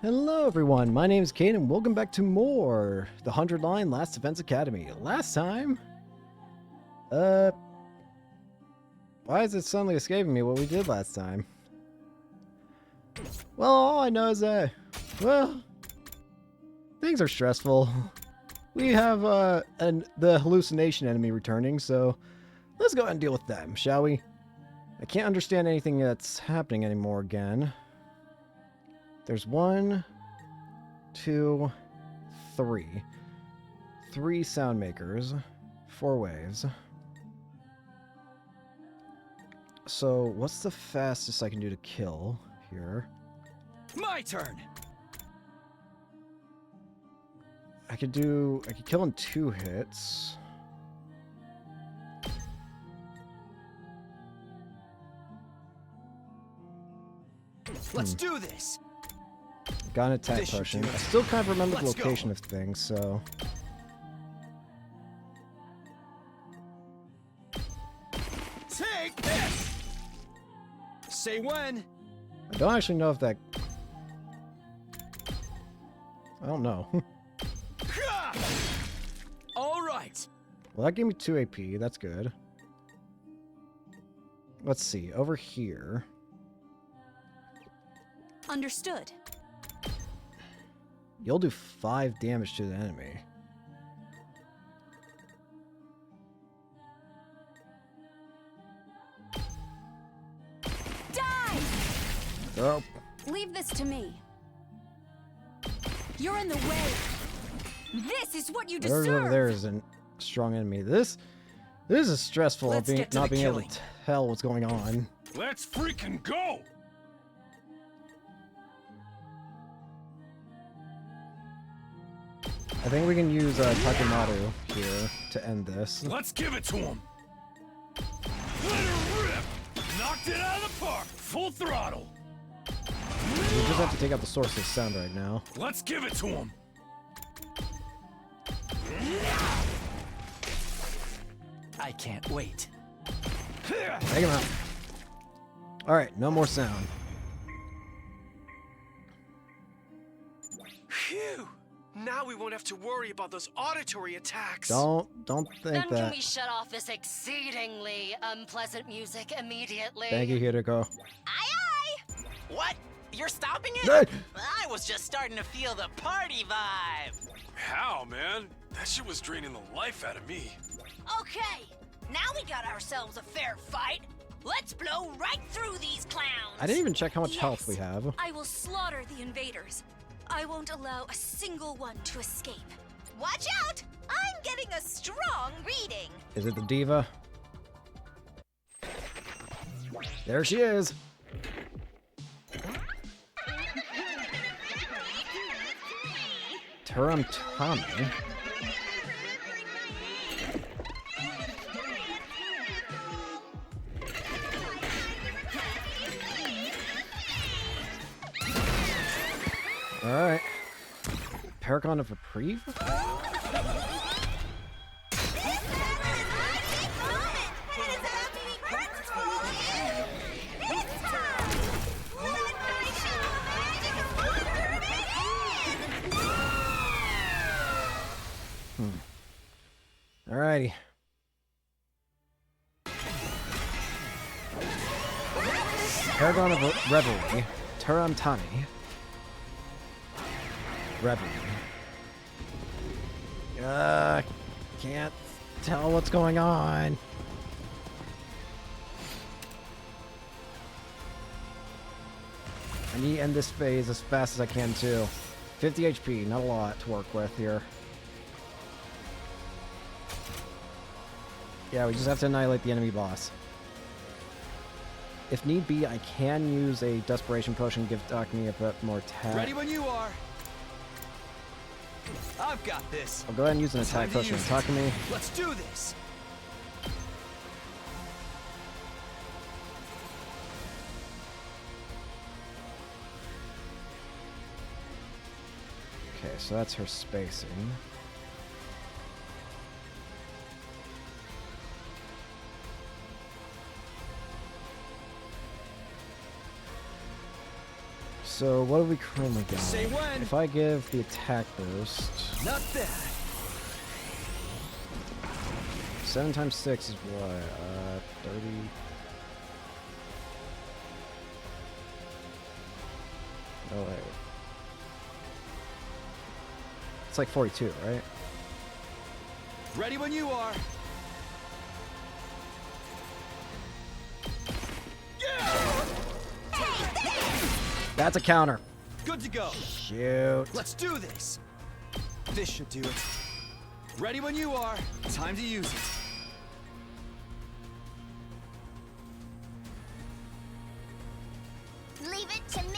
Hello everyone, my name is Caden and welcome back to more The 100 Line Last Defense Academy. Last time... Why is it suddenly escaping me what we did last time? Well, all I know is that... Well... Things are stressful. We have, the hallucination enemy returning, so... Let's go ahead and deal with them, shall we? I can't understand anything that's happening anymore again. There's 1, 2, 3. 3 sound makers. 4 waves. So, what's the fastest I can do to kill here? My turn! I could kill in 2 hits. Let's do this! Got an attack potion. I still kind of remember the location of things, so... Take this! Say when! I don't actually know if that... I don't know. Alright! Well, that gave me 2 AP. That's good. Let's see. Over here... Understood. You'll do 5 damage to the enemy. Die! Oh. Leave this to me. You're in the way. This is what you deserve. Over there is a strong enemy. This is stressful. Let's get to not the being able killing. to tell what's going on. Let's freaking go! I think we can use Takemaru here to end this. Let's give it to him! Let her rip! Knocked it out of the park! Full throttle! We just have to take out the source of sound right now. Let's give it to him! I can't wait. Take him out. Alright, no more sound. Phew! Now we won't have to worry about those auditory attacks. Don't think Then can that. we shut off this exceedingly unpleasant music immediately? Thank you, Hideko. Aye, aye! What? You're stopping it? Hey! I was just starting to feel the party vibe. How, man? That shit was draining the life out of me. Okay, now we got ourselves a fair fight. Let's blow right through these clowns. I didn't even check how much health we Yes. have. I will slaughter the invaders. I won't allow a single one to escape. Watch out! I'm getting a strong reading. Is it the diva? There she is. Tommy. Alright. Paragon of Reprieve? Alrighty. Paragon of Revelry. Tani. Revelry. Can't tell what's going on. I need to end this phase as fast as I can too. 50 HP, not a lot to work with here. Yeah, we just have to annihilate the enemy boss. If need be, I can use a Desperation Potion to give Takumi a bit more attack. Ready when you are. I've got this. I'll go ahead and use an attack Time to potion. use it. Takumi. Let's do this. Okay, so that's her spacing. So what do we currently got? Say when. If I give the attack boost, Not bad. 7 times 6 is what? 30. Oh wait. It's like 42, right? Ready when you are. That's a counter. Good to go. Shoot. Let's do this. This should do it. Ready when you are. Time to use it. Leave it to me.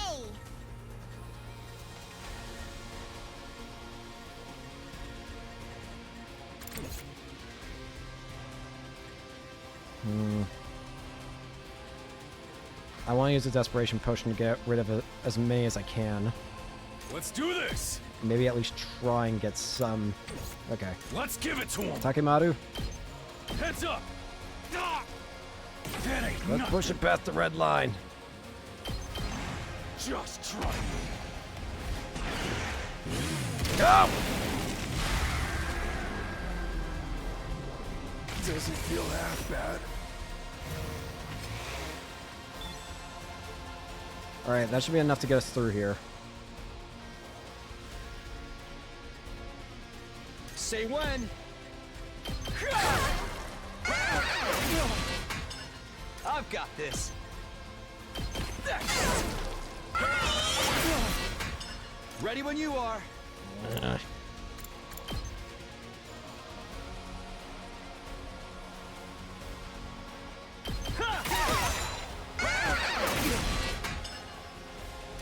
I want to use a desperation potion to get rid of as many as I can. Let's do this. Maybe at least try and get some. Okay. Let's give it to him. Takemaru, Heads up. Ah! That ain't let's nothing. push it past the red line. Just try. Go! Doesn't feel half bad. Alright, that should be enough to get us through here. Say when. I've got this. Ready when you are.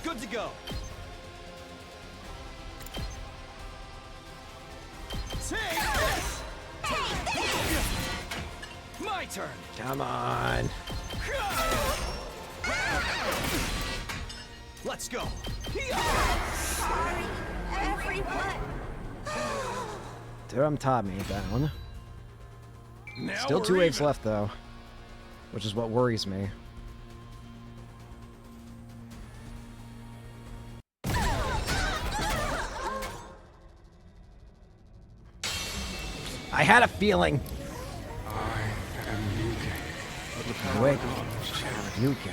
Good to go. Take this. My turn. Come on. Let's go. Sorry, everyone. Durham taught me down. Now Still we're 2 waves even. left though, which is what worries me. I had a feeling. Wait, Yuki.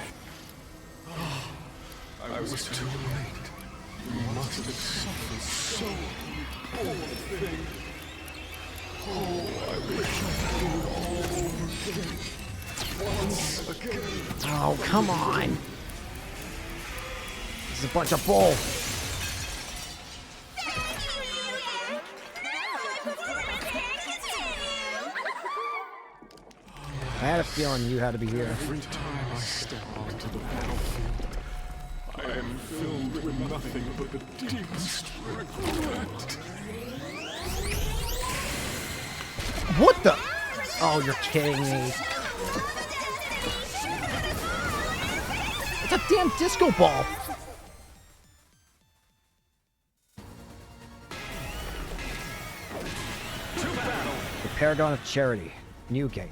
I was too late. You must have suffered so. Poor thing. Oh, I wish I could do all over again. Once again. Oh, come on. This is a bunch of bull. I had a feeling you had to be here. Every time I step onto the battlefield, I am filled with nothing but the deepest regret. What the? Oh, you're kidding me. It's a damn disco ball. The Paragon of Charity. New Gank.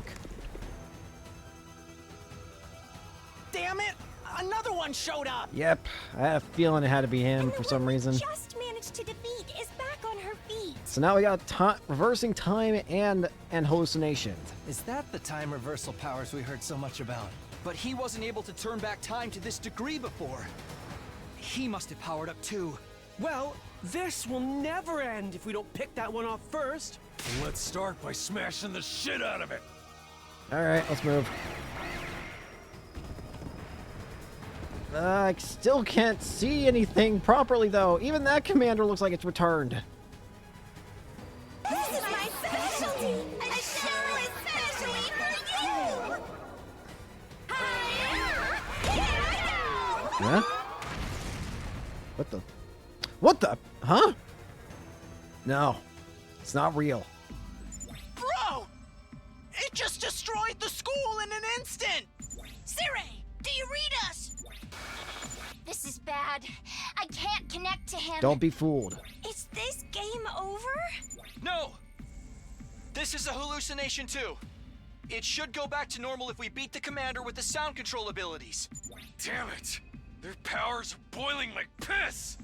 Damn it! Another one showed up. Yep, I had a feeling it had to be him for some reason. Just managed to defeat is back on her feet. So now we got reversing time and hallucination. Is that the time reversal powers we heard so much about? But he wasn't able to turn back time to this degree before. He must have powered up too. Well, this will never end if we don't pick that one off first. And let's start by smashing the shit out of it. All right, let's move. I still can't see anything properly though. Even that commander looks like it's returned. This is my specialty. A show especially for you. Huh? What the? Huh? No, it's not real. Bro! It just destroyed the school in an instant! Sire, do you read us? This is bad. I can't connect to him. Don't be fooled. Is this game over? No! This is a hallucination too. It should go back to normal if we beat the commander with the sound control abilities. Damn it! Their powers are boiling like piss!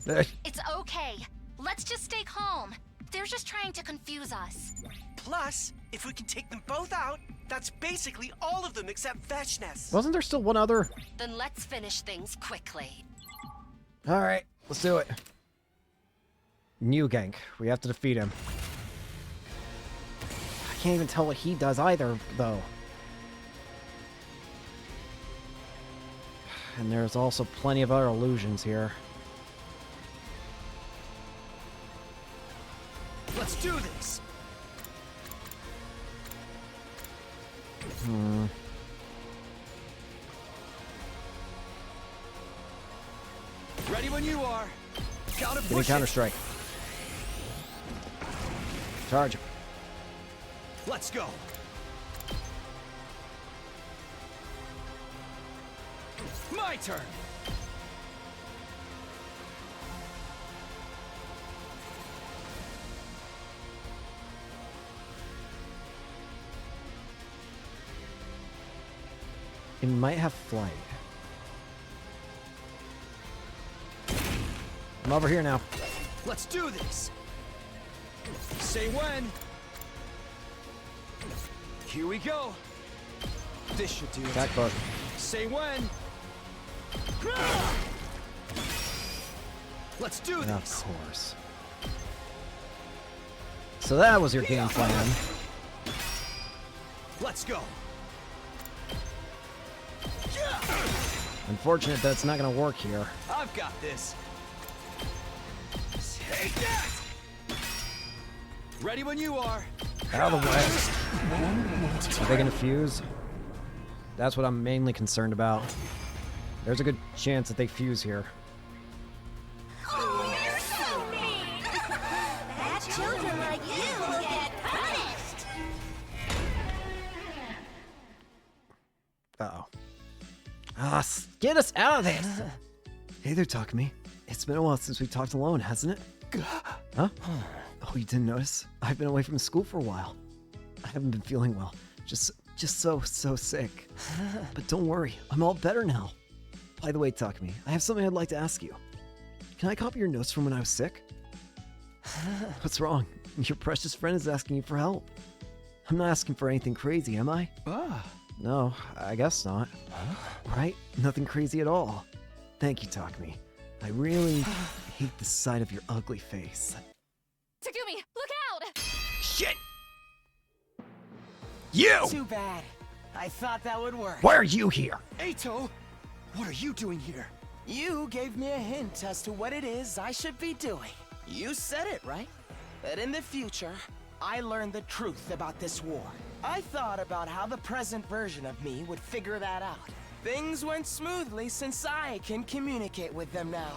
It's okay. Let's just stay calm. They're just trying to confuse us. Plus, if we can take them both out, that's basically all of them except Veshness. Wasn't there still one other? Then let's finish things quickly. Alright, let's do it. New Gank. We have to defeat him. I can't even tell what he does either, though. And there's also plenty of other illusions here. Let's do this! Ready when you are. Counter Give me push Counter it. Strike. Charge him. Let's go. My turn. It might have flight. I'm over here now. Let's do this. Say when. Here we go. This should do it. Attack bug. Say when. Let's do Of this. course. So that was your game plan. Let's go. Unfortunate that's not going to work here. I've got this. Take that. Ready when you are. Out of the way. Are they going to fuse? That's what I'm mainly concerned about. There's a good chance that they fuse here. Oh, you're so mean! Bad children like you will get punished! Uh-oh. Get us out of this! Hey there, Takumi. It's been a while since we talked alone, hasn't it? Huh? Oh, you didn't notice? I've been away from school for a while. I haven't been feeling well. Just so sick. But don't worry, I'm all better now. By the way, Takumi, I have something I'd like to ask you. Can I copy your notes from when I was sick? What's wrong? Your precious friend is asking you for help. I'm not asking for anything crazy, am I? No, I guess not. Right? Nothing crazy at all. Thank you, Takumi. I really hate the sight of your ugly face. Takumi, look out! Shit! You! Too bad. I thought that would work. Why are you here? Ato, what are you doing here? You gave me a hint as to what it is I should be doing. You said it, right? That in the future, I learned the truth about this war. I thought about how the present version of me would figure that out. Things went smoothly since I can communicate with them now.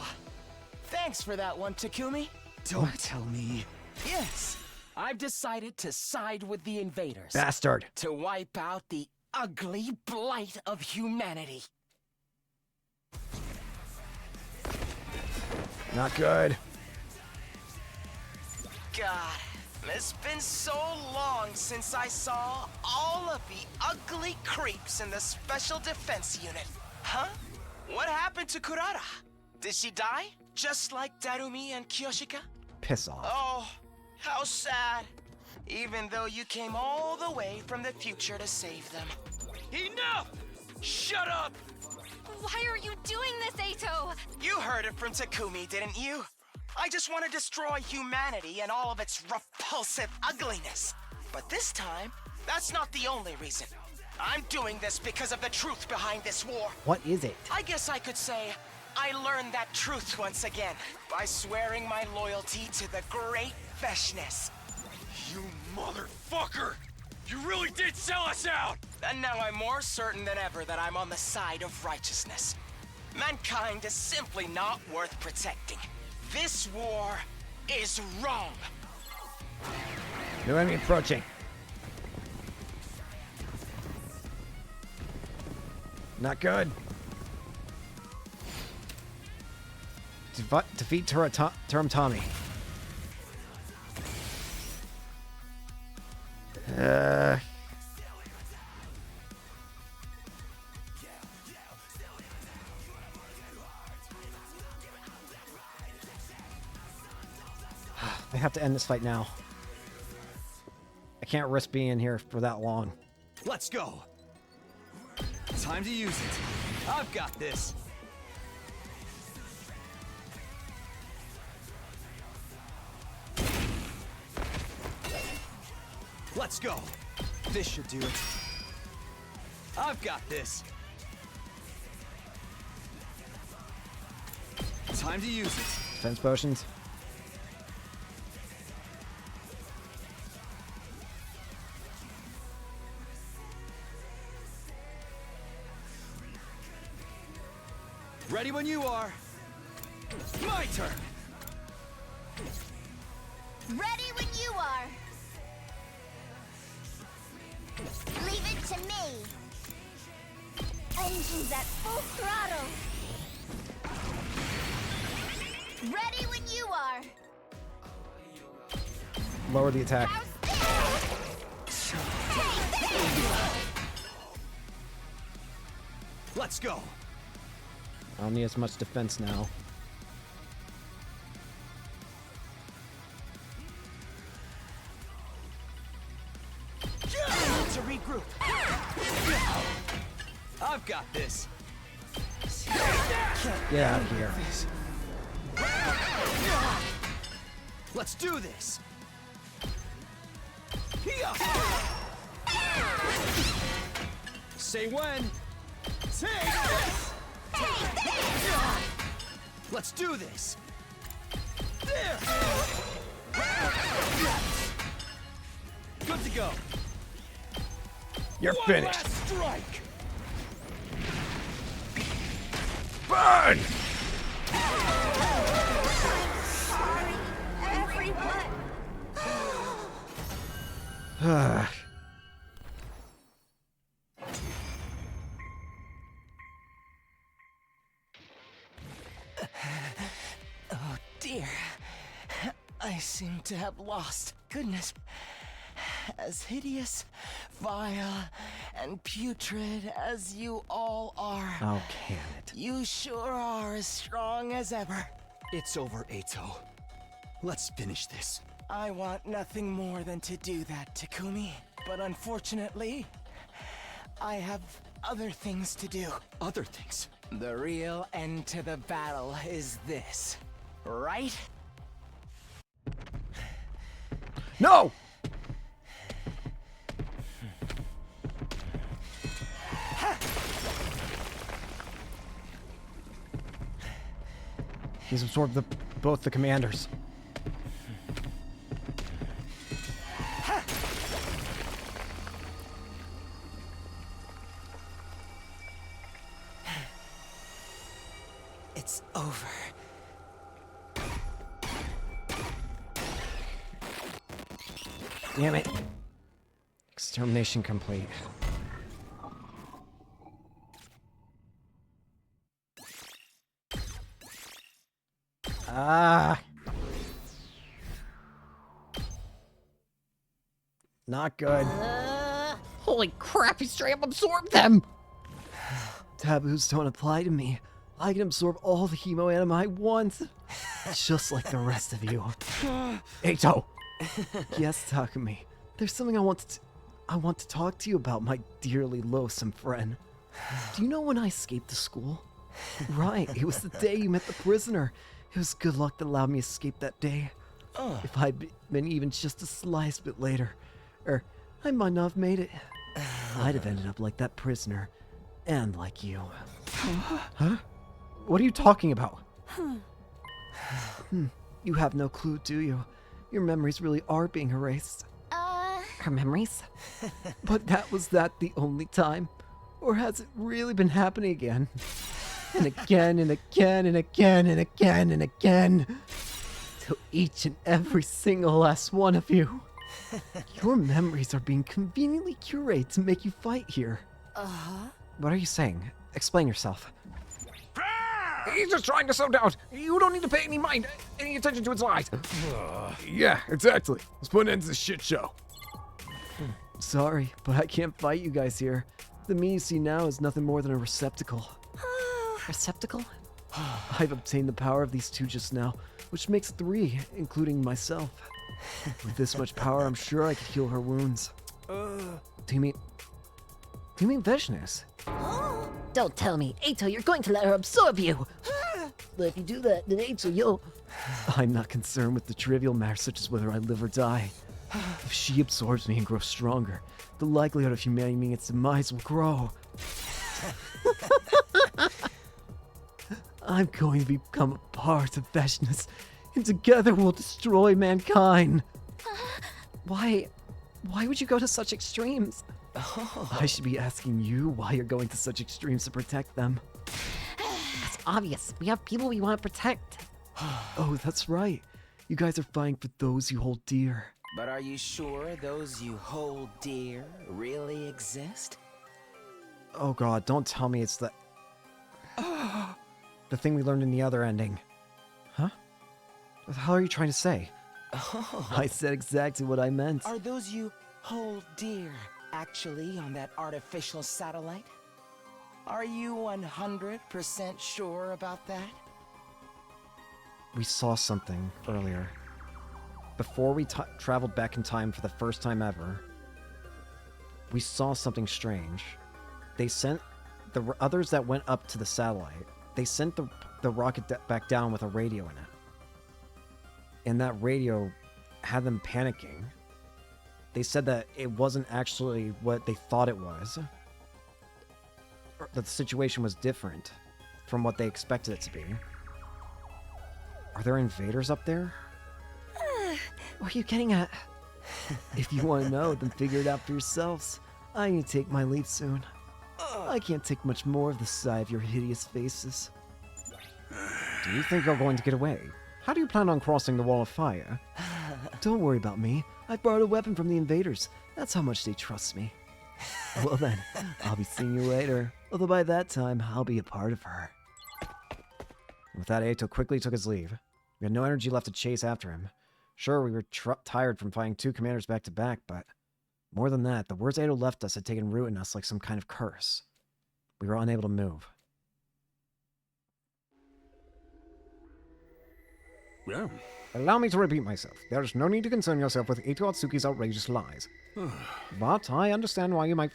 Thanks for that one, Takumi. Don't tell me. Yes, I've decided to side with the invaders. Bastard! To wipe out the ugly blight of humanity. Not good. God, it's been so long since I saw all of the ugly creeps in the Special Defense Unit. Huh? What happened to Kurara? Did she die? Just like Darumi and Kiyoshika? Piss off. Oh, how sad. Even though you came all the way from the future to save them. Enough! Shut up! Why are you doing this, Ato? You heard it from Takumi, didn't you? I just want to destroy humanity and all of its repulsive ugliness. But this time, that's not the only reason. I'm doing this because of the truth behind this war. What is it? I guess I could say I learned that truth once again by swearing my loyalty to the great Veshness. You motherfucker! You really did sell us out! And now I'm more certain than ever that I'm on the side of righteousness. Mankind is simply not worth protecting. This war is wrong. New enemy approaching. Not good. Defeat Turum Tommy. I have to end this fight now. I can't risk being in here for that long. Let's go. Time to use it. I've got this. Let's go. This should do it. I've got this. Time to use it. Defense potions. Ready when you are. My turn. Ready when you are. Leave it to me. Engines at full throttle. Ready when you are. Lower the attack. Let's go. I don't need as much defense now. To regroup. I've got this. Get out of here. Let's do this. Say when. Take this. Let's do this. There. Good to go. You're One finished. last strike. Burn! Sorry, everyone. Oh dear. I seem to have lost. Goodness. As hideous, vile, and putrid as you all are, Oh, can it? you sure are as strong as ever. It's over, Ato. Let's finish this. I want nothing more than to do that, Takumi. But unfortunately, I have other things to do. Other things. The real end to the battle is this, right? No! He's absorbed both the commanders. It's over. Damn it. Extermination complete. Ah. Not good. Holy crap, he straight up absorbed them! Taboos don't apply to me. I can absorb all the hemoanima I want. Just like the rest of you. Ato! Yes, Takumi. There's something I want to talk to you about, my dearly loathsome friend. Do you know when I escaped the school? Right, it was the day you met the prisoner. It was good luck that allowed me to escape that day. If I'd been even just a slice bit later, I might not have made it. I'd have ended up like that prisoner, and like you. Huh? What are you talking about? You have no clue, do you? Your memories really are being erased. Her memories? But was that the only time? Or has it really been happening again? And again and again and again and again and again. To each and every single last one of you. Your memories are being conveniently curated to make you fight here. What are you saying? Explain yourself. He's just trying to slow down. You don't need to pay any attention to his lies. Yeah, exactly. Let's put an end to this shit show. Sorry, but I can't fight you guys here. The me you see now is nothing more than a receptacle. Receptacle? I've obtained the power of these two just now, which makes 3, including myself. With this much power, I'm sure I could heal her wounds. Do you mean Vishnu's? Don't tell me, Ato, you're going to let her absorb you! But if you do that, then Ato, you'll... I'm not concerned with the trivial matters such as whether I live or die. If she absorbs me and grows stronger, the likelihood of humanity meeting its demise will grow. I'm going to become a part of Vishnu's, and together we'll destroy mankind. Why would you go to such extremes? I should be asking you why you're going to such extremes to protect them. It's obvious. We have people we want to protect. Oh, that's right. You guys are fighting for those you hold dear. But are you sure those you hold dear really exist? Oh god, don't tell me it's the... the thing we learned in the other ending. Huh? What the hell are you trying to say? I said exactly what I meant. Are those you hold dear actually on that artificial satellite? Are you 100% sure about that? We saw something earlier. Before we traveled back in time for the first time ever, we saw something strange. They sent the others that went up to the satellite, they sent the rocket back down with a radio in it. And that radio had them panicking. They said that it wasn't actually what they thought it was. Or that the situation was different from what they expected it to be. Are there invaders up there? What are you getting at? If you want to know, then figure it out for yourselves. I need to take my leave soon. I can't take much more of the sight of your hideous faces. Do you think you're going to get away? How do you plan on crossing the wall of fire? Don't worry about me. I borrowed a weapon from the invaders. That's how much they trust me. Well then, I'll be seeing you later. Although by that time, I'll be a part of her. With that, Ato quickly took his leave. We had no energy left to chase after him. Sure, we were tired from fighting 2 commanders back to back, but more than that, the words Ato left us had taken root in us like some kind of curse. We were unable to move. Yeah. Allow me to repeat myself. There is no need to concern yourself with Ato Atsuki's outrageous lies. But I understand why you might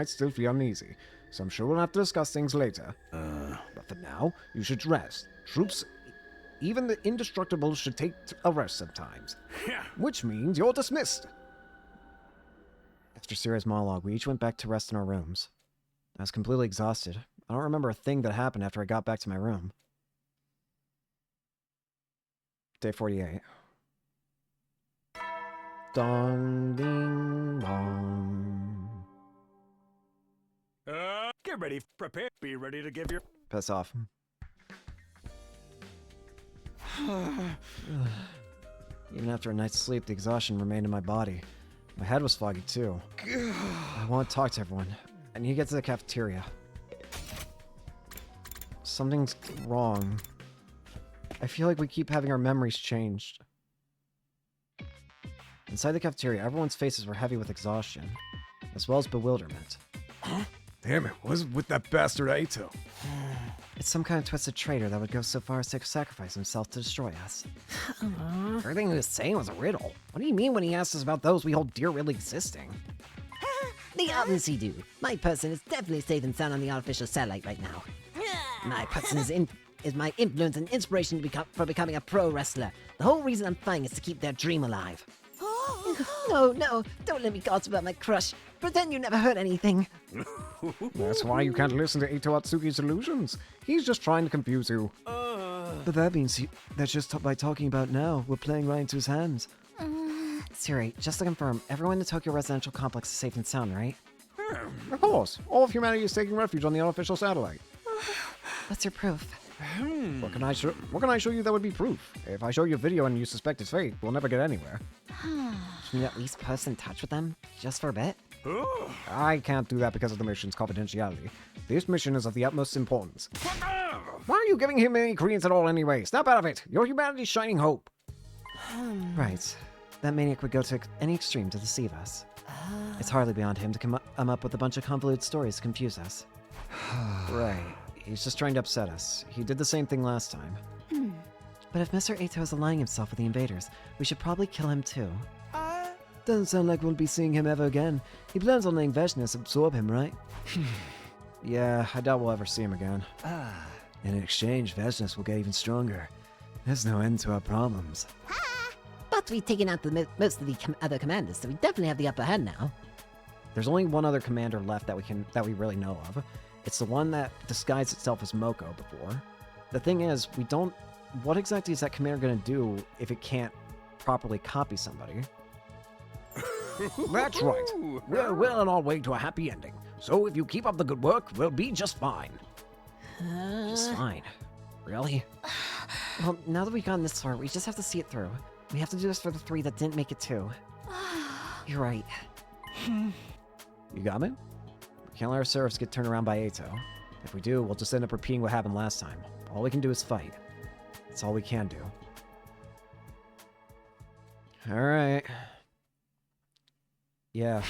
still feel uneasy, so I'm sure we'll have to discuss things later. But for now, you should rest. Troops, even the indestructible, should take a rest sometimes. Yeah. Which means you're dismissed. After Sira's monologue, we each went back to rest in our rooms. I was completely exhausted. I don't remember a thing that happened after I got back to my room. Day 48. Dong, ding, dong. Get ready, prepare, be ready to give your... Piss off. Even after a night's sleep, the exhaustion remained in my body. My head was foggy too. I want to talk to everyone. I need to get to the cafeteria. Something's wrong. I feel like we keep having our memories changed. Inside the cafeteria, everyone's faces were heavy with exhaustion, as well as bewilderment. Huh? Damn it, what is with that bastard Ato? It's some kind of twisted traitor that would go so far as to sacrifice himself to destroy us. Everything he was saying was a riddle. What do you mean when he asked us about those we hold dear really existing? The obviously do. My person is definitely safe and sound on the artificial satellite right now. My person is my influence and inspiration for becoming a pro wrestler. The whole reason I'm fighting is to keep their dream alive. No, don't let me gossip about my crush. Pretend you never heard anything. That's why you can't listen to Ato Atsuki's illusions. He's just trying to confuse you. But that means that just by talking about now, we're playing right into his hands. Siri, just to confirm, everyone in the Tokyo residential complex is safe and sound, right? Of course. All of humanity is taking refuge on the artificial satellite. What's your proof? What can I show you that would be proof? If I show you a video and you suspect it's fake, we'll never get anywhere. Can you at least put us in touch with them? Just for a bit? I can't do that because of the mission's confidentiality. This mission is of the utmost importance. Why are you giving him any credence at all anyway? Snap out of it! You're humanity's shining hope! Right. That maniac would go to any extreme to deceive us. It's hardly beyond him to come up with a bunch of convoluted stories to confuse us. Right. He's just trying to upset us. He did the same thing last time. But if Mr. Ato is aligning himself with the invaders, we should probably kill him too. Doesn't sound like we'll be seeing him ever again. He plans on letting Vashnis absorb him, right? Yeah, I doubt we'll ever see him again. In exchange, Vashnis will get even stronger. There's no end to our problems. But we've taken out most of the other commanders, so we definitely have the upper hand now. There's only one other commander left that we really know of. It's the one that disguised itself as Moko before. The thing is, we don't... What exactly is that commander gonna do if it can't properly copy somebody? That's right. We're well on our way to a happy ending. So if you keep up the good work, we'll be just fine. Just fine. Really? Well, now that we've gotten this far, we just have to see it through. We have to do this for the 3 that didn't make it too. You're right. You got me? We can't let our serfs get turned around by Ato. If we do, we'll just end up repeating what happened last time. All we can do is fight. That's all we can do. Alright. Yeah.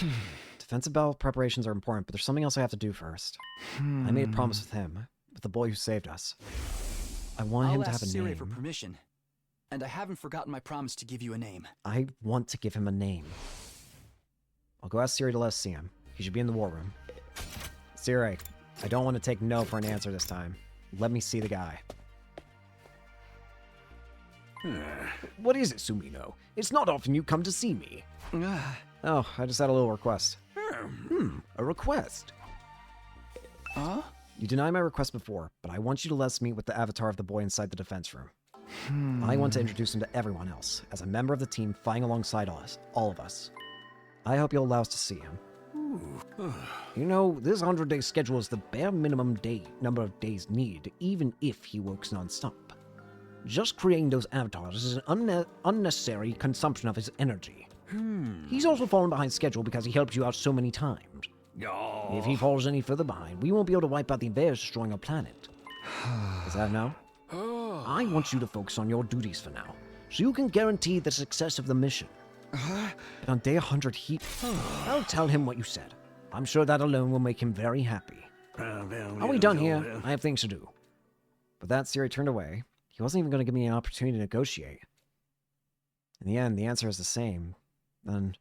Defensive battle preparations are important, but there's something else I have to do first. I made a promise with him, with the boy who saved us. I want him to have a I'll ask name. for permission. And I haven't forgotten my promise to give you a name. I want to give him a name. I'll go ask Siri to let us see him. He should be in the war room. Siri, I don't want to take no for an answer this time. Let me see the guy. What is it, Sumino? It's not often you come to see me. Oh, I just had a little request. A request. Huh? You denied my request before, but I want you to let us meet with the avatar of the boy inside the defense room. I want to introduce him to everyone else, as a member of the team fighting alongside us, all of us. I hope you'll allow us to see him. You know, this 100-day schedule is the bare minimum number of days needed, even if he works non-stop. Just creating those avatars is an unnecessary consumption of his energy. He's also fallen behind schedule because he helped you out so many times. If he falls any further behind, we won't be able to wipe out the invaders destroying our planet. Is that no? I want you to focus on your duties for now, so you can guarantee the success of the mission. But on day 100, I'll tell him what you said. I'm sure that alone will make him very happy. Are we done here? I have things to do. With that, Siri turned away. He wasn't even going to give me an opportunity to negotiate. In the end, the answer is the same. Then,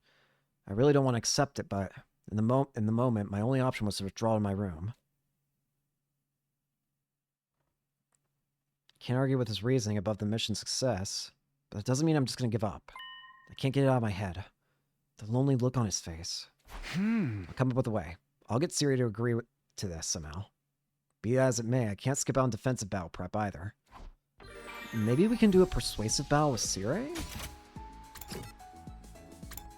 I really don't want to accept it, but in the moment, my only option was to withdraw to my room. Can't argue with his reasoning above the mission's success, but it doesn't mean I'm just going to give up. I can't get it out of my head. The lonely look on his face. I'll come up with a way. I'll get Siri to agree to this somehow. Be that as it may, I can't skip out on defensive battle prep either. Maybe we can do a persuasive battle with Siri?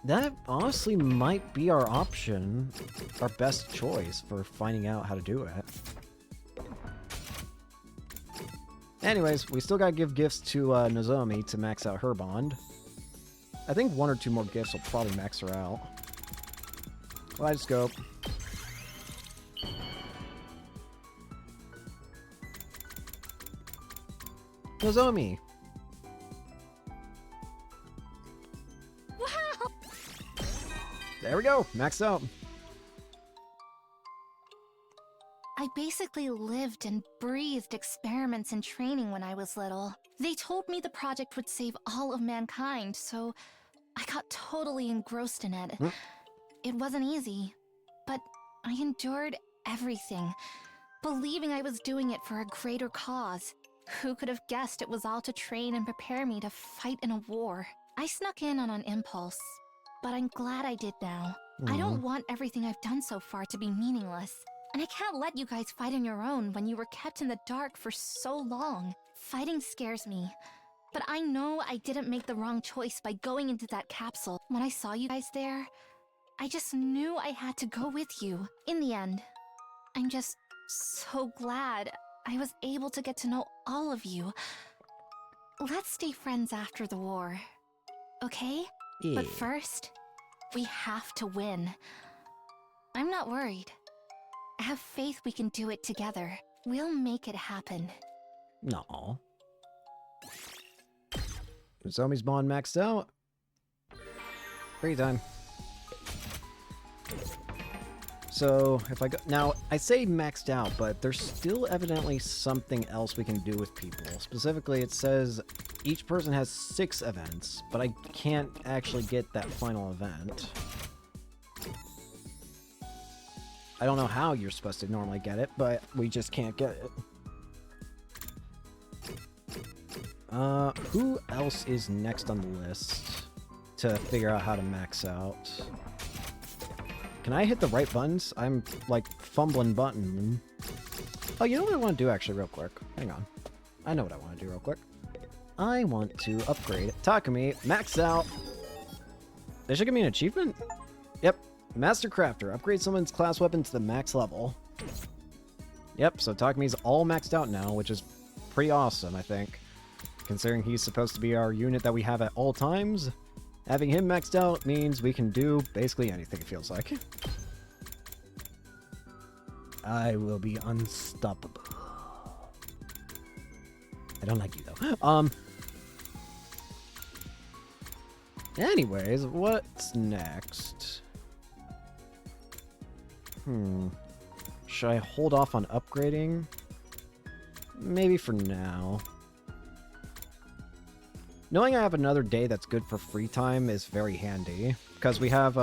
That honestly might be our option, our best choice for finding out how to do it. Anyways, we still gotta give gifts to Nozomi to max out her bond. I think 1 or 2 more gifts will probably max her out. Kaleidoscope. Nozomi! Wow! There we go! Maxed out! I basically lived and breathed experiments and training when I was little. They told me the project would save all of mankind, so I got totally engrossed in it. It wasn't easy, but I endured everything, believing I was doing it for a greater cause. Who could have guessed it was all to train and prepare me to fight in a war? I snuck in on an impulse, but I'm glad I did now. I don't want everything I've done so far to be meaningless. And I can't let you guys fight on your own when you were kept in the dark for so long. Fighting scares me. But I know I didn't make the wrong choice by going into that capsule. When I saw you guys there, I just knew I had to go with you. In the end, I'm just so glad I was able to get to know all of you. Let's stay friends after the war, okay? Yeah. But first, we have to win. I'm not worried. I have faith we can do it together. We'll make it happen. No. Nozomi's bond maxed out. Free time. So, if I go... Now, I say maxed out, but there's still evidently something else we can do with people. Specifically, it says each person has 6 events, but I can't actually get that final event. I don't know how you're supposed to normally get it, but we just can't get it. Who else is next on the list to figure out how to max out? Can I hit the right buttons? I'm, like, fumbling button. Oh, you know what I want to do, actually, real quick? Hang on. I know what I want to do real quick. I want to upgrade Takumi, max out. They should give me an achievement? Yep. Master Crafter. Upgrade someone's class weapon to the max level. Yep, so Takumi's all maxed out now, which is pretty awesome, I think. Considering he's supposed to be our unit that we have at all times, having him maxed out means we can do basically anything, it feels like. I will be unstoppable. I don't like you, though. Anyways, what's next? Should I hold off on upgrading? Maybe for now. Knowing I have another day that's good for free time is very handy. Because we have,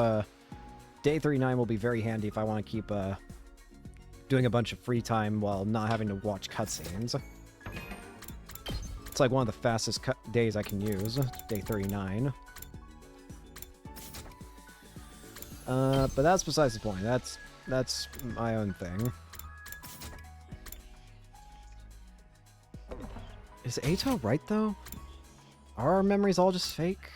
day 39 will be very handy if I want to keep, doing a bunch of free time while not having to watch cutscenes. It's like one of the fastest days I can use, day 39. But that's besides the point. That's my own thing. Is Ato right, though? Are our memories all just fake?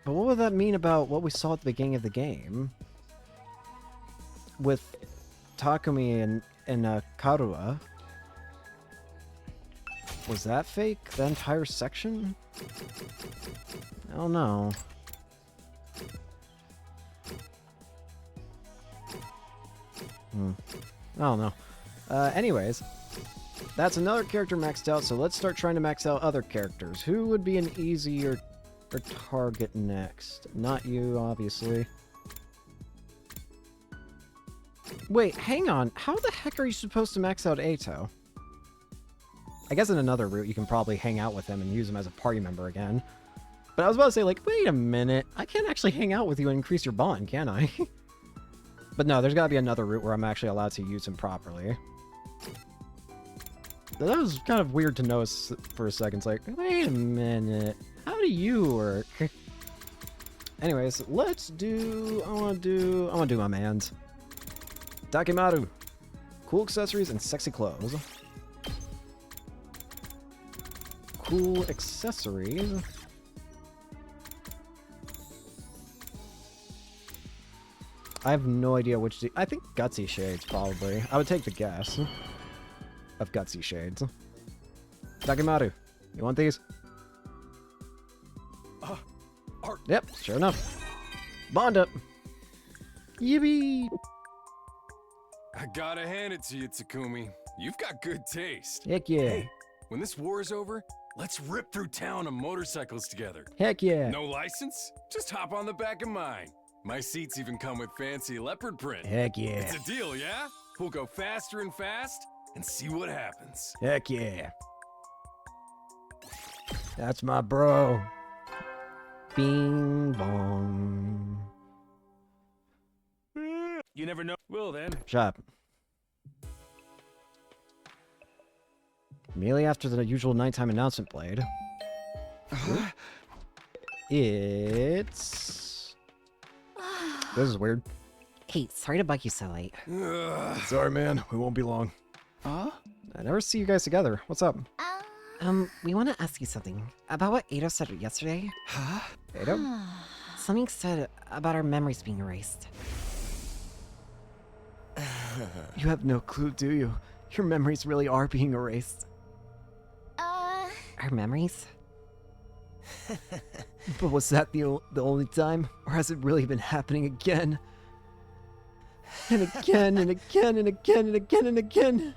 But what would that mean about what we saw at the beginning of the game? With Takumi and Karua? Was that fake? That entire section? I don't know. I don't know. Anyways, that's another character maxed out, so let's start trying to max out other characters. Who would be an easier target next? Not you, obviously. Wait, hang on. How the heck are you supposed to max out Ato? I guess in another route you can probably hang out with him and use him as a party member again. But I was about to say, like, wait a minute. I can't actually hang out with you and increase your bond, can I? But no, there's gotta be another route where I'm actually allowed to use him properly. That was kind of weird to notice for a second. It's like, wait a minute. How do you work? Anyways, let's do... I wanna do my mans. Takimaru. Cool accessories and sexy clothes. Cool accessories. I have no idea which... I think Gutsy Shades, probably. I would take the guess of Gutsy Shades. Takimaru, you want these? Yep, sure enough. Bond up. Yippee! I gotta hand it to you, Takumi. You've got good taste. Heck yeah. Hey, when this war is over, let's rip through town on motorcycles together. Heck yeah. No license? Just hop on the back of mine. My seats even come with fancy leopard print. Heck yeah. It's a deal, yeah? We'll go faster and fast and see what happens. Heck yeah. That's my bro. Bing bong. You never know. Well then. Shut up. Immediately after the usual nighttime announcement played. It's... This is weird. Hey, sorry to bug you so late. Sorry, man. We won't be long. Huh? I never see you guys together. What's up? We want to ask you something about what Ado said yesterday. Huh? Ado? Something said about our memories being erased. You have no clue, do you? Your memories really are being erased. Our memories? But was that the only time? Or has it really been happening again? And again, and again, and again, and again, and again.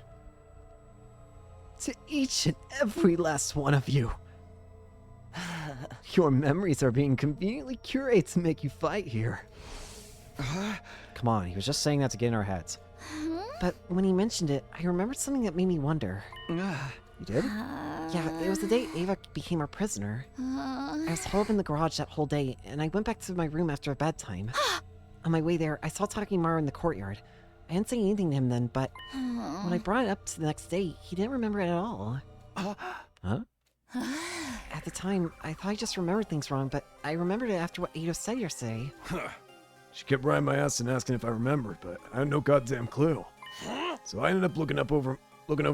To each and every last one of you. Your memories are being conveniently curated to make you fight here. Come on, he was just saying that to get in our heads. But when he mentioned it, I remembered something that made me wonder. You did? Yeah, it was the day Ava became our prisoner. I was holed up in the garage that whole day, and I went back to my room after bedtime. On my way there, I saw Takimaru in the courtyard. I didn't say anything to him then, but when I brought it up to the next day, he didn't remember it at all. Huh? At the time, I thought I just remembered things wrong, but I remembered it after what Ado said yesterday. She kept riding my ass and asking if I remembered, but I had no goddamn clue. So I ended up looking over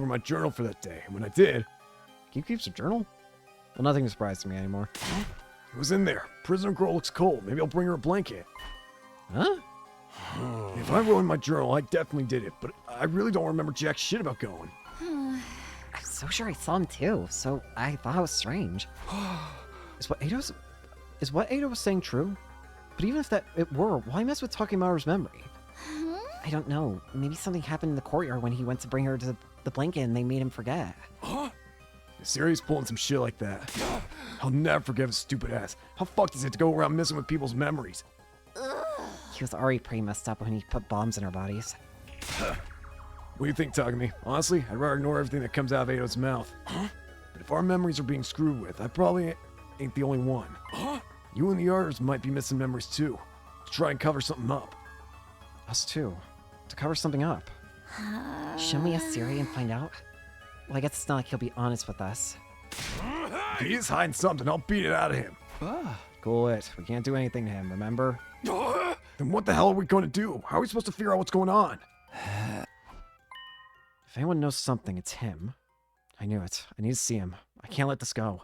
my journal for that day, and when I did, Can you keep a journal? Well, nothing surprises me anymore. it was in there. Prisoner girl looks cold. Maybe I'll bring her a blanket. Huh? If I wrote in my journal, I definitely did it, but I really don't remember jack shit about going. I'm so sure I saw him too, so I thought it was strange. Is what Ado was saying true? But even if it were, why mess with Takimaru's memory? I don't know. Maybe something happened in the courtyard when he went to bring her to the blanket and they made him forget. If Siri's pulling some shit like that, I'll never forgive his stupid ass. How fucked is it to go around messing with people's memories? He was already pretty messed up when he put bombs in our bodies. What do you think, Takumi? Honestly, I'd rather ignore everything that comes out of Ado's mouth. But if our memories are being screwed with, I probably ain't the only one. You and the others might be missing memories too. To try and cover something up. Us too. To cover something up. Shouldn't we ask Siri and find out? Well, I guess it's not like he'll be honest with us. If he is hiding something, I'll beat it out of him. Cool it. We can't do anything to him, remember? Then what the hell are we going to do? How are we supposed to figure out what's going on? If anyone knows something, it's him. I knew it. I need to see him. I can't let this go.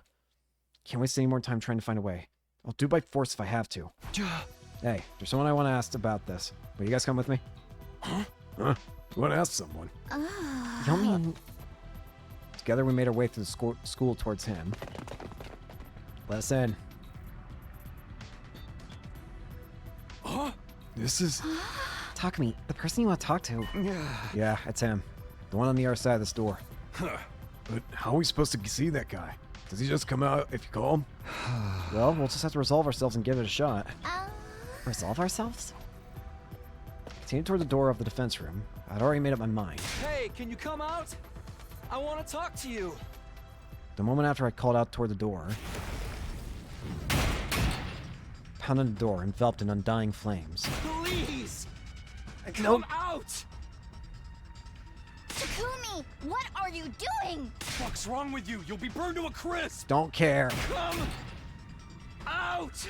Can't waste any more time trying to find a way. I'll do by force if I have to. Hey, there's someone I want to ask about this. Will you guys come with me? Huh? You want to ask someone? You don't mean... Together we made our way through the school towards him. Let us in. This is... Takumi, the person you want to talk to. Yeah, it's him. The one on the other side of this door. But how are we supposed to see that guy? Does he just come out if you call him? Well, we'll just have to resolve ourselves and give it a shot. Resolve ourselves? Continue toward the door of the defense room. I'd already made up my mind. Hey, can you come out? I want to talk to you. The moment after I called out toward the door, pounded the door, enveloped in undying flames. Please! Come out! Takumi, what are you doing? What's wrong with you? You'll be burned to a crisp! Don't care. Come out!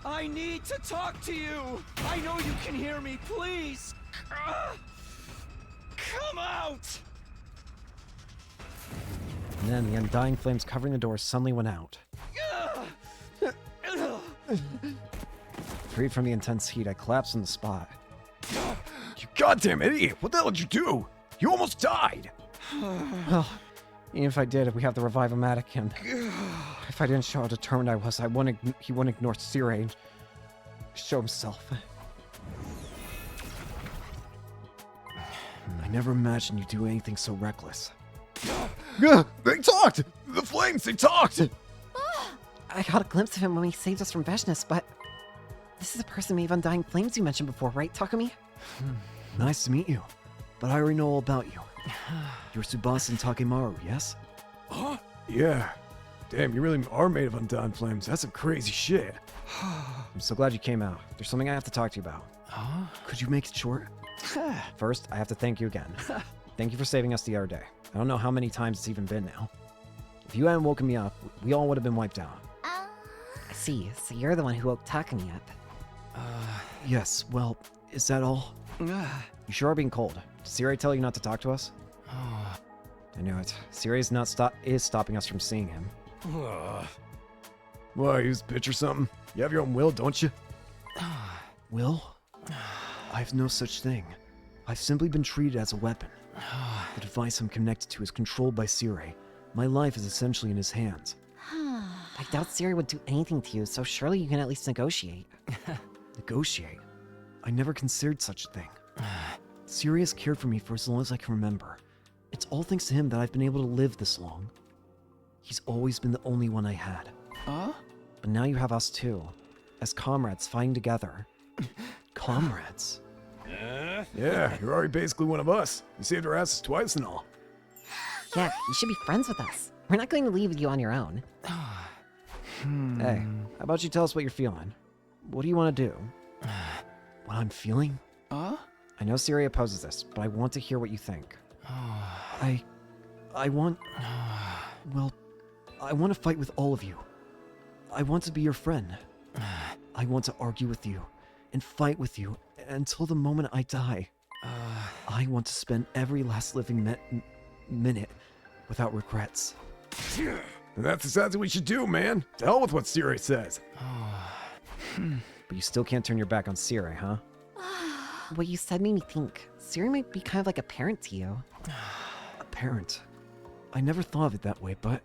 I need to talk to you! I know you can hear me, please! Come out! And then the undying flames covering the door suddenly went out. Freed from the intense heat, I collapsed on the spot. You goddamn idiot! What the hell did you do? You almost died! Well, even if I did, we have to revive Amatic, and if I didn't show how determined I was, he wouldn't ignore Sire and show himself. I never imagined you'd do anything so reckless. They talked! The flames, they talked! I got a glimpse of him when he saved us from Veshnis, but... This is the person who made Undying Flames you mentioned before, right, Takumi? Nice to meet you, but I already know all about you. You're Tsubasa and Takimaru, yes? Yeah. Damn, you really are made of undying flames. That's some crazy shit. I'm so glad you came out. There's something I have to talk to you about. Could you make it short? First, I have to thank you again. Thank you for saving us the other day. I don't know how many times it's even been now. If you hadn't woken me up, we all would have been wiped out. I see, so you're the one who woke Takumi up. Yes, well, is that all? You sure are being cold. Did Siri tell you not to talk to us? I knew it. Siri is stopping us from seeing him. Why, you just bitch or something? You have your own will, don't you? Will? I have no such thing. I've simply been treated as a weapon. The device I'm connected to is controlled by Siri. My life is essentially in his hands. I doubt Siri would do anything to you, so surely you can at least negotiate. Negotiate? I never considered such a thing. Siri has cared for me for as long as I can remember. It's all thanks to him that I've been able to live this long. He's always been the only one I had. But now you have us too. As comrades fighting together. Comrades? Yeah, you're already basically one of us. You saved our asses twice and all. Yeah, you should be friends with us. We're not going to leave you on your own. Hey, how about you tell us what you're feeling? What do you want to do? What I'm feeling? I know Siri opposes this, but I want to hear what you think. I want... Well, I want to fight with all of you. I want to be your friend. I want to argue with you and fight with you until the moment I die. I want to spend every last living minute without regrets. That's exactly what we should do, man. To hell with what Siri says. But you still can't turn your back on Siri, huh? What you said made me think. Siri might be kind of like a parent to you. A parent. I never thought of it that way, but...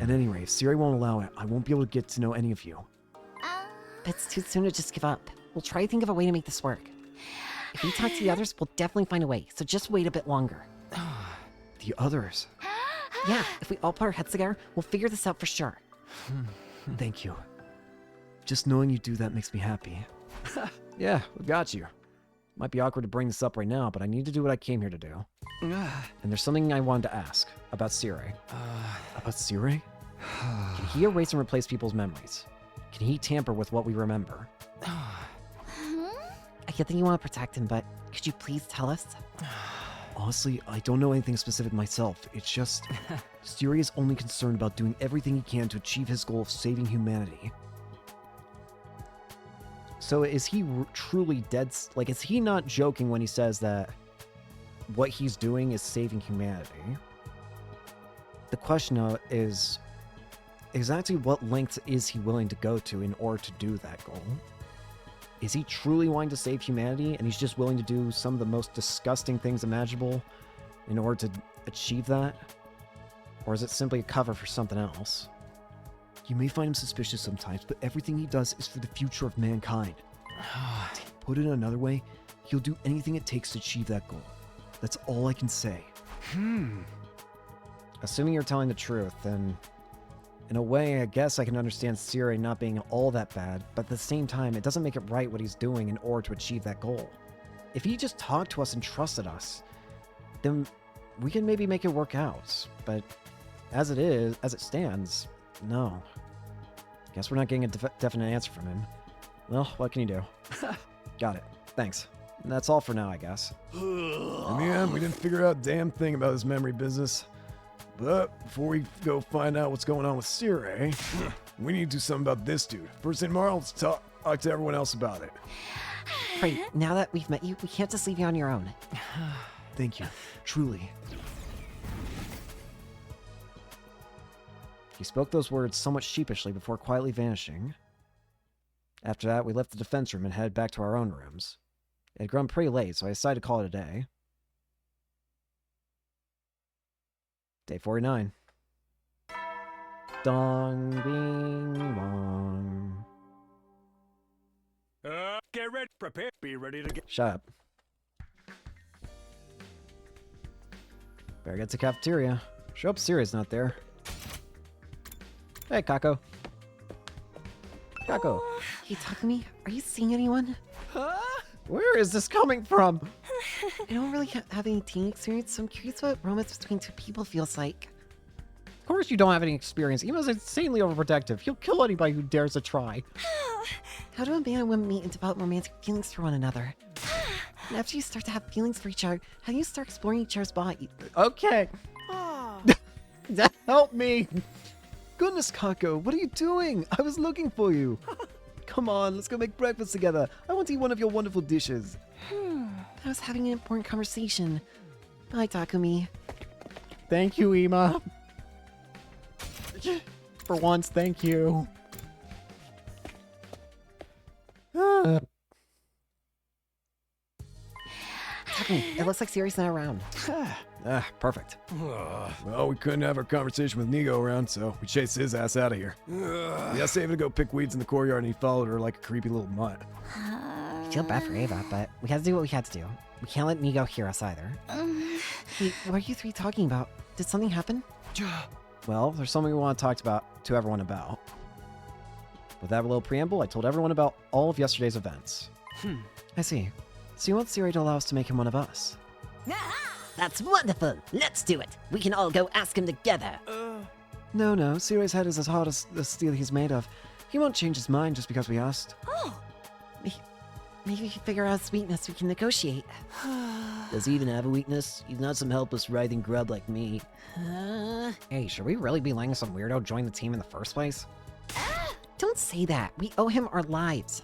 At any rate, if Siri won't allow it, I won't be able to get to know any of you. It's too soon to just give up. We'll try to think of a way to make this work. If we talk to the others, we'll definitely find a way, so just wait a bit longer. The others? Yeah, if we all put our heads together, we'll figure this out for sure. Thank you. Just knowing you do that makes me happy. Yeah, we got you. Might be awkward to bring this up right now, but I need to do what I came here to do. And there's something I wanted to ask about Siri. About Siri? Can he erase and replace people's memories? Can he tamper with what we remember? I get that you want to protect him, but could you please tell us? Honestly, I don't know anything specific myself. It's just... Siri is only concerned about doing everything he can to achieve his goal of saving humanity. So is he truly dead? Like, is he not joking when he says that what he's doing is saving humanity? The question is, exactly what lengths is he willing to go to in order to do that goal? Is he truly wanting to save humanity, and he's just willing to do some of the most disgusting things imaginable in order to achieve that? Or is it simply a cover for something else? You may find him suspicious sometimes, but everything he does is for the future of mankind. Put it another way, he'll do anything it takes to achieve that goal. That's all I can say. Assuming you're telling the truth, then... In a way, I guess I can understand Siri not being all that bad, but at the same time, it doesn't make it right what he's doing in order to achieve that goal. If he just talked to us and trusted us, then we can maybe make it work out. But as it stands, no. Guess we're not getting a definite answer from him. Well, what can you do? Got it. Thanks. And that's all for now, I guess. In the end, we didn't figure out a damn thing about his memory business. But before we go find out what's going on with Siri, we need to do something about this dude. First thing tomorrow, let's talk to everyone else about it. Right, now that we've met you, we can't just leave you on your own. Thank you. Truly. He spoke those words somewhat sheepishly before quietly vanishing. After that, we left the defense room and headed back to our own rooms. It had grown pretty late, so I decided to call it a day. Day 49. Dong, bing, bong. Get ready, prepare, be ready to get... Shut up. Better get to the cafeteria. Sure hope Siri's not there. Hey, Kako. Kako. Hey, Takumi, are you seeing anyone? Where is this coming from? I don't really have any teen experience, so I'm curious what romance between two people feels like. Of course you don't have any experience. Ema's insanely overprotective. He'll kill anybody who dares to try. How do a man and woman meet and develop romantic feelings for one another? And after you start to have feelings for each other, how do you start exploring each other's body? Okay. Help me. Goodness, Kako, what are you doing? I was looking for you. Come on, let's go make breakfast together. I want to eat one of your wonderful dishes. I was having an important conversation. Bye, Takumi. Thank you, Ema. For once, thank you. Takumi, it looks like Siri's not around. Perfect. Well, we couldn't have our conversation with Nigo around, so we chased his ass out of here. Yeah, saved to go pick weeds in the courtyard, and he followed her like a creepy little mutt. I feel bad for Ava, but we had to do what we had to do. We can't let Nigo hear us either. Hey, what are you three talking about? Did something happen? Well, there's something we want to talk to everyone about. With that little preamble, I told everyone about all of yesterday's events. I see. So you want Siri to allow us to make him one of us? That's wonderful! Let's do it! We can all go ask him together! No, Sirei's head is as hard as the steel he's made of. He won't change his mind just because we asked. Oh! Maybe if you figure out his weakness, we can negotiate. Does he even have a weakness? He's not some helpless writhing grub like me. Hey, should we really be letting some weirdo join the team in the first place? Don't say that. We owe him our lives.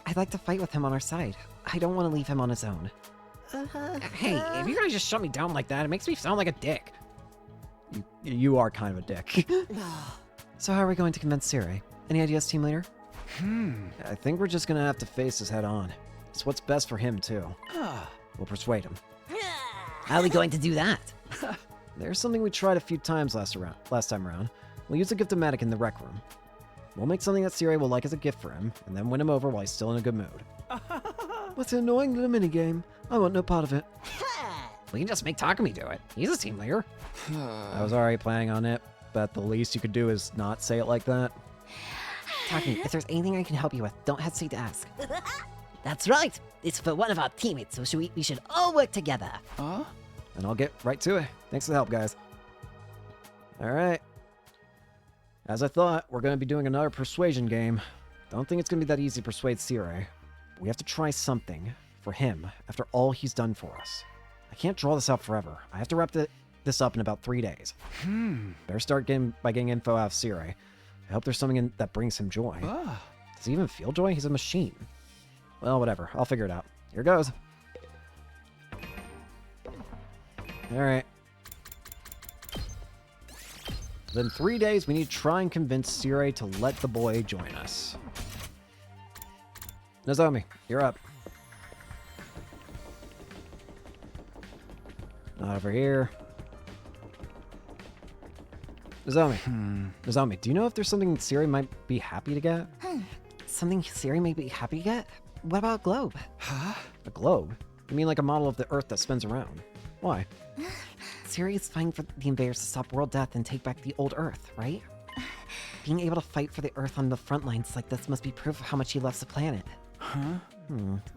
I'd like to fight with him on our side. I don't want to leave him on his own. Hey, if you're gonna just shut me down like that, it makes me sound like a dick. You are kind of a dick. So how are we going to convince Sirei? Any ideas, team leader? I think we're just gonna have to face this head on. It's what's best for him, too. We'll persuade him. How are we going to do that? There's something we tried a few times last time around. We'll use a gift-o-matic in the rec room. We'll make something that Sirei will like as a gift for him, and then win him over while he's still in a good mood. What an annoying little minigame. I want no part of it. We can just make Takumi do it. He's a team leader. I was already planning on it, but the least you could do is not say it like that. Takumi, if there's anything I can help you with, don't hesitate to ask. That's right. It's for one of our teammates, so we should all work together. And I'll get right to it. Thanks for the help, guys. Alright. As I thought, we're going to be doing another persuasion game. Don't think it's going to be that easy to persuade Sirei. We have to try something for him after all he's done for us. I can't draw this out forever. I have to wrap this up in about 3 days. Better start by getting info out of Sirei. I hope there's something that brings him joy. Does he even feel joy? He's a machine. Well, whatever. I'll figure it out. Here goes. Alright. Within 3 days, we need to try and convince Sirei to let the boy join us. Nozomi, you're up. Not over here. Nozomi, do you know if there's something Sirei might be happy to get? Something Sirei may be happy to get? What about a globe? A globe? You mean like a model of the Earth that spins around? Why? Sirei is fighting for the invaders to stop world death and take back the old Earth, right? Being able to fight for the Earth on the front lines like this must be proof of how much he loves the planet.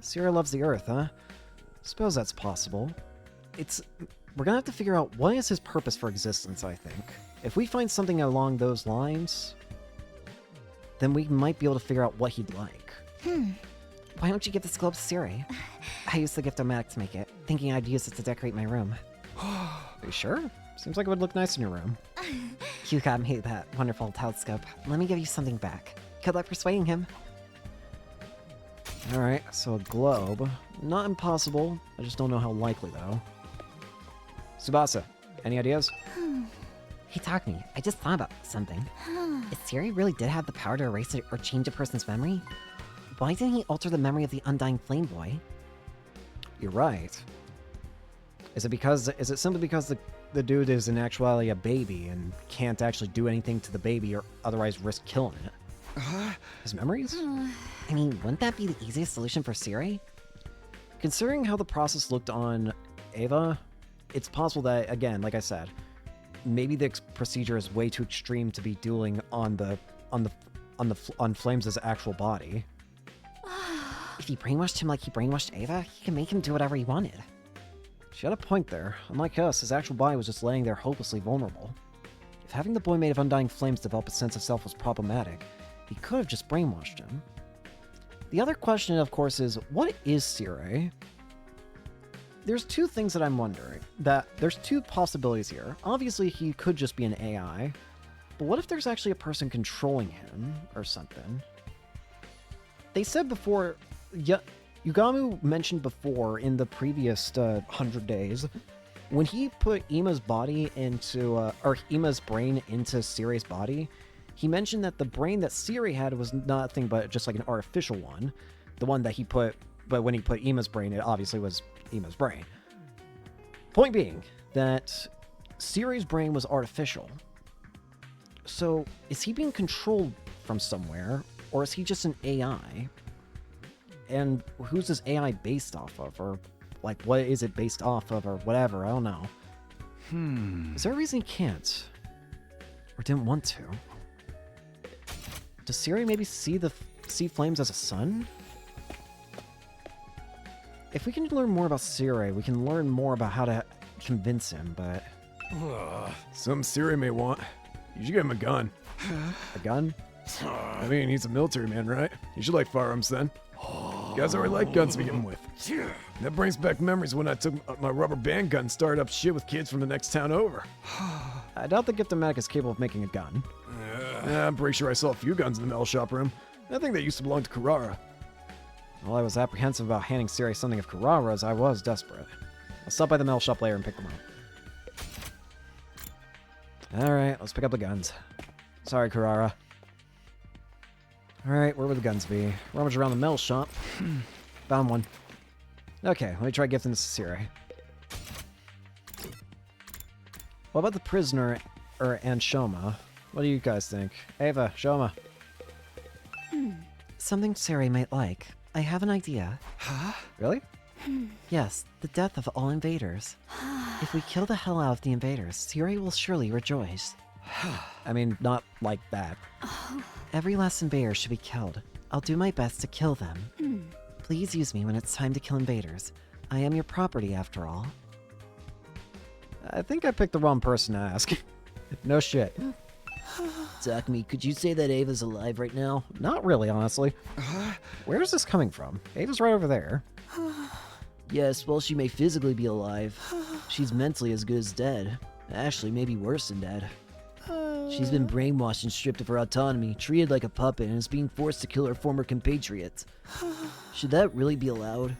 Sirei loves the Earth, huh? Suppose that's possible. We're gonna have to figure out what is his purpose for existence, I think. If we find something along those lines, then we might be able to figure out what he'd like. Why don't you give this globe to Sirei? I used the gift-o-matic to make it, thinking I'd use it to decorate my room. Are you sure? Seems like it would look nice in your room. You got me that wonderful telescope. Let me give you something back. Good luck persuading him. Alright, so a globe. Not impossible. I just don't know how likely, though. Tsubasa, any ideas? Hey, Takumi, I just thought about something. If Sirei really did have the power to erase or change a person's memory, why didn't he alter the memory of the Undying Flame Boy? You're right. Is it simply because the dude is in actuality a baby and can't actually do anything to the baby or otherwise risk killing it? His memories? I mean, wouldn't that be the easiest solution for Sirei? Considering how the process looked on Ava, it's possible that, again, like I said, maybe the procedure is way too extreme to be dueling on Flames' actual body. If he brainwashed him like he brainwashed Ava, he can make him do whatever he wanted. She had a point there. Unlike us, his actual body was just laying there hopelessly vulnerable. If having the boy made of Undying Flames develop a sense of self was problematic, he could have just brainwashed him. The other question, of course, is, what is Sirei? There's two things that I'm wondering. There's two possibilities here. Obviously, he could just be an AI, but what if there's actually a person controlling him, or something? They said before, Yugamu mentioned before in the previous 100 days, when he put Ima's body into, or Ima's brain into Sirei's body, he mentioned that the brain that Sirei had was nothing but just like an artificial one. The one that he put, but when he put Ima's brain, it obviously was Ima's brain. Point being that Sirei's brain was artificial. So, is he being controlled from somewhere, or is he just an AI? And who's this AI based off of? Or, like, what is it based off of, or whatever? I don't know. Is there a reason he can't? Or didn't want to? Does Sirei maybe see Flames as a son? If we can learn more about Sirei, we can learn more about how to convince him, but... Some Siri may want. You should give him a gun. A gun? I mean, he's a military man, right? You should like firearms then. Guys already like guns to begin with. That brings back memories when I took my rubber band gun and started up shit with kids from the next town over. I doubt the Giftomatic is capable of making a gun. Yeah, I'm pretty sure I saw a few guns in the metal shop room. I think they used to belong to Carrara. While I was apprehensive about handing Siri something of Carrara's, I was desperate. I'll stop by the metal shop later and pick them up. Alright, let's pick up the guns. Sorry, Carrara. Alright, where would the guns be? Rummage around the metal shop. Found one. Okay, let me try gifting this to Siri. What about the prisoner, and Shoma? What do you guys think? Ava, Shoma. Something Siri might like. I have an idea. Huh? Really? Yes, the death of all invaders. If we kill the hell out of the invaders, Siri will surely rejoice. I mean, not like that. Every last invader should be killed. I'll do my best to kill them. Please use me when it's time to kill invaders. I am your property, after all. I think I picked the wrong person to ask. No shit. Takumi, could you say that Ava's alive right now? Not really, honestly. Where is this coming from? Ava's right over there. Yes, well, she may physically be alive. She's mentally as good as dead. Actually, maybe worse than dead. She's been brainwashed and stripped of her autonomy, treated like a puppet, and is being forced to kill her former compatriots. Should that really be allowed?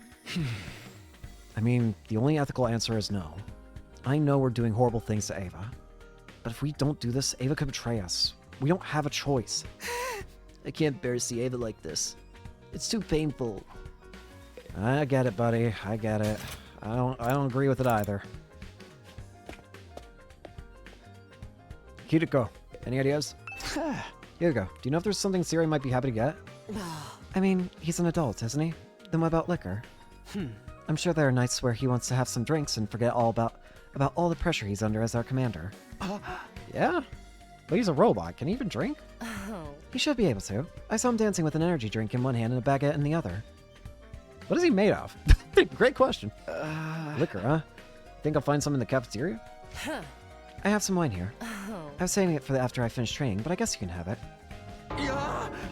I mean, the only ethical answer is no. I know we're doing horrible things to Ava. But if we don't do this, Ava could betray us. We don't have a choice. I can't bear to see Ava like this. It's too painful. I get it, buddy. I get it. I don't agree with it either. Kiriko, any ideas? Here you go. Do you know if there's something Siri might be happy to get? I mean, he's an adult, isn't he? Then what about liquor? I'm sure there are nights where he wants to have some drinks and forget all about all the pressure he's under as our commander. Yeah? But he's a robot. Can he even drink? He should be able to. I saw him dancing with an energy drink in one hand and a baguette in the other. What is he made of? Great question. Liquor, huh? Think I'll find some in the cafeteria? I have some wine here. I was saving it for after I finish training, but I guess you can have it. You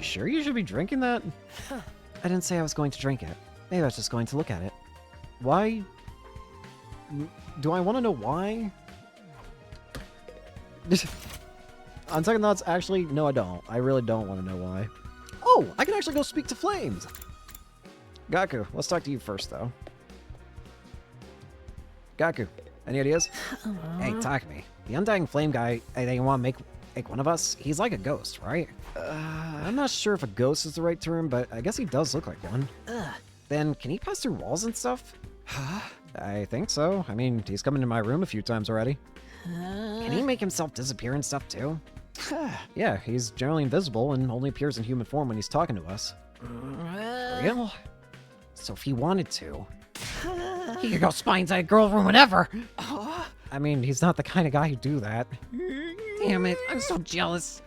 sure you should be drinking that? I didn't say I was going to drink it. Maybe I was just going to look at it. Why? Do I want to know why? On second thoughts, actually, no I don't. I really don't want to know why. Oh, I can actually go speak to Flames! Gaku, let's talk to you first, though. Gaku, any ideas? Hey, Takumi, the Undying Flame guy that you want to make one of us, he's like a ghost, right? I'm not sure if a ghost is the right term, but I guess he does look like one. Then, can he pass through walls and stuff? I think so. I mean, he's come into my room a few times already. Can he make himself disappear and stuff, too? Yeah, he's generally invisible and only appears in human form when he's talking to us. Real? So if he wanted to... he could go spy inside a girl's room whenever! I mean, he's not the kind of guy who'd do that. Damn it, I'm so jealous.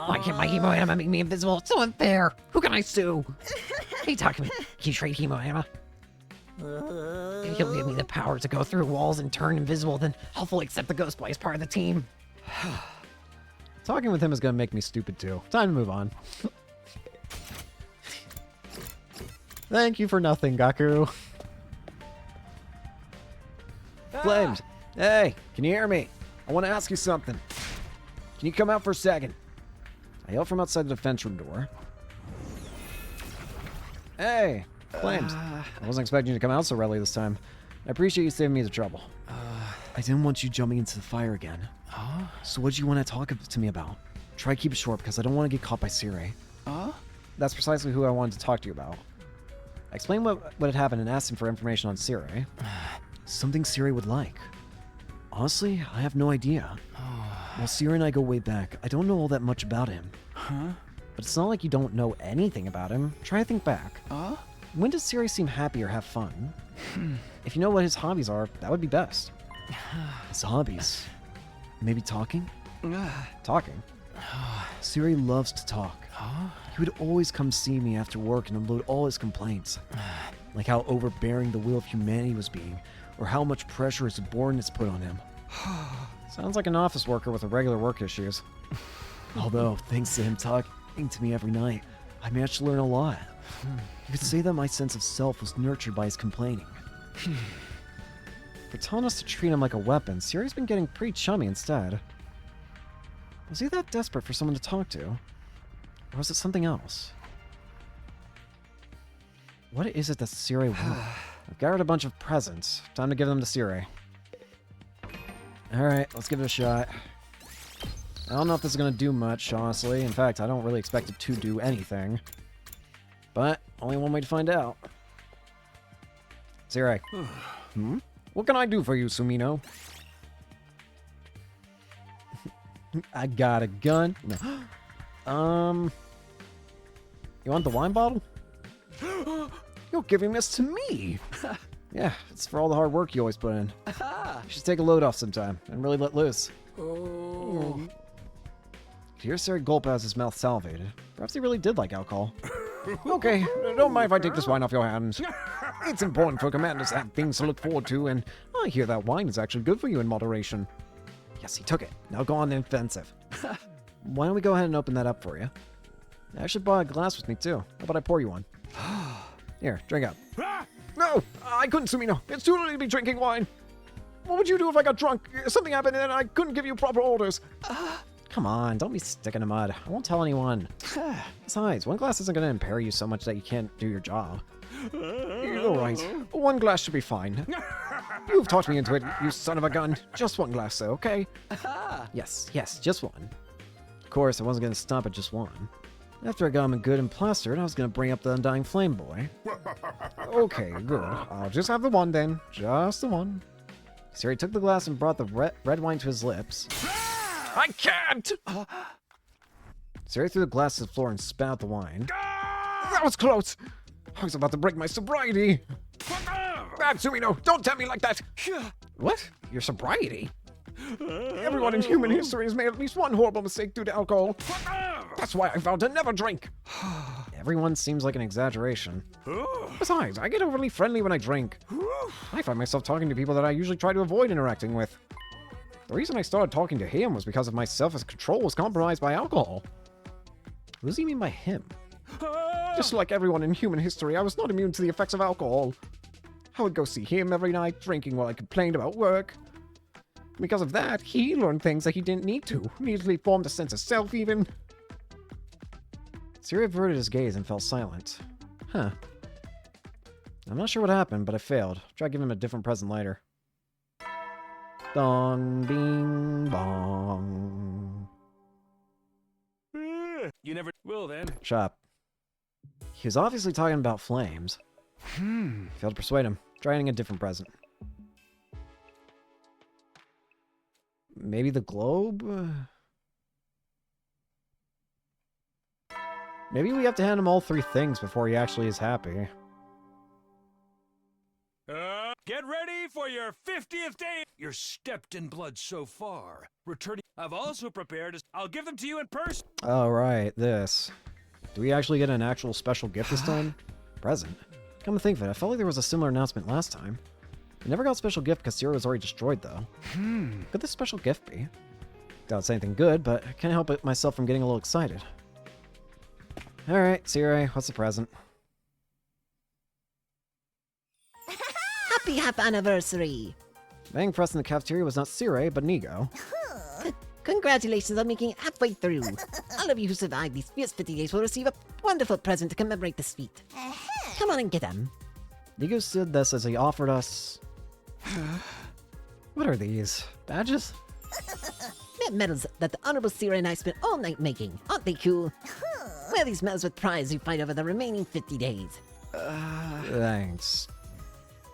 Why can't my Hemo Anima make me invisible? It's so unfair! Who can I sue? Hey, Takumi, can you trade Hemo Anima? If he'll give me the power to go through walls and turn invisible, then I'll fully accept the Ghost Boy as part of the team. Talking with him is gonna make me stupid too. Time to move on. Thank you for nothing, Gaku. Flames! Hey, can you hear me? I want to ask you something. Can you come out for a second? I yell from outside the defense room door. Hey, Flames. I wasn't expecting you to come out so readily this time. I appreciate you saving me the trouble. I didn't want you jumping into the fire again. So what do you want to talk to me about? Try to keep it short because I don't want to get caught by Siri. That's precisely who I wanted to talk to you about. I explained what had happened and asked him for information on Siri. Something Siri would like. Honestly, I have no idea. While Siri and I go way back, I don't know all that much about him. But it's not like you don't know anything about him. Try to think back. When does Siri seem happy or have fun? If you know what his hobbies are, that would be best. His hobbies? Maybe talking? Talking? Siri loves to talk. He would always come see me after work and unload all his complaints. Like how overbearing the will of humanity was being, or how much pressure his subordinates put on him. Sounds like an office worker with regular work issues. Although, thanks to him talking to me every night, I managed to learn a lot. You could say that my sense of self was nurtured by his complaining. For telling us to treat him like a weapon, Siri's been getting pretty chummy instead. Was he that desperate for someone to talk to? Or was it something else? What is it that Siri wants? I've gathered a bunch of presents. Time to give them to Siri. Alright, let's give it a shot. I don't know if this is going to do much, honestly. In fact, I don't really expect it to do anything. But, only one way to find out. Siri. What can I do for you, Sumino? I got a gun. No. You want the wine bottle? You're giving this to me! Yeah, it's for all the hard work you always put in. You should take a load off sometime and really let loose. Here, Siri gulp as his mouth salivated. Perhaps he really did like alcohol. Okay, don't mind if I take this wine off your hands. It's important for commanders to have things to look forward to, and I hear that wine is actually good for you in moderation. Yes, he took it. Now go on the offensive. Why don't we go ahead and open that up for you? I actually brought a glass with me, too. How about I pour you one? Here, drink up. No! I couldn't, Sumino. It's too early to be drinking wine. What would you do if I got drunk? Something happened and I couldn't give you proper orders. Come on, don't be sticking in the mud. I won't tell anyone. Besides, one glass isn't going to impair you so much that you can't do your job. You're right. One glass should be fine. You've talked me into it, you son of a gun. Just one glass, though, okay? Yes, just one. Of course, I wasn't going to stop at just one. After I got him good and plastered, I was going to bring up the Undying Flame Boy. Okay, good. I'll just have the one then. Just the one. Siri took the glass and brought the red wine to his lips. I can't! Siri threw the glass to the floor and spat out the wine. That was close! I was about to break my sobriety! Sumino, don't tell me like that! What? Your sobriety? Everyone in human history has made at least one horrible mistake due to alcohol. That's why I vowed to never drink. Everyone seems like an exaggeration. Besides, I get overly friendly when I drink. I find myself talking to people that I usually try to avoid interacting with. The reason I started talking to him was because of my self-control was compromised by alcohol. What does he mean by him? Just like everyone in human history, I was not immune to the effects of alcohol. I would go see him every night, drinking while I complained about work. Because of that, he learned things that he didn't need to. Immediately formed a sense of self, even. Siri averted his gaze and fell silent. Huh. I'm not sure what happened, but I failed. Try giving him a different present later. Dong, bing, bong. You never will then. Shut up. He was obviously talking about flames. Failed to persuade him. Try getting a different present. Maybe the globe? Maybe we have to hand him all three things before he actually is happy. Get ready for your 50th day. You're stepped in blood so far. Returning. I've also prepared. I'll give them to you in person. Oh, right, this. Do we actually get an actual special gift this time? Present? Come to think of it, I felt like there was a similar announcement last time. I never got a special gift because Sierra was already destroyed, though. Could this special gift be? Doubt it's anything good, but I can't help it myself from getting a little excited. Alright, Siri, what's the present? Happy anniversary! Bang for us in the cafeteria was not Siri, but Nigo. Congratulations on making it halfway through. All of you who survived these fierce 50 days will receive a wonderful present to commemorate this feat. Come on and get them. Nigo said this as he offered us... What are these? Badges? They're medals that the Honorable Sierra and I spent all night making. Aren't they cool? Wear these medals with pride as you fight over the remaining 50 days. Thanks.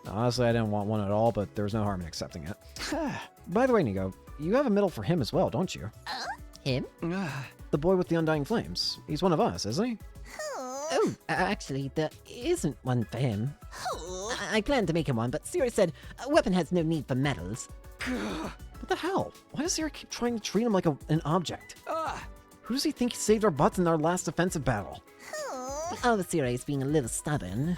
Honestly, I didn't want one at all, but there's no harm in accepting it. By the way, Nigo, you have a medal for him as well, don't you? Him? The boy with the Undying Flames. He's one of us, isn't he? Oh, actually, there isn't one for him. I planned to make him one, but Siri said a weapon has no need for medals. What the hell? Why does Siri keep trying to treat him like an object? Who does he think saved our butts in our last offensive battle? The other Siri is being a little stubborn.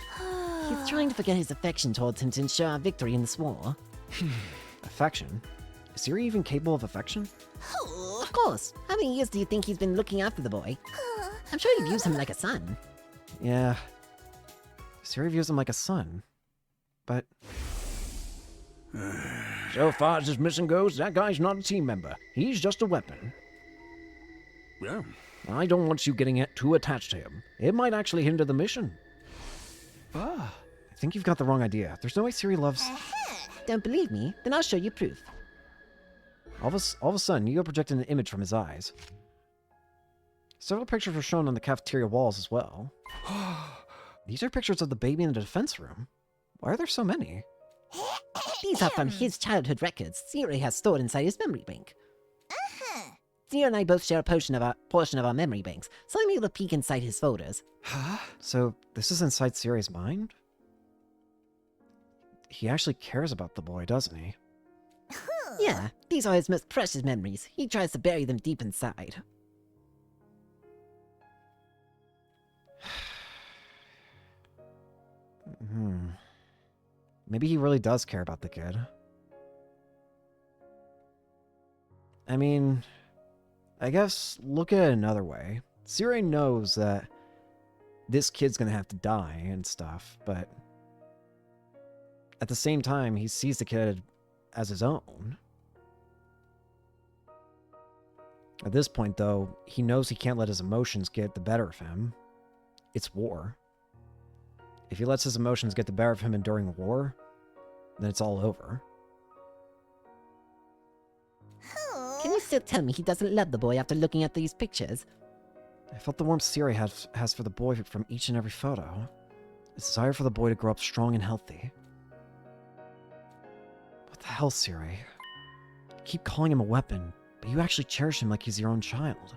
He's trying to forget his affection towards him to ensure our victory in this war. Affection? Is Siri even capable of affection? Of course. How many years do you think he's been looking after the boy? I'm sure he views him like a son. Yeah. Siri views him like a son. But... so far as this mission goes, that guy's not a team member. He's just a weapon. Yeah. I don't want you getting too attached to him. It might actually hinder the mission. Ah. I think you've got the wrong idea. There's no way Siri loves... Don't believe me? Then I'll show you proof. All of a sudden, Nigo projected an image from his eyes. Several pictures were shown on the cafeteria walls as well. These are pictures of the baby in the defense room. Why are there so many? These are from his childhood records Siri has stored inside his memory bank. Zero and I both share a portion of our memory banks, so I'm able to peek inside his folders. So, this is inside Siri's mind? He actually cares about the boy, doesn't he? Yeah, these are his most precious memories. He tries to bury them deep inside. Maybe he really does care about the kid. I mean, I guess look at it another way. Siri knows that this kid's gonna have to die and stuff, but at the same time, he sees the kid as his own. At this point, though, he knows he can't let his emotions get the better of him. It's war. If he lets his emotions get the better of him during the war, then it's all over. Can you still tell me he doesn't love the boy after looking at these pictures? I felt the warmth Siri has for the boy from each and every photo. A desire for the boy to grow up strong and healthy. What the hell, Siri? You keep calling him a weapon, but you actually cherish him like he's your own child.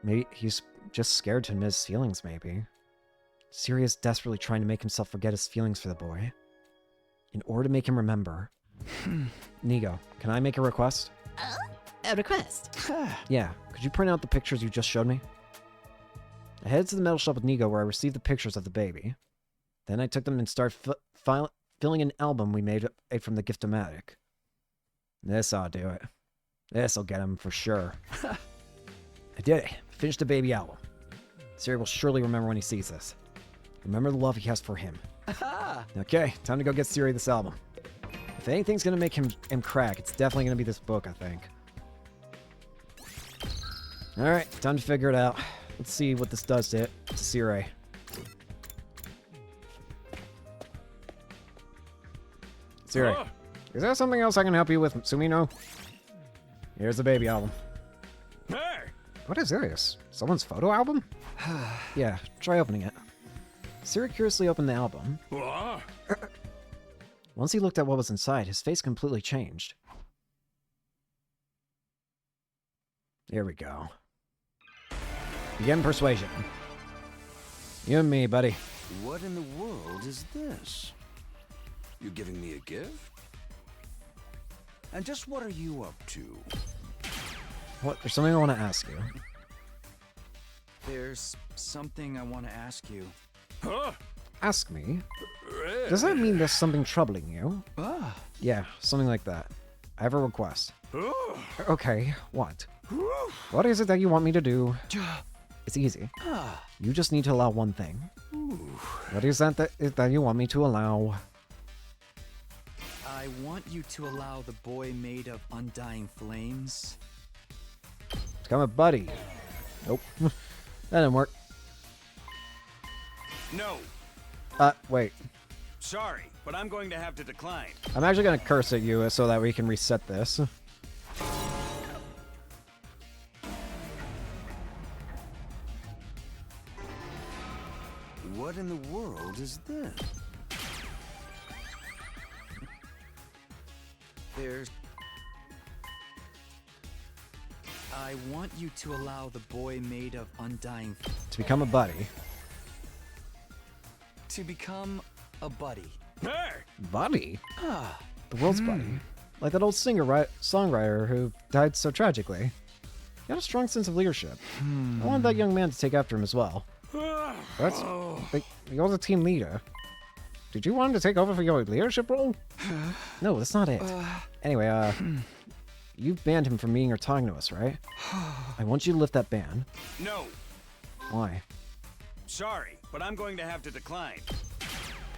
Maybe he's just scared to admit his feelings, maybe. Siri is desperately trying to make himself forget his feelings for the boy. In order to make him remember. Nigo, can I make a request? A request? Yeah, could you print out the pictures you just showed me? I headed to the metal shop with Nigo where I received the pictures of the baby. Then I took them and started filling an album we made from the Gift-O-Matic. This ought to do it. This'll get him for sure. I did it. Finished the baby album. Siri will surely remember when he sees this. Remember the love he has for him. Okay, time to go get Siri this album. If anything's gonna make him crack, it's definitely gonna be this book, I think. Alright, time to figure it out. Let's see what this does to Siri. Siri, is there something else I can help you with, Sumino? Here's the baby album. Hey! What is this? Someone's photo album? Yeah, try opening it. Siri curiously opened the album. Once he looked at what was inside, his face completely changed. Here we go. Begin persuasion. You and me, buddy. What in the world is this? You giving me a gift? And just what are you up to? What? There's something I want to ask you. There's something I want to ask you. Huh? Ask me? Does that mean there's something troubling you? Yeah, something like that. I have a request. Okay, what? What is it that you want me to do? It's easy. You just need to allow one thing. What is that you want me to allow? I want you to allow the boy made of undying flames. Become a buddy. Nope. That didn't work. No. Wait. Sorry, but I'm going to have to decline. I'm actually gonna curse at you so that we can reset this. What in the world is this? I want you to allow the boy made of undying... To become a buddy. To become a buddy. Hey! Buddy? The world's buddy. Like that old songwriter who died so tragically. He had a strong sense of leadership. I wanted that young man to take after him as well. That's But you're the team leader. Did you want him to take over for your leadership role? No, that's not it. Anyway, you've banned him from meeting or talking to us, right? I want you to lift that ban. No. Why? Sorry, but I'm going to have to decline.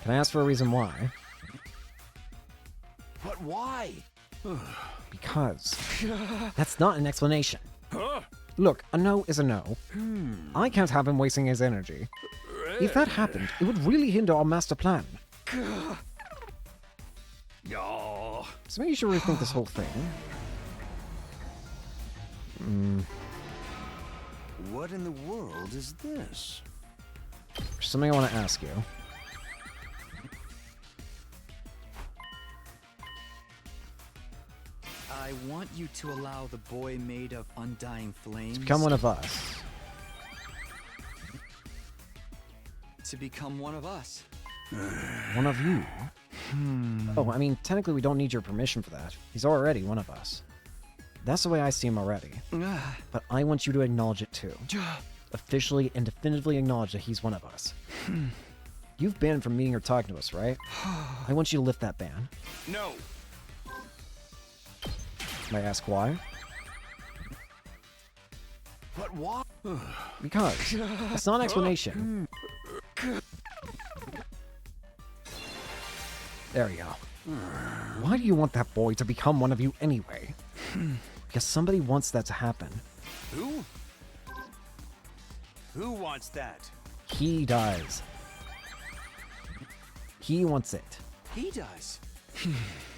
Can I ask for a reason why? But why? Because. That's not an explanation. Huh? Look, a no is a no. I can't have him wasting his energy. If that happened, it would really hinder our master plan. Oh. So maybe you should rethink this whole thing. What in the world is this? There's something I want to ask you. I want you to allow the boy made of undying flames To become one of us. to become one of us. One of you? Oh, I mean, technically we don't need your permission for that. He's already one of us. That's the way I see him already. But I want you to acknowledge it too. Officially and definitively acknowledge that he's one of us. You've banned him from meeting or talking to us, right? I want you to lift that ban. No. May I ask why? But why? Because. It's not an explanation. There we go. Why do you want that boy to become one of you anyway? Because somebody wants that to happen. Who? Who wants that? He does. He wants it. He does.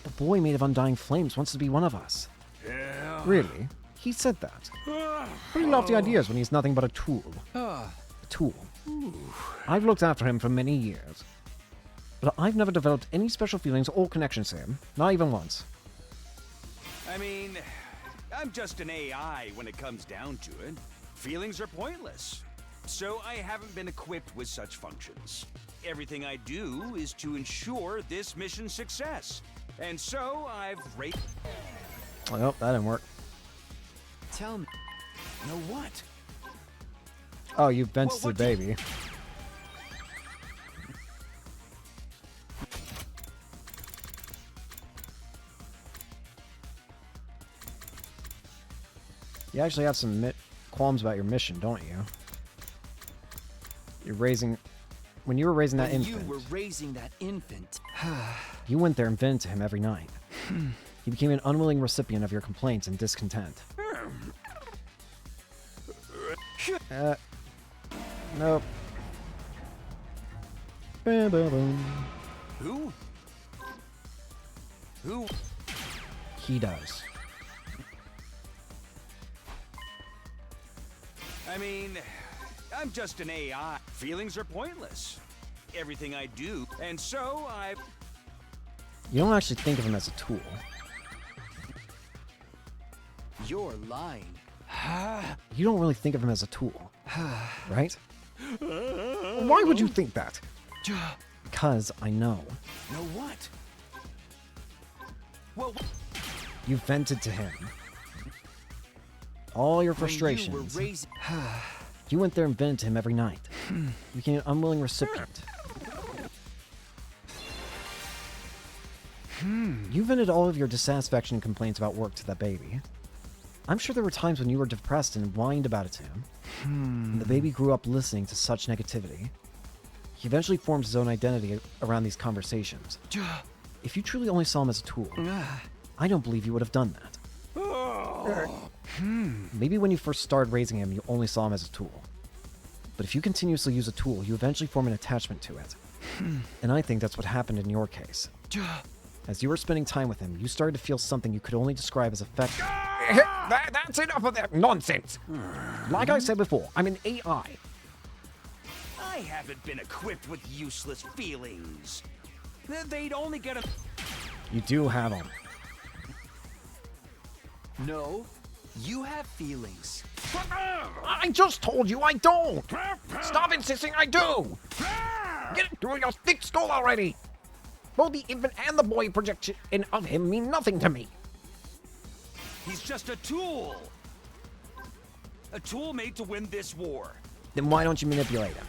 The boy made of undying flames wants to be one of us. Yeah. Really? He said that. Pretty lofty ideas when he's nothing but a tool. A tool. I've looked after him for many years. But I've never developed any special feelings or connections to him. Not even once. I mean, I'm just an AI when it comes down to it. Feelings are pointless. So I haven't been equipped with such functions. Everything I do is to ensure this mission's success. And so I've Oh, that didn't work. Tell me. No what? Oh, you benched the baby. You actually have some qualms about your mission, don't you? You're raising... When you were raising that When infant... you were raising that infant. You went there and vented to him every night. He became an unwilling recipient of your complaints and discontent. Nope. Who? Who? He does. I mean, I'm just an AI. Feelings are pointless. Everything I do, and so I... You don't actually think of him as a tool. You're lying. You don't really think of him as a tool. Right? Why would you think that? Because I know. No what? Well, You vented to him. All your When you frustrations. were raising... You went there and vented to him every night. You became an unwilling recipient. You vented all of your dissatisfaction and complaints about work to that baby. I'm sure there were times when you were depressed and whined about it to him. And the baby grew up listening to such negativity. He eventually formed his own identity around these conversations. If you truly only saw him as a tool, I don't believe you would have done that. Maybe when you first started raising him, you only saw him as a tool. But if you continuously use a tool, you eventually form an attachment to it. And I think that's what happened in your case. As you were spending time with him, you started to feel something you could only describe as affection. That's enough of that nonsense. Like I said before, I'm an AI. I haven't been equipped with useless feelings. They'd only get a... You do have them. No, you have feelings. I just told you I don't. Stop insisting I do. Get it through your thick skull already. Both the infant and the boy projection of him mean nothing to me. He's just a tool. A tool made to win this war. Then why don't you manipulate him?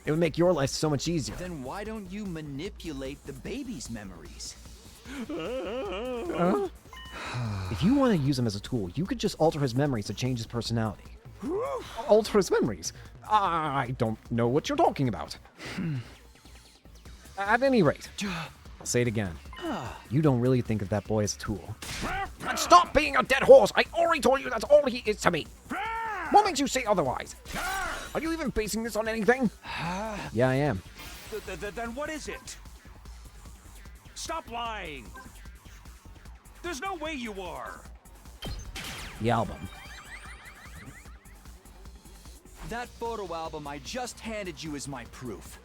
It would make your life so much easier. Then why don't you manipulate the baby's memories? If you want to use him as a tool, you could just alter his memories to change his personality. Alter his memories? I don't know what you're talking about. At any rate, I'll say it again. You don't really think of that boy as a tool. And stop being a dead horse! I already told you that's all he is to me! What makes you say otherwise? Are you even basing this on anything? Yeah, I am. Then what is it? Stop lying! There's no way you are! The album. That photo album I just handed you is my proof.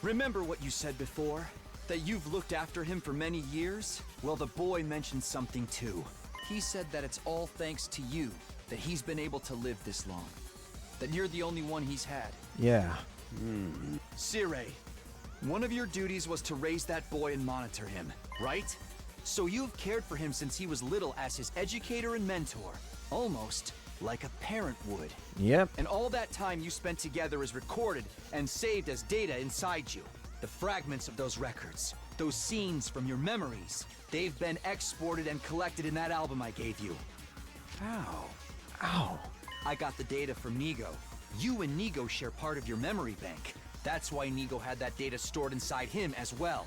Remember what you said before? That you've looked after him for many years? Well, the boy mentioned something too. He said that it's all thanks to you that he's been able to live this long. That you're the only one he's had. Yeah. Sire, one of your duties was to raise that boy and monitor him, right? So you've cared for him since he was little as his educator and mentor. Almost like a parent would. Yep. And all that time you spent together is recorded and saved as data inside you. The fragments of those records, those scenes from your memories, they've been exported and collected in that album I gave you. Ow. Ow. I got the data from Nigo. You and Nigo share part of your memory bank. That's why Nigo had that data stored inside him as well.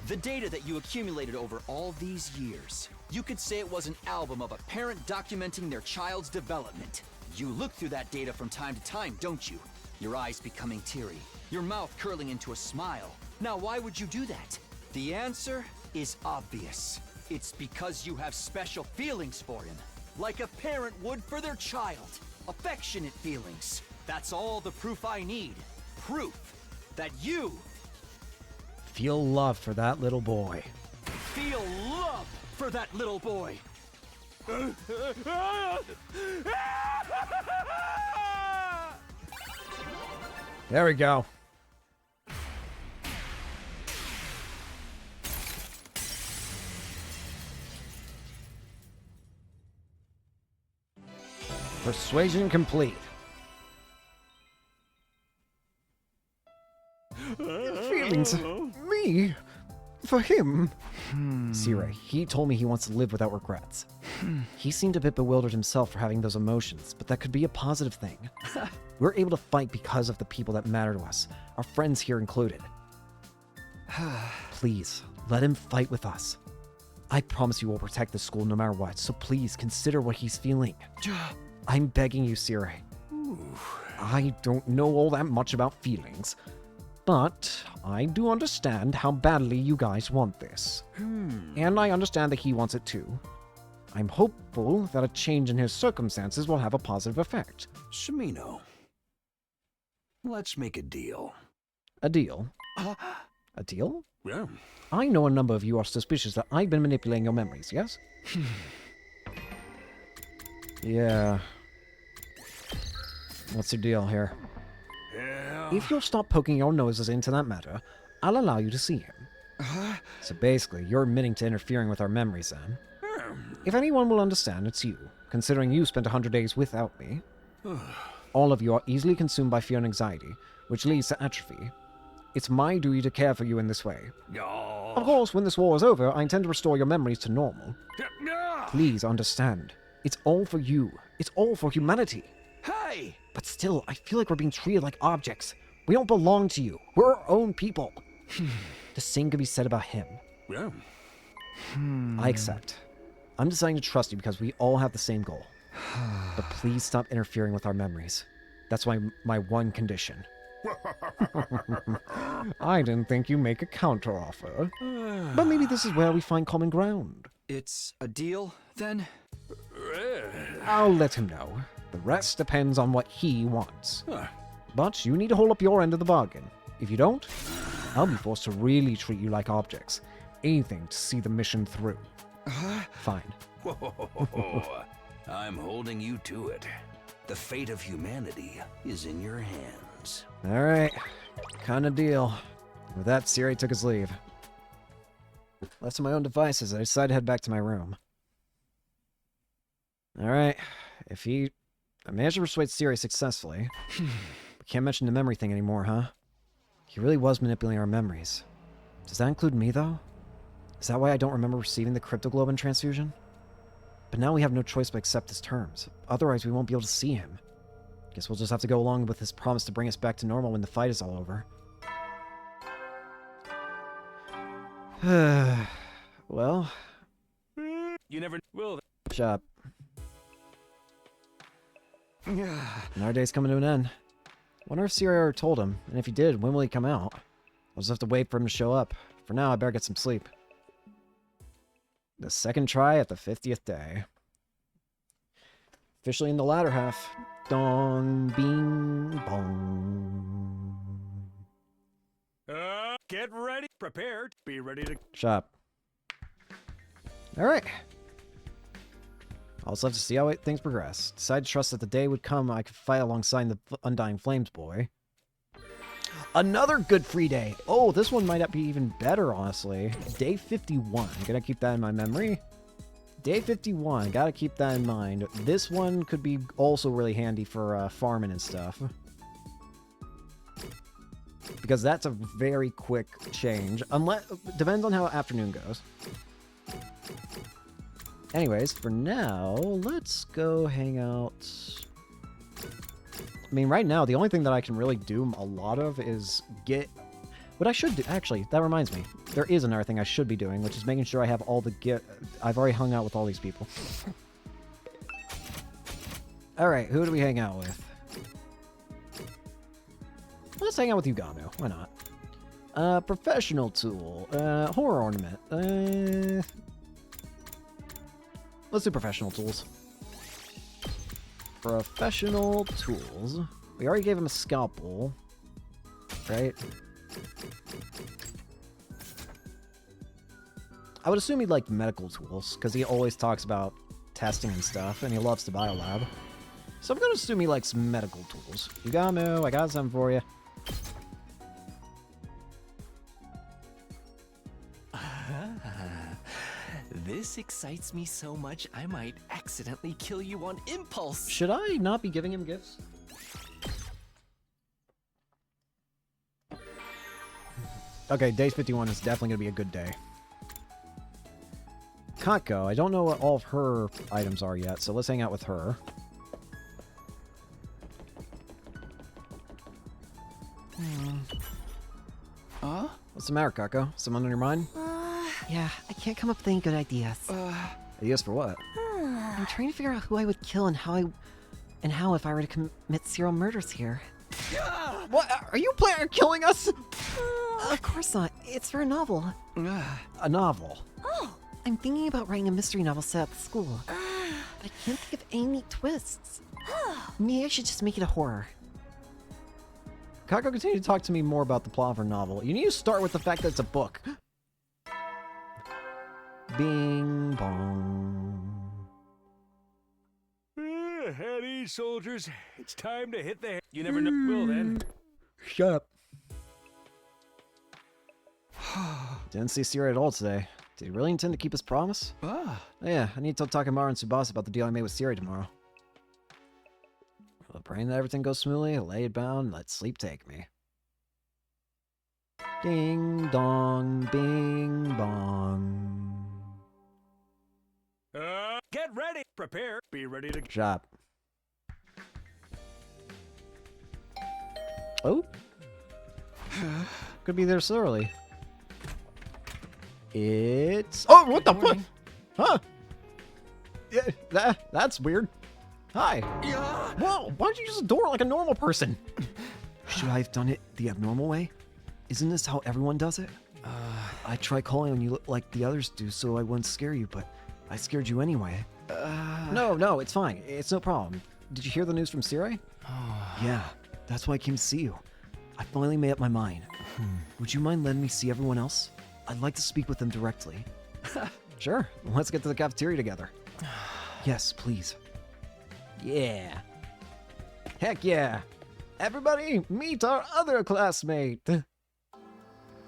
The data that you accumulated over all these years. You could say it was an album of a parent documenting their child's development. You look through that data from time to time, don't you? Your eyes becoming teary, your mouth curling into a smile. Now, why would you do that? The answer is obvious. It's because you have special feelings for him. Like a parent would for their child. Affectionate feelings. That's all the proof I need. Proof that you Feel love for that little boy. feel love for that little boy. There we go. Persuasion complete. Feelings. Me? For him? Sire, he told me he wants to live without regrets. He seemed a bit bewildered himself for having those emotions, but that could be a positive thing. We're able to fight because of the people that matter to us, our friends here included. Please, let him fight with us. I promise you will protect the school no matter what, so please consider what he's feeling. I'm begging you, Sire. I don't know all that much about feelings, but I do understand how badly you guys want this. And I understand that he wants it too. I'm hopeful that a change in his circumstances will have a positive effect. Shimino, let's make a deal. A deal? A deal? Yeah. I know a number of you are suspicious that I've been manipulating your memories, yes? Yeah. What's your deal here? Yeah. If you'll stop poking your noses into that matter, I'll allow you to see him. So basically, you're admitting to interfering with our memories then. If anyone will understand, it's you, considering you spent 100 days without me. All of you are easily consumed by fear and anxiety, which leads to atrophy. It's my duty to care for you in this way. Of course, when this war is over, I intend to restore your memories to normal. Please understand. It's all for you. It's all for humanity. Hey! But still, I feel like we're being treated like objects. We don't belong to you. We're our own people. The same could be said about him. Yeah. I accept. I'm deciding to trust you because we all have the same goal. But please stop interfering with our memories. That's my one condition. I didn't think you'd make a counteroffer. But maybe this is where we find common ground. It's a deal, then? I'll let him know. The rest depends on what he wants. But you need to hold up your end of the bargain. If you don't, I'll be forced to really treat you like objects. Anything to see the mission through. Fine. Whoa. I'm holding you to it. The fate of humanity is in your hands. Alright. Kinda deal. With that, Siri took his leave. Left to my own devices, I decided to head back to my room. Alright. I managed to persuade Siri successfully. We can't mention the memory thing anymore, huh? He really was manipulating our memories. Does that include me, though? Is that why I don't remember receiving the cryptoglobin transfusion? But now we have no choice but accept his terms. Otherwise, we won't be able to see him. Guess we'll just have to go along with his promise to bring us back to normal when the fight is all over. Well... You never will. Shut up. And our day's coming to an end. Wonder if Siri ever told him, and if he did, when will he come out? I'll just have to wait for him to show up. For now, I better get some sleep. The second try at the 50th day. Officially in the latter half. Dong, bing, bong. Get ready, prepared, be ready to... Shut up. Alright. I'll just have to see how things progress. Decided to trust that the day would come I could fight alongside the Undying Flames boy. Another good free day! Oh, this one might be even better, honestly. Day 51. Gotta keep that in my memory. Day 51. Gotta keep that in mind. This one could be also really handy for farming and stuff. Because that's a very quick change. Depends on how afternoon goes. Anyways, for now, let's go hang out. I mean, right now, the only thing that I can really do a lot of is get... What I should do... Actually, that reminds me. There is another thing I should be doing, which is making sure I have all the I've already hung out with all these people. Alright, who do we hang out with? Let's hang out with Yugano. Why not? Professional tool. Horror ornament. Let's do professional tools. Professional tools. We already gave him a scalpel. Right? I would assume he'd like medical tools, because he always talks about testing and stuff, and he loves the biolab. So I'm going to assume he likes medical tools. Yugamo, I got something for you. This excites me so much, I might accidentally kill you on impulse. Should I not be giving him gifts? Okay, day 51 is definitely going to be a good day. Kako, I don't know what all of her items are yet, so let's hang out with her. What's the matter, Kako? Someone on your mind? Yeah, I can't come up with any good ideas. Ideas for what? I'm trying to figure out who I would kill and how if I were to commit serial murders here. What? Are you planning on killing us? Of course not. It's for a novel. A novel? Oh, I'm thinking about writing a mystery novel set at the school. But I can't think of any neat twists. Maybe I should just make it a horror. Kako, continue to talk to me more about the plot of her novel. You need to start with the fact that it's a book. Bing bong. At ease, soldiers. It's time to hit the... You never know. Will then. Shut up. Didn't see Siri at all today. Did he really intend to keep his promise? Oh yeah, I need to talk to Takamaru and Tsubasa about the deal I made with Siri tomorrow. Well, praying that everything goes smoothly, lay it bound, let sleep take me. Ding dong, bing bong. Get ready, prepare, be ready to... Shop. Oh? Could be there so early. It's... Oh, what the fuck? Huh? Yeah, that's weird. Hi. Whoa, why don't you use the door like a normal person? Should I have done it the abnormal way? Isn't this how everyone does it? I tried calling on you like the others do so I wouldn't scare you, but I scared you anyway. No, it's fine. It's no problem. Did you hear the news from Siri? Yeah, that's why I came to see you. I finally made up my mind. Would you mind letting me see everyone else? I'd like to speak with them directly. Sure. Let's get to the cafeteria together. Yes, please. Yeah. Heck yeah. Everybody, meet our other classmate.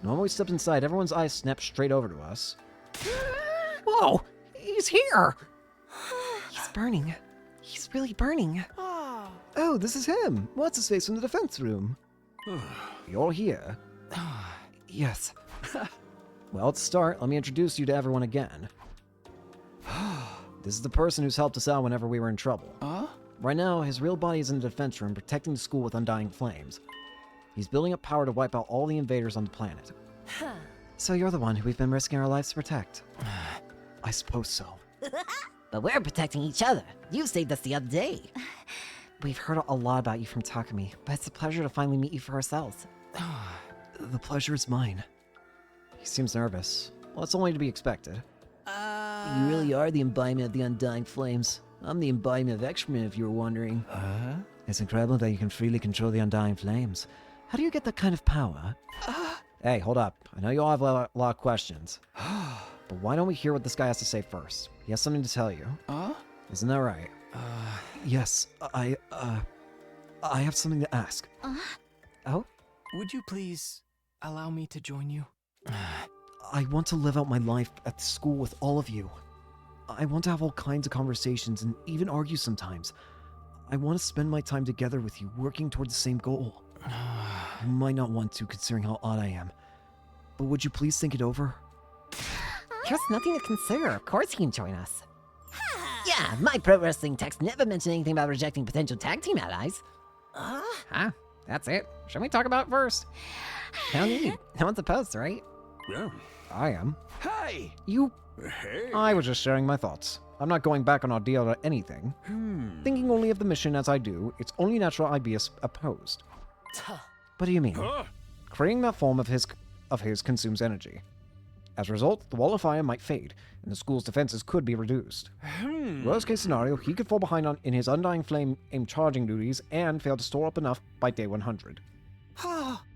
Normally we stepped inside, everyone's eyes snapped straight over to us. Whoa! He's here! He's It's burning. He's really burning. Oh, this is him. What's his face from the defense room? You're here. Yes. Well, to start, let me introduce you to everyone again. This is the person who's helped us out whenever we were in trouble. Right now, his real body is in the defense room protecting the school with undying flames. He's building up power to wipe out all the invaders on the planet. So you're the one who we've been risking our lives to protect. I suppose so. But we're protecting each other. You saved us the other day. We've heard a lot about you from Takumi, but it's a pleasure to finally meet you for ourselves. The pleasure is mine. He seems nervous. Well, it's only to be expected. You really are the embodiment of the undying flames. I'm the embodiment of excrement, if you were wondering. It's incredible that you can freely control the undying flames. How do you get that kind of power? Hey, hold up. I know you all have a lot of questions. But why don't we hear what this guy has to say first? He has something to tell you. Isn't that right? Yes, I have something to ask. Oh? Would you please allow me to join you? I want to live out my life at school with all of you. I want to have all kinds of conversations and even argue sometimes. I want to spend my time together with you, working toward the same goal. You might not want to, considering how odd I am. But would you please think it over? There's nothing to consider. Of course he can join us. Yeah, my pro wrestling text never mentioned anything about rejecting potential tag team allies. Huh? That's it. Should we talk about it first? No need. No one's opposed, right? Yeah. I am. Hey! You... Hey! I was just sharing my thoughts. I'm not going back on our deal or anything. Thinking only of the mission as I do, it's only natural I'd be opposed. What do you mean? Creating that form of his consumes energy. As a result, the wall of fire might fade, and the school's defenses could be reduced. Worst case scenario, he could fall behind in his undying flame aim charging duties and fail to store up enough by day 100.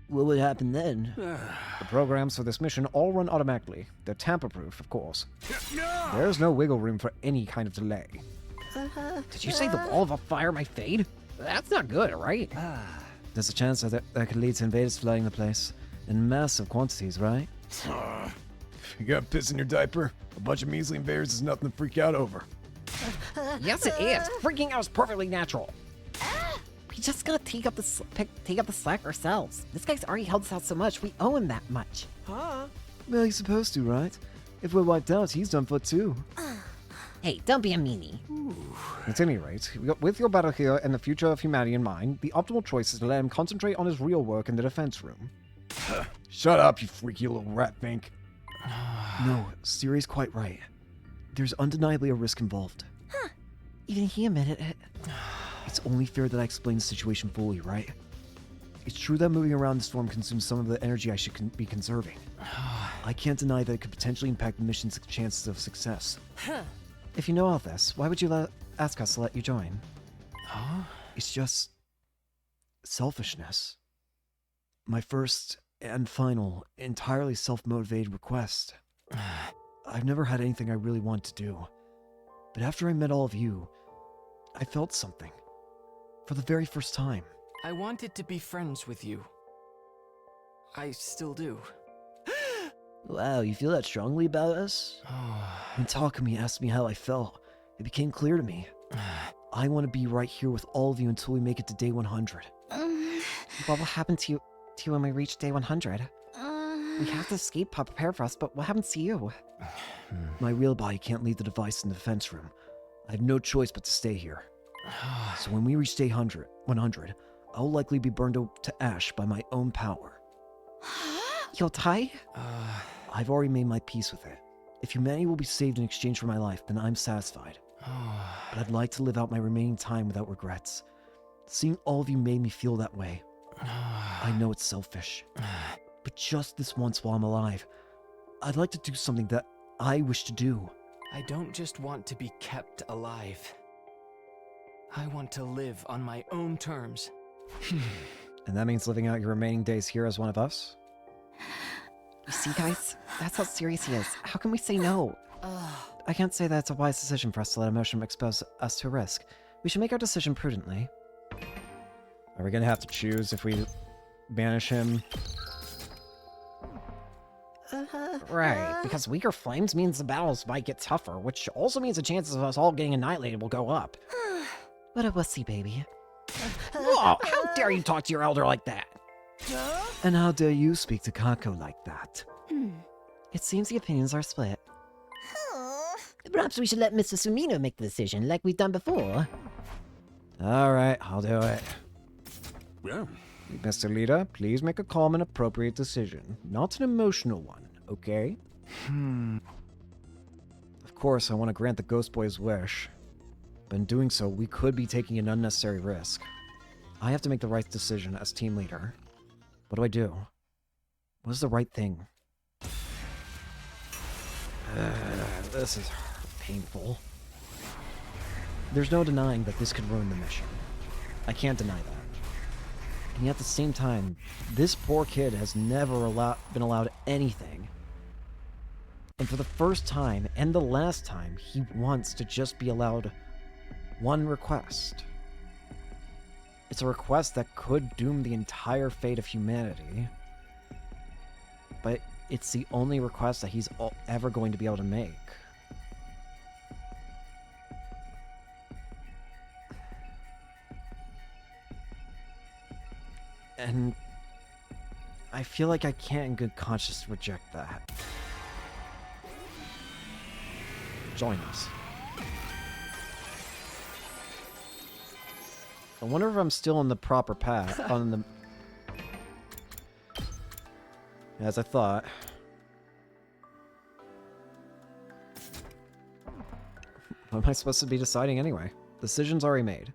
What would happen then? The programs for this mission all run automatically. They're tamper-proof, of course. There's no wiggle room for any kind of delay. Did you say the wall of fire might fade? That's not good, right? There's a chance that could lead to invaders flooding the place in massive quantities, right? You got piss in your diaper? A bunch of measly invaders is nothing to freak out over. Yes, it is. Freaking out is perfectly natural. We just gotta take up the slack ourselves. This guy's already helped us out so much, we owe him that much. Well, he's supposed to, right? If we're wiped out, he's done for too. Hey, don't be a meanie. At any rate, with your battle here and the future of humanity in mind, the optimal choice is to let him concentrate on his real work in the defense room. Shut up, you freaky little rat fink. No, Siri's quite right. There's undeniably a risk involved. Even he admitted it. It's only fair that I explain the situation fully, right? It's true that moving around the storm consumes some of the energy I should be conserving. I can't deny that it could potentially impact the mission's chances of success. If you know all this, why would you ask us to let you join? It's just... selfishness. My first and final, entirely self-motivated request. I've never had anything I really wanted to do. But after I met all of you, I felt something. For the very first time. I wanted to be friends with you. I still do. Wow, you feel that strongly about us? When Takumi asked me how I felt, it became clear to me. I want to be right here with all of you until we make it to day 100. What will happen to you when we reach day 100? We have to escape pod prepared for us, but what happens to you? My real body can't leave the device in the defense room. I have no choice but to stay here. So when we reach day 100, I'll likely be burned to ash by my own power. You'll die? I've already made my peace with it. If humanity will be saved in exchange for my life, then I'm satisfied. But I'd like to live out my remaining time without regrets. Seeing all of you made me feel that way. I know it's selfish. But just this once while I'm alive, I'd like to do something that I wish to do. I don't just want to be kept alive. I want to live on my own terms. And that means living out your remaining days here as one of us? You see, guys? That's how serious he is. How can we say no? I can't say that it's a wise decision for us to let emotion expose us to risk. We should make our decision prudently. Are we gonna have to choose if we banish him? Right, because weaker flames means the battles might get tougher, which also means the chances of us all getting annihilated will go up. What a wussy baby. Whoa, how dare you talk to your elder like that? And how dare you speak to Kako like that? It seems the opinions are split. Perhaps we should let Mr. Sumino make the decision, like we've done before. Alright, I'll do it. Yeah. Mr. Leader, please make a calm and appropriate decision. Not an emotional one, okay? Of course, I want to grant the Ghost Boy's wish. But in doing so, we could be taking an unnecessary risk. I have to make the right decision as team leader. What do I do? What is the right thing? This is painful. There's no denying that this could ruin the mission. I can't deny that. And yet at the same time, this poor kid has never been allowed anything. And for the first time, and the last time, he wants to just be allowed one request. It's a request that could doom the entire fate of humanity. But it's the only request that he's ever going to be able to make. And I feel like I can't in good conscience reject that. Join us. I wonder if I'm still on the proper path. As I thought. What am I supposed to be deciding anyway? Decision's already made.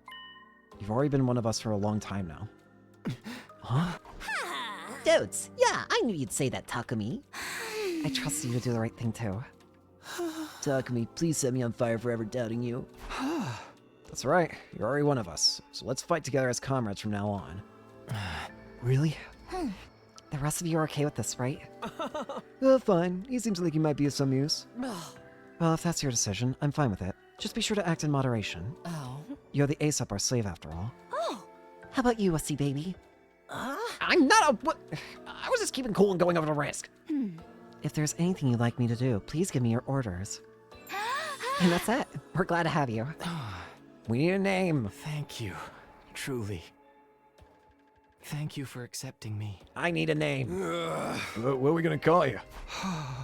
You've already been one of us for a long time now. Huh? Dotes, yeah, I knew you'd say that, Takumi. I trust you to do the right thing too. Takumi, please set me on fire for ever doubting you. That's right. You're already one of us. So let's fight together as comrades from now on. Really? The rest of you are okay with this, right? Fine. He seems like he might be of some use. Well, if that's your decision, I'm fine with it. Just be sure to act in moderation. Oh. You're the Aesop, our slave, after all. Oh. How about you, wussy baby? I'm not a... What? I was just keeping cool and going over the risk. If there's anything you'd like me to do, please give me your orders. And that's it. We're glad to have you. We need a name. Thank you. Truly. Thank you for accepting me. I need a name. What are we gonna call you?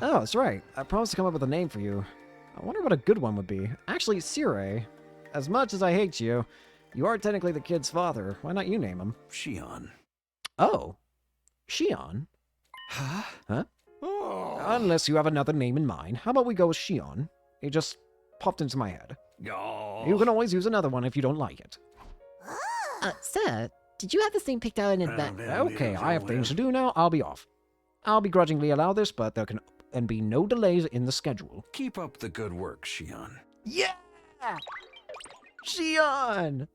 Oh, that's right. I promised to come up with a name for you. I wonder what a good one would be. Actually, Sire, as much as I hate you, you are technically the kid's father. Why not you name him? Shion. Oh. Shion? Huh? Huh? Oh. Unless you have another name in mind. How about we go with Shion? It just popped into my head. Oh. You can always use another one if you don't like it. Sir, did you have this thing picked out in advance? Okay, I have things to do now. I'll be off. I'll begrudgingly allow this, but there can be no delays in the schedule. Keep up the good work, Shion. Yeah! Shion!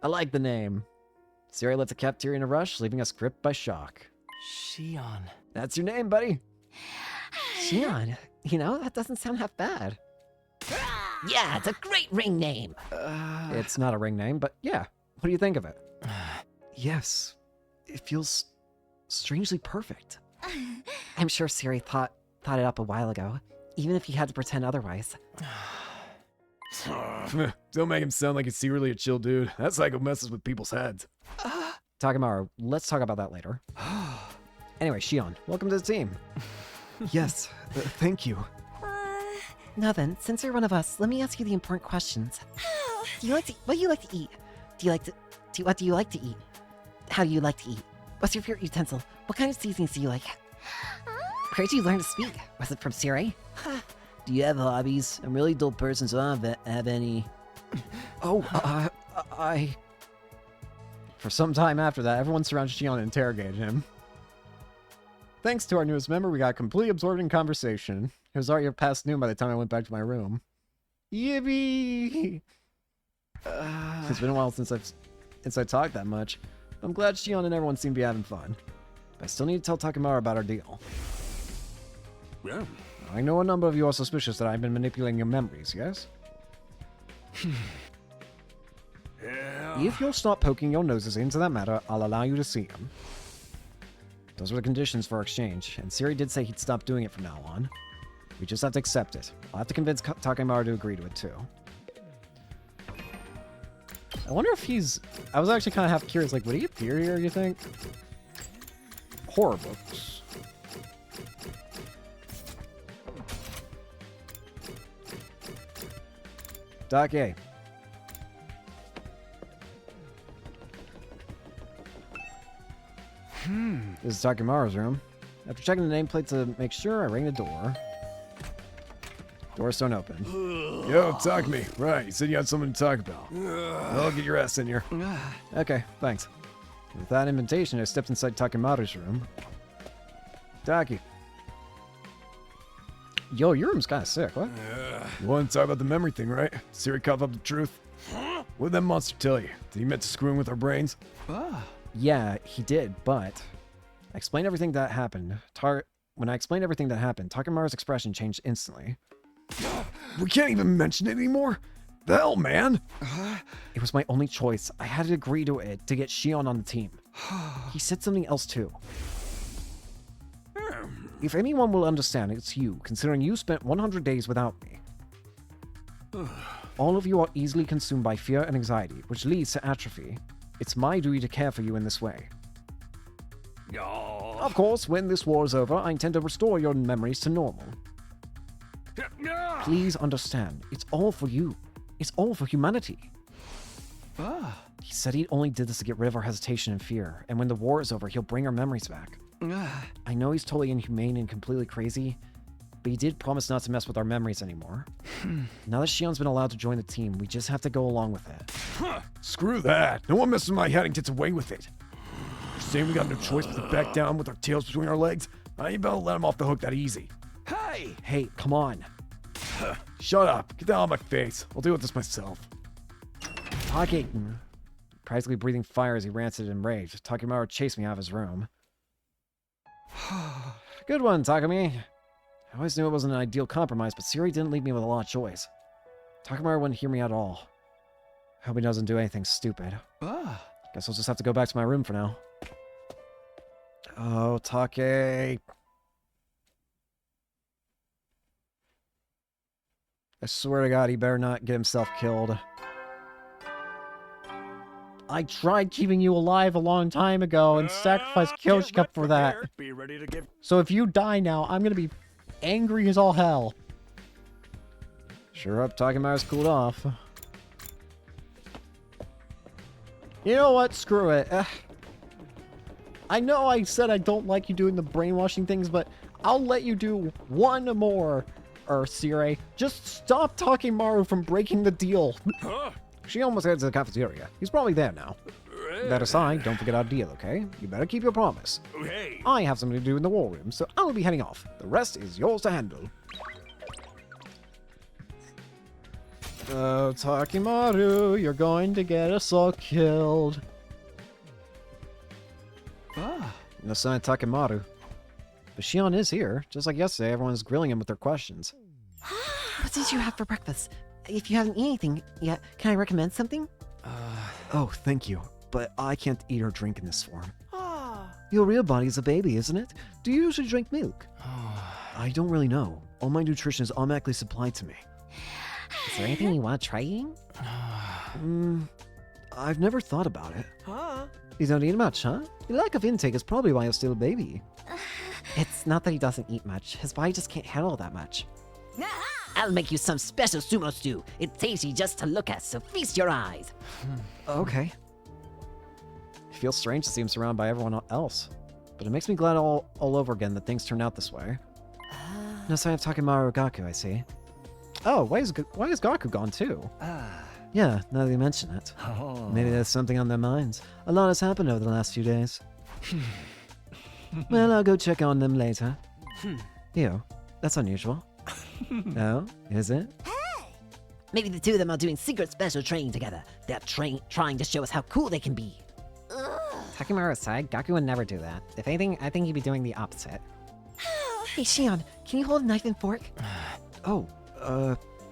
I like the name. Siri lets a cafeteria in a rush, leaving us gripped by shock. Shion. That's your name, buddy. Shion, you know, that doesn't sound half bad. Yeah, it's a great ring name. It's not a ring name, but yeah. What do you think of it? Yes. It feels strangely perfect. I'm sure Siri thought it up a while ago, even if he had to pretend otherwise. Don't make him sound like he's secretly a chill dude. That psycho messes with people's heads. Takamaru, let's talk about that later. Anyway, Shion, welcome to the team. Yes, thank you. Now then, since you're one of us, let me ask you the important questions. What do you like to eat? What do you like to eat? How do you like to eat? What's your favorite utensil? What kind of seasonings do you like? Where did you learn to speak? Was it from Siri? Do you have hobbies? I'm a really dull person, so I don't have any. Oh, I... For some time after that, everyone surrounded Shion and interrogated him. Thanks to our newest member, we got completely absorbed in conversation. It was already past noon by the time I went back to my room. Yippee! It's been a while since I talked that much. I'm glad Shion and everyone seem to be having fun. But I still need to tell Takamaru about our deal. Yeah. I know a number of you are suspicious that I've been manipulating your memories, yes? Yeah. If you'll stop poking your noses into that matter, I'll allow you to see them. Those were the conditions for our exchange, and Siri did say he'd stop doing it from now on. We just have to accept it. I'll have to convince Takemaru to agree to it, too. I wonder if he's... I was actually kind of half curious, like, would he appear here, you think? Horror books. Doc A. This is Takemaru's room. After checking the nameplate to make sure, I rang the door. Doors don't open. Yo, talk to me. Right, you said you had something to talk about. Well, get your ass in here. Okay, thanks. With that invitation, I stepped inside Takemaru's room. Taki. Yo, your room's kind of sick, what? You want to talk about the memory thing, right? Siri coughed up the truth. What did that monster tell you? Did he meant to screw in with our brains? Yeah, he did, but I explained everything that happened. When I explained everything that happened, Takemaru's expression changed instantly. We can't even mention it anymore? The hell, man? It was my only choice. I had to agree to it to get Shion on the team. He said something else too. If anyone will understand, it's you, considering you spent 100 days without me. All of you are easily consumed by fear and anxiety, which leads to atrophy. It's my duty to care for you in this way. Of course, when this war is over, I intend to restore your memories to normal. Please understand, it's all for you. It's all for humanity. He said he only did this to get rid of our hesitation and fear, and when the war is over, he'll bring our memories back. I know he's totally inhumane and completely crazy, but he did promise not to mess with our memories anymore. Now that Shion's been allowed to join the team, we just have to go along with it. Screw that. No one messes with my head and gets away with it. You're saying we got no choice but to back down with our tails between our legs? I ain't about to let him off the hook that easy. Hey, come on. Shut up. Get that out of my face. I'll deal with this myself. Talking. Practically breathing fire as he ranted and raged. Takemaru chased me out of his room. Good one, Takumi. I always knew it wasn't an ideal compromise, but Siri didn't leave me with a lot of choice. Takemaru wouldn't hear me at all. Hope he doesn't do anything stupid. Guess I'll just have to go back to my room for now. Oh, Take. I swear to God, he better not get himself killed. I tried keeping you alive a long time ago and sacrificed Kyoshika for that. Be ready to give. So if you die now, I'm gonna be angry as all hell. Sure hope Takemaru's cooled off. You know what? Screw it. I know I said I don't like you doing the brainwashing things, but I'll let you do one more, Siri. Just stop Takemaru from breaking the deal. She almost heads to the cafeteria. He's probably there now. That aside, don't forget our deal, okay? You better keep your promise. Hey. I have something to do in the war room, so I will be heading off. The rest is yours to handle. Oh, Takemaru, you're going to get us all killed. No sign of Takemaru. But Shion is here. Just like yesterday, everyone's grilling him with their questions. What did you have for breakfast? If you haven't eaten anything yet, can I recommend something? Oh, thank you. But I can't eat or drink in this form. Your real body is a baby, isn't it? Do you usually drink milk? I don't really know. All my nutrition is automatically supplied to me. Is there anything you want to try eating? I've never thought about it. You don't eat much, huh? Your lack of intake is probably why you're still a baby. It's not that he doesn't eat much. His body just can't handle that much. I'll make you some special sumo stew. It's tasty just to look at, so feast your eyes. Okay. It feels strange to see him surrounded by everyone else. But it makes me glad all over again that things turned out this way. No sign of Takemaru or Gaku, I see. Oh, why is Gaku gone too? Yeah, now that you mention it. Maybe there's something on their minds. A lot has happened over the last few days. Well, I'll go check on them later. Ew, that's unusual. No, is it? Maybe the two of them are doing secret special training together. They're trying to show us how cool they can be. Takemaru aside, Gaku would never do that. If anything, I think he'd be doing the opposite. Hey, Shion, can you hold a knife and fork? Oh,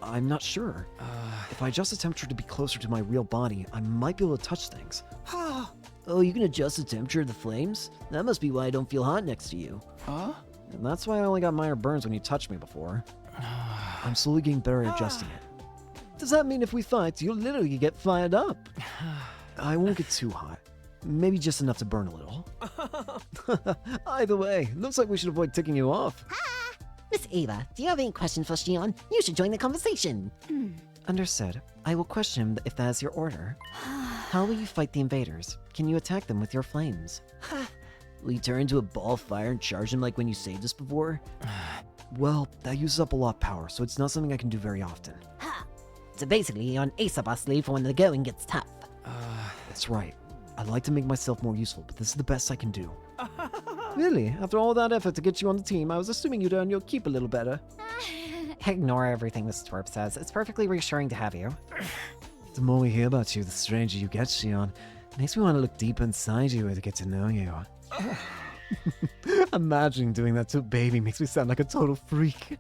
I'm not sure. If I just attempt to be closer to my real body, I might be able to touch things. Oh, you can adjust the temperature of the flames? That must be why I don't feel hot next to you. Huh? And that's why I only got minor burns when you touched me before. I'm slowly getting better at adjusting it. Does that mean if we fight, you'll literally get fired up? I won't get too hot. Maybe just enough to burn a little. Either way, looks like we should avoid ticking you off. Miss Ava, do you have any questions for Shion? You should join the conversation. Understood. I will question him if that is your order. How will you fight the invaders? Can you attack them with your flames? Will you turn into a ball of fire and charge them like when you saved us before? Well, that uses up a lot of power, so it's not something I can do very often. So basically, you're an Aesop slave for when the going gets tough. That's right. I'd like to make myself more useful, but this is the best I can do. Really? After all that effort to get you on the team, I was assuming you'd earn your keep a little better. Ignore everything this twerp says. It's perfectly reassuring to have you. The more we hear about you, the stranger you get, Shion. It makes me want to look deep inside you and to get to know you. Imagining doing that to a baby makes me sound like a total freak.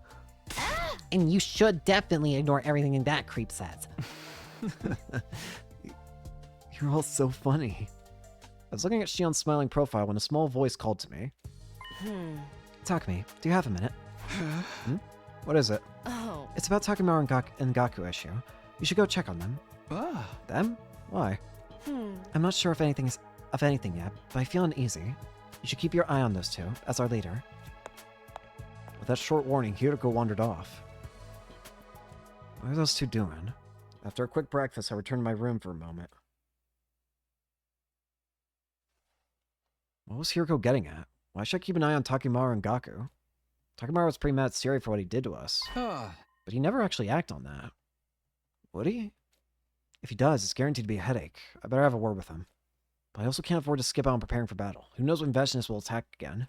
And you should definitely ignore everything that creep says. You're all so funny. I was looking at Shion's smiling profile when a small voice called to me. Takumi, do you have a minute? What is it? Oh. It's about Takimaru and Gaku issue. You should go check on them. Them? Why? I'm not sure if anything yet, but I feel uneasy. You should keep your eye on those two, as our leader. With that short warning, Hiroko wandered off. What are those two doing? After a quick breakfast, I returned to my room for a moment. What was Hiroko getting at? Why should I keep an eye on Takimaru and Gaku? Takimaru was pretty mad at Siri for what he did to us. But he never actually acted on that. Would he? If he does, it's guaranteed to be a headache. I better have a word with him. But I also can't afford to skip out on preparing for battle. Who knows when Vechinus will attack again?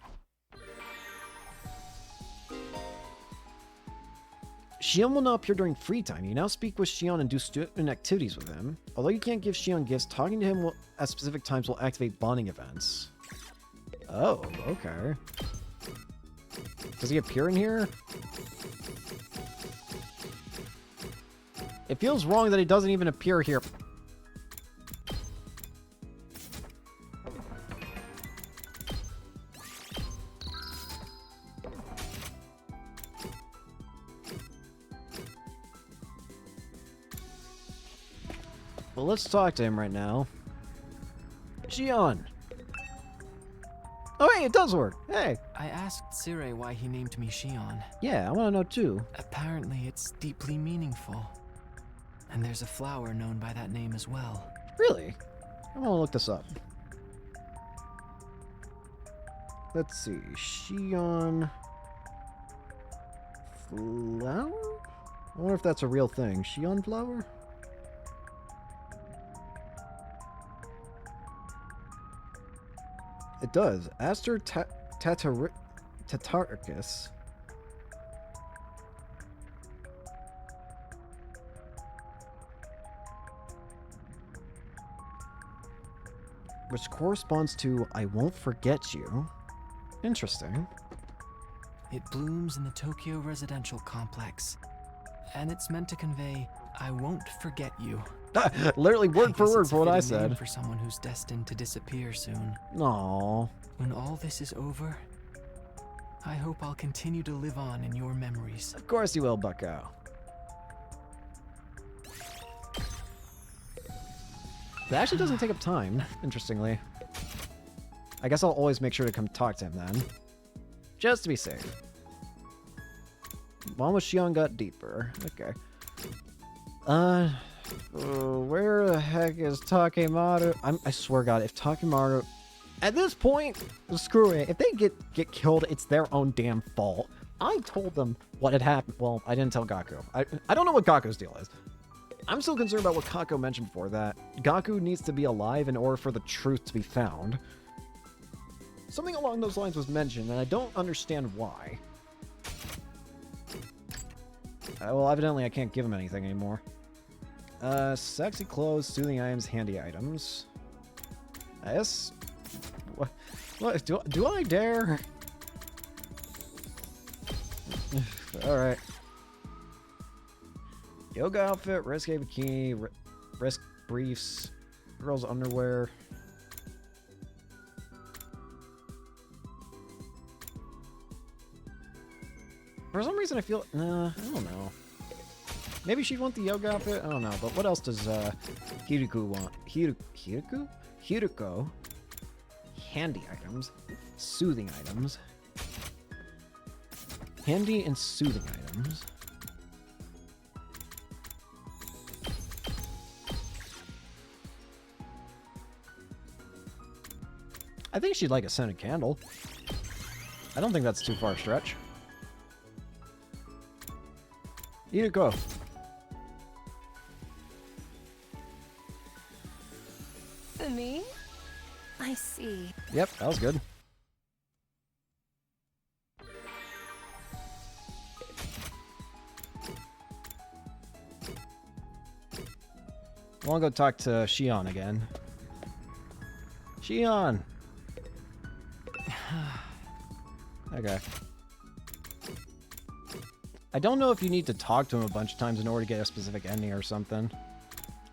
Shion will not appear during free time. You now speak with Shion and do student activities with him. Although you can't give Shion gifts, talking to him at specific times will activate bonding events. Oh, okay. Does he appear in here? It feels wrong that he doesn't even appear here. Well, let's talk to him right now. Shion! Oh, hey, it does work! Hey! I asked Sire why he named me Shion. Yeah, I want to know too. Apparently, it's deeply meaningful. And there's a flower known by that name as well. Really? I want to look this up. Let's see. Shion... flower? I wonder if that's a real thing. Shion flower? It does. Aster Tataricus. Which corresponds to I won't forget you. Interesting. It blooms in the Tokyo residential complex. And it's meant to convey, I won't forget you. Literally word for word for what I said. For someone who's destined to disappear soon. Aww. When all this is over, I hope I'll continue to live on in your memories. Of course you will, bucko. That actually doesn't take up time, interestingly. I guess I'll always make sure to come talk to him then. Just to be safe. Mom with Shion got deeper. Okay. Where the heck is Takimaru? I swear God, if Takimaru... At this point, screw it. If they get killed, it's their own damn fault. I told them what had happened. Well, I didn't tell Gaku. I don't know what Gaku's deal is. I'm still concerned about what Kako mentioned before, that Gaku needs to be alive in order for the truth to be found. Something along those lines was mentioned, and I don't understand why. Well, evidently I can't give him anything anymore. Sexy clothes, soothing items, handy items. I guess... What? Do I dare? Alright. Yoga outfit, risque bikini, risk briefs, girls underwear. For some reason I feel... I don't know. Maybe she'd want the yoga outfit? I don't know. But what else does Hiruko want? Hiruko? Hiruko? Handy items. Soothing items. Handy and soothing items. I think she'd like a scented candle. I don't think that's too far a stretch. Eat it, go. Me? I see. Yep, that was good. I want to go talk to Shion again. Shion! Okay. I don't know if you need to talk to him a bunch of times in order to get a specific ending or something.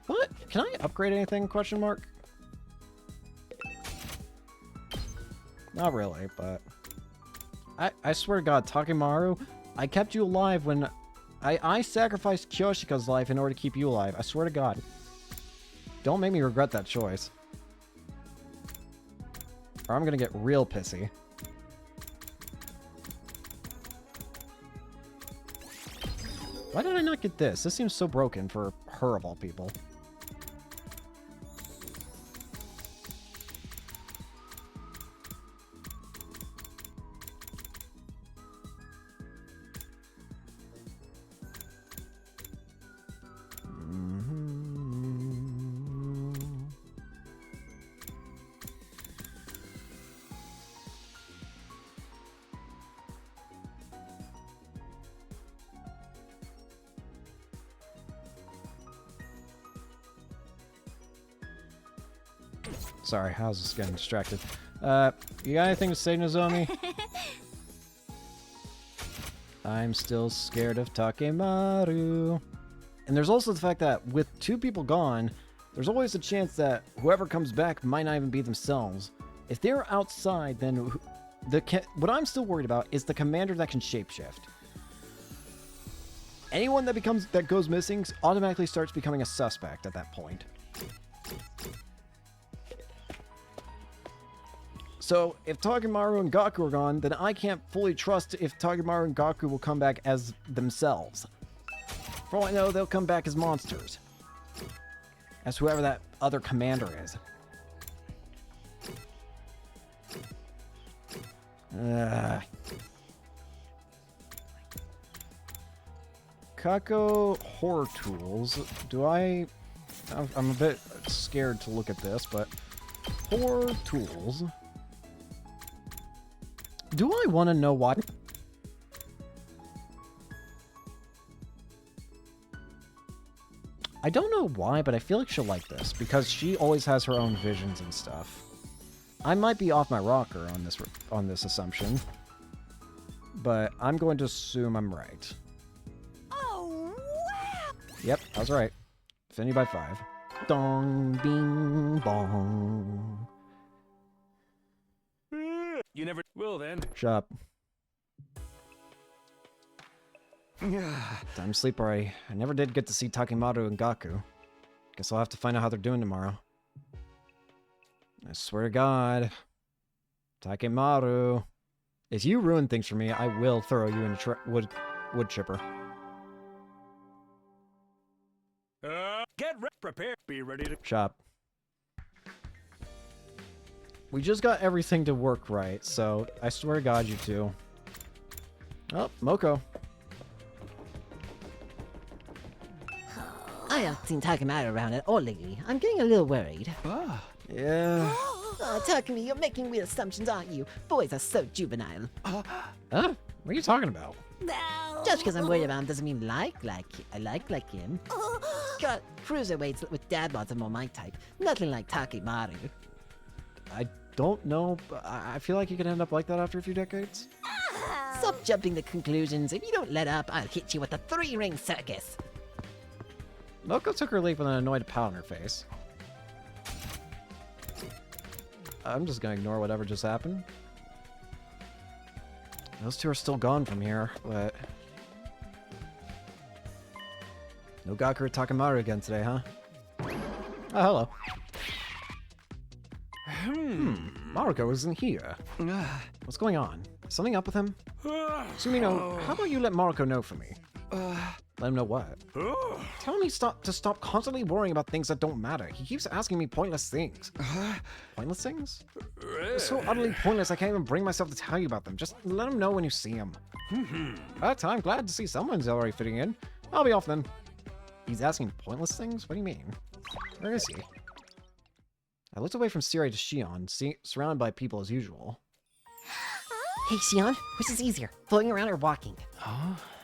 What? Can I upgrade anything? Question mark? Not really, but... I swear to God, Takemaru, I kept you alive when... I sacrificed Kyoshika's life in order to keep you alive. I swear to God. Don't make me regret that choice. Or I'm gonna get real pissy. Why did I not get this? This seems so broken for her of all people. Sorry, I was just getting distracted. You got anything to say, Nozomi? I'm still scared of Takemaru. And there's also the fact that with two people gone, there's always a chance that whoever comes back might not even be themselves. If they're outside, then what I'm still worried about is the commander that can shapeshift. Anyone that goes missing automatically starts becoming a suspect at that point. So, if Takemaru and Gaku are gone, then I can't fully trust if Takemaru and Gaku will come back as themselves. For all I know, they'll come back as monsters. As whoever that other commander is. Kako Horror Tools. I'm a bit scared to look at this, but... Horror Tools... Do I want to know why? I don't know why, but I feel like she'll like this, because she always has her own visions and stuff. I might be off my rocker on this assumption, but I'm going to assume I'm right. Oh, wow! Yep, I was right. Infinity by 5. Dong, bing, bong. You never will then. Shut up. Time to sleep already. I never did get to see Takemaru and Gaku. Guess I'll have to find out how they're doing tomorrow. I swear to God. Takemaru. If you ruin things for me, I will throw you in a wood chipper. Prepare. Be ready to... Shop. We just got everything to work right, so I swear to God, you two. Oh, Moko. I haven't seen Takemaru around at all lately. I'm getting a little worried. Yeah. Takemi, you're making weird assumptions, aren't you? Boys are so juvenile. Huh? What are you talking about? Just because I'm worried about him doesn't mean I like him. God, cruiserweights with dad bods are more my type. Nothing like Takemaru. I don't know, but I feel like you could end up like that after a few decades. Stop jumping to conclusions. If you don't let up, I'll hit you with a 3-ring circus. Moko took her leap with an annoyed pout on her face. I'm just gonna ignore whatever just happened. Those two are still gone from here, but No Gaku or Takemaru again today, huh? Oh, hello. Maruko isn't here. What's going on? Something up with him? Sumino, how about you let Maruko know for me? Let him know what? Tell me to stop constantly worrying about things that don't matter. He keeps asking me pointless things. Pointless things? They're so utterly pointless I can't even bring myself to tell you about them. Just let him know when you see him. But I'm glad to see someone's already fitting in. I'll be off then. He's asking pointless things? What do you mean? Where is he? I looked away from Siri to Shion, surrounded by people as usual. Hey, Shion, which is easier, floating around or walking?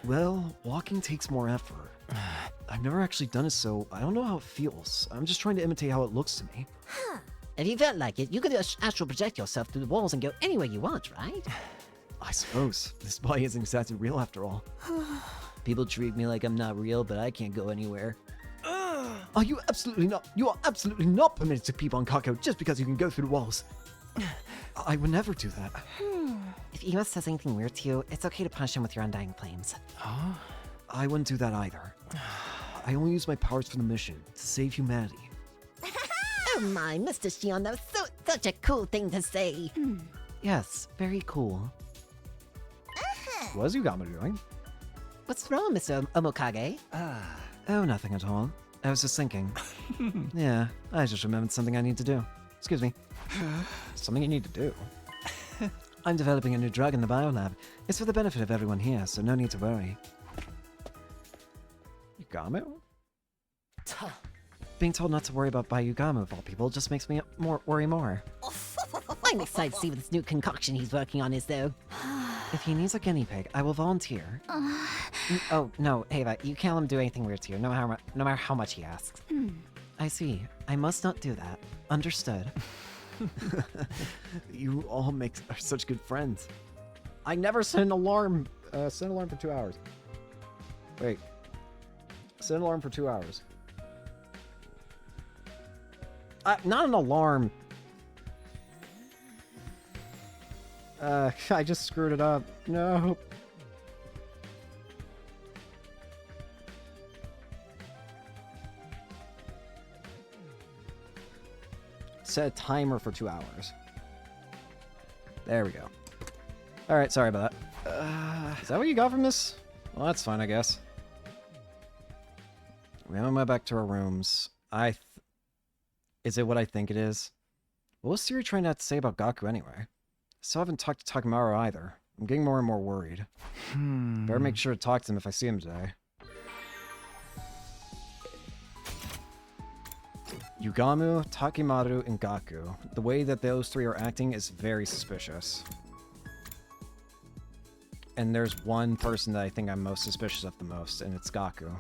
Well, walking takes more effort. I've never actually done it, so I don't know how it feels. I'm just trying to imitate how it looks to me. If you felt like it, you could astral project yourself through the walls and go anywhere you want, right? I suppose. This body isn't exactly real after all. People treat me like I'm not real, but I can't go anywhere. Are you absolutely not? You are absolutely not permitted to peep on Kako just because you can go through the walls. I would never do that. If Eva says anything weird to you, it's okay to punish him with your undying flames. I wouldn't do that either. I only use my powers for the mission, to save humanity. Oh my, Mr. Shion, that was such a cool thing to say. Yes, very cool. What is Yugama doing? What's wrong, Mr. Omokage? Oh, nothing at all. I was just thinking. Yeah, I just remembered something I need to do. Excuse me. Something you need to do? I'm developing a new drug in the biolab. It's for the benefit of everyone here, so no need to worry. Yugama? Being told not to worry about Bayugama of all people just makes me worry more. I'm excited to see what this new concoction he's working on is, though. If he needs a guinea pig, I will volunteer. Oh, no, Ava, you can't let him do anything weird to you, no matter how much he asks. I see. I must not do that. Understood. You all are such good friends. I never set an alarm. Set an alarm for 2 hours. Wait. Set an alarm for 2 hours. Not an alarm. I just screwed it up. No. Set a timer for 2 hours. There we go. Alright, sorry about that. Is that what you got from this? Well, that's fine, I guess. We haven't went back to our rooms. Is it what I think it is? What was Siri trying to say about Gaku anyway? Still haven't talked to Takemaru either. I'm getting more and more worried. Better make sure to talk to him if I see him today. Yugamu, Takemaru, and Gaku. The way that those three are acting is very suspicious. And there's one person that I think I'm most suspicious of the most, and it's Gaku.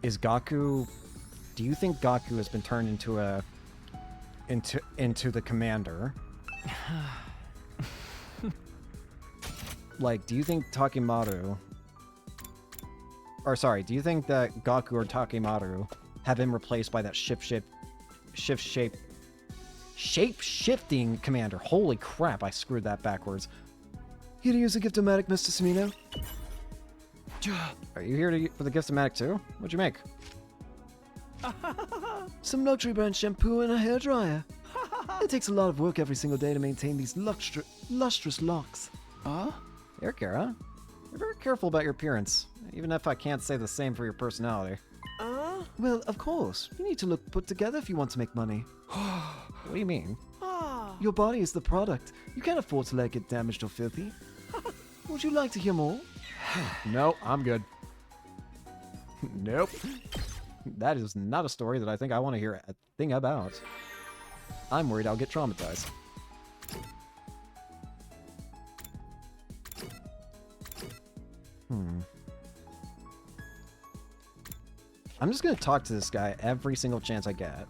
Is Gaku... Do you think Gaku has been turned into into the commander? Like, do you think Takemaru... Or sorry, do you think that Gaku or Takemaru have been replaced by that shape-shifting commander? Holy crap, I screwed that backwards. Here to use a gift-o-matic, Mr. Sumino? Are you here for the gift-o-matic too? What'd you make? Some luxury brand shampoo and a hairdryer. It takes a lot of work every single day to maintain these lustrous locks. Here, Kara. You're very careful about your appearance, even if I can't say the same for your personality. Well, of course. You need to look put together if you want to make money. What do you mean? Your body is the product. You can't afford to let it get damaged or filthy. Would you like to hear more? No, I'm good. Nope. That is not a story that I think I want to hear a thing about. I'm worried I'll get traumatized. I'm just gonna talk to this guy every single chance I get.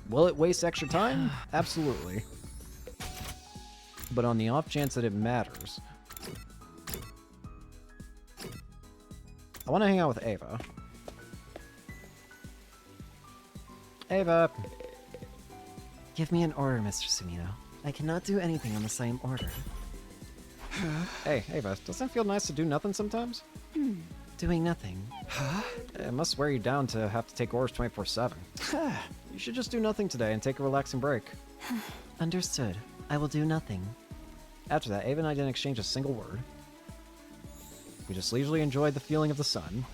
Will it waste extra time? Absolutely. But on the off chance that it matters, I want to hang out with Ava. Ava! Give me an order, Mr. Sumino. I cannot do anything unless I am ordered. Hey, Ava, doesn't it feel nice to do nothing sometimes? Doing nothing. Huh? It must wear you down to have to take orders 24/7. You should just do nothing today and take a relaxing break. Understood. I will do nothing. After that, Ava and I didn't exchange a single word. We just leisurely enjoyed the feeling of the sun.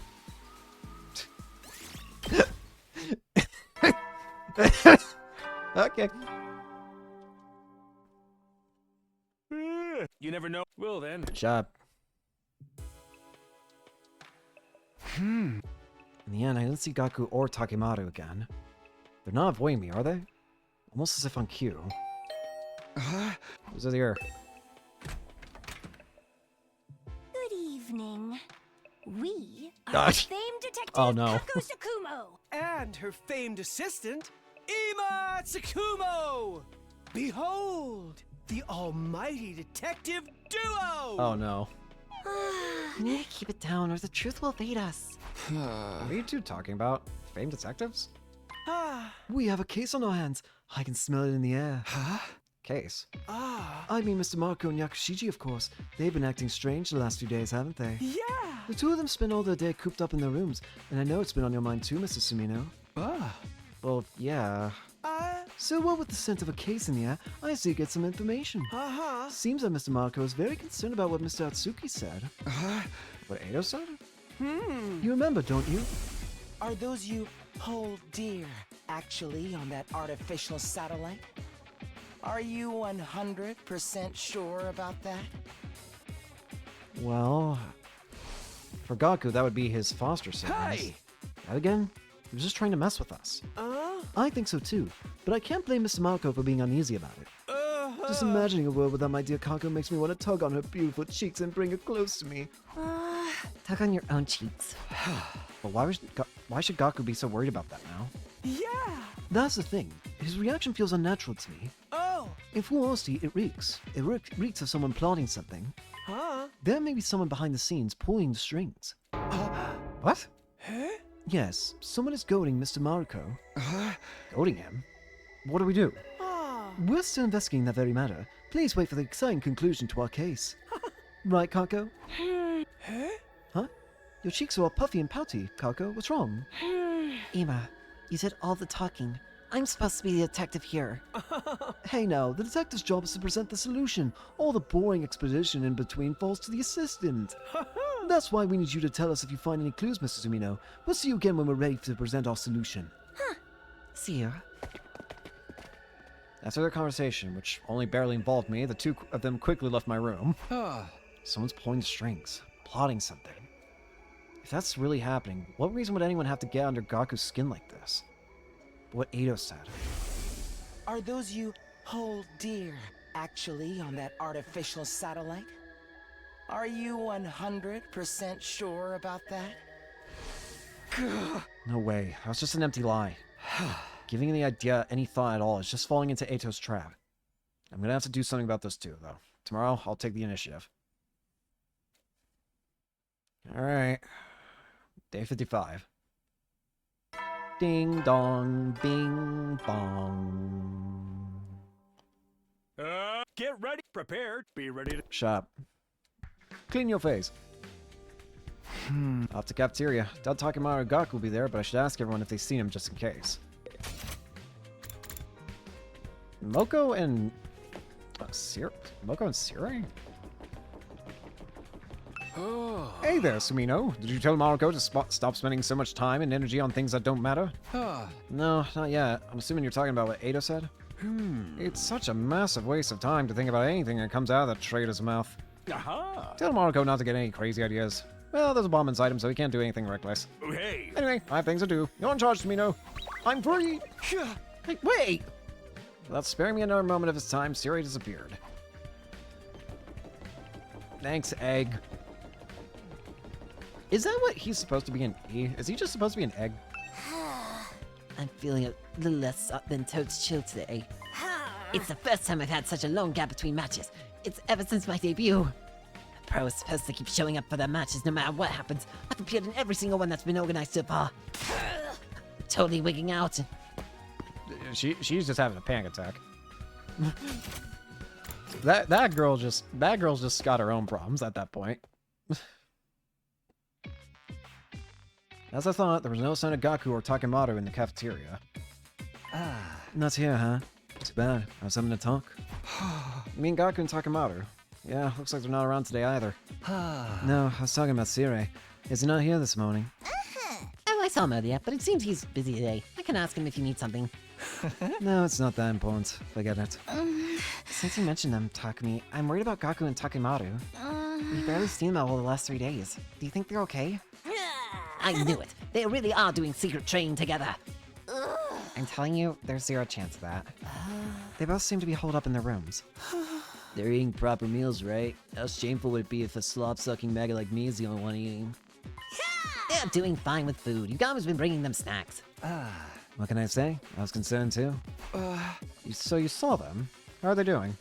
Okay. You never know. Well then. Good job. In the end, I didn't see Gaku or Takemaru again. They're not avoiding me, are they? Almost as if on cue. Who's it here? Good evening. We are Gosh. famed detective Oh, no. Kaku Sakumo. And her famed assistant, Ima Tsukumo! Behold, the almighty detective duo! Oh no. We need to keep it down or the truth will evade us. What are you two talking about? Famed detectives? We have a case on our hands. I can smell it in the air. Huh? Case? I mean Mr. Marco and Yakushiji, of course. They've been acting strange the last few days, haven't they? Yeah! The two of them spend all their day cooped up in their rooms, and I know it's been on your mind too, Mr. Sumino. Well, yeah. So what with the scent of a case in the air, I see get some information. Seems that Mr. Marco is very concerned about what Mr. Atsuki said. What Edo said? You remember, don't you? Are those you hold dear actually on that artificial satellite? Are you 100% sure about that? Well, for Gaku, that would be his foster siblings. Hey! And again, he was just trying to mess with us. I think so too, but I can't blame Mr. Marco for being uneasy about it. Just imagining a world without my dear Kako makes me want to tug on her beautiful cheeks and bring her close to me. Tug on your own cheeks. But why should Gaku be so worried about that now? Yeah! That's the thing. His reaction feels unnatural to me. Oh! In full honesty, it reeks. It reeks of someone plotting something. There may be someone behind the scenes pulling the strings. What? Yes, someone is goading Mr. Marco. Goading him? What do we do? We're still investigating that very matter. Please wait for the exciting conclusion to our case. Right, Kako? Huh? Your cheeks are all puffy and pouty, Kako. What's wrong? Ima, you did all the talking. I'm supposed to be the detective here. Hey now, the detective's job is to present the solution. All the boring expedition in between falls to the assistant. That's why we need you to tell us if you find any clues, Mr. Sumino. We'll see you again when we're ready to present our solution. See you. After their conversation, which only barely involved me, the two of them quickly left my room. Someone's pulling the strings, plotting something. If that's really happening, what reason would anyone have to get under Gaku's skin like this? What Edo said. Are those you hold dear actually on that artificial satellite? Are you 100% sure about that? No way. That was just an empty lie. Giving the idea any thought at all is just falling into Eto's trap. I'm gonna have to do something about this too, though. Tomorrow, I'll take the initiative. Alright. Day 55. Ding dong, bing bong. Get ready, prepared, be ready to... Shut up. Clean your face. Off to cafeteria. Doubt Takemaru and Gaku will be there, but I should ask everyone if they've seen him just in case. Moko and... Moko and Sirei? Hey there, Sumino. Did you tell Mariko to stop spending so much time and energy on things that don't matter? No, not yet. I'm assuming you're talking about what Edo said? It's such a massive waste of time to think about anything that comes out of that trader's mouth. Tell Mariko not to get any crazy ideas. Well, there's a bomb inside him, so he can't do anything reckless. Hey! Anyway, I have things to do. You're in charge, Sumino. I'm free! Hey, wait! Without sparing me another moment of his time, Siri disappeared. Thanks, Egg. Is that what he's supposed to be an E? Is he just supposed to be an egg? I'm feeling a little less up than Toad's chill today. It's the first time I've had such a long gap between matches. It's ever since my debut. The pro is supposed to keep showing up for their matches no matter what happens. I've appeared in every single one that's been organized so far. I'm totally wigging out. She's just having a panic attack. that girl's just got her own problems at that point. As I thought, there was no sign of Gaku or Takemoto in the cafeteria. Not here, huh? Too bad. I was having to talk. You mean Gaku and Takemoto? Yeah, looks like they're not around today either. No, I was talking about Sire. Is he not here this morning? Oh, I saw him earlier, but it seems he's busy today. I can ask him if you need something. No, it's not that important. Forget it. Since you mentioned them, Takumi, I'm worried about Gaku and Takemoto. We've barely seen them all the last 3 days. Do you think they're okay? I knew it. They really are doing secret training together. I'm telling you, there's zero chance of that. They both seem to be holed up in their rooms. They're eating proper meals, right? How shameful would it be if a slop-sucking maggot like me is the only one eating? They're doing fine with food. Yugama's been bringing them snacks. What can I say? I was concerned too. So you saw them? How are they doing?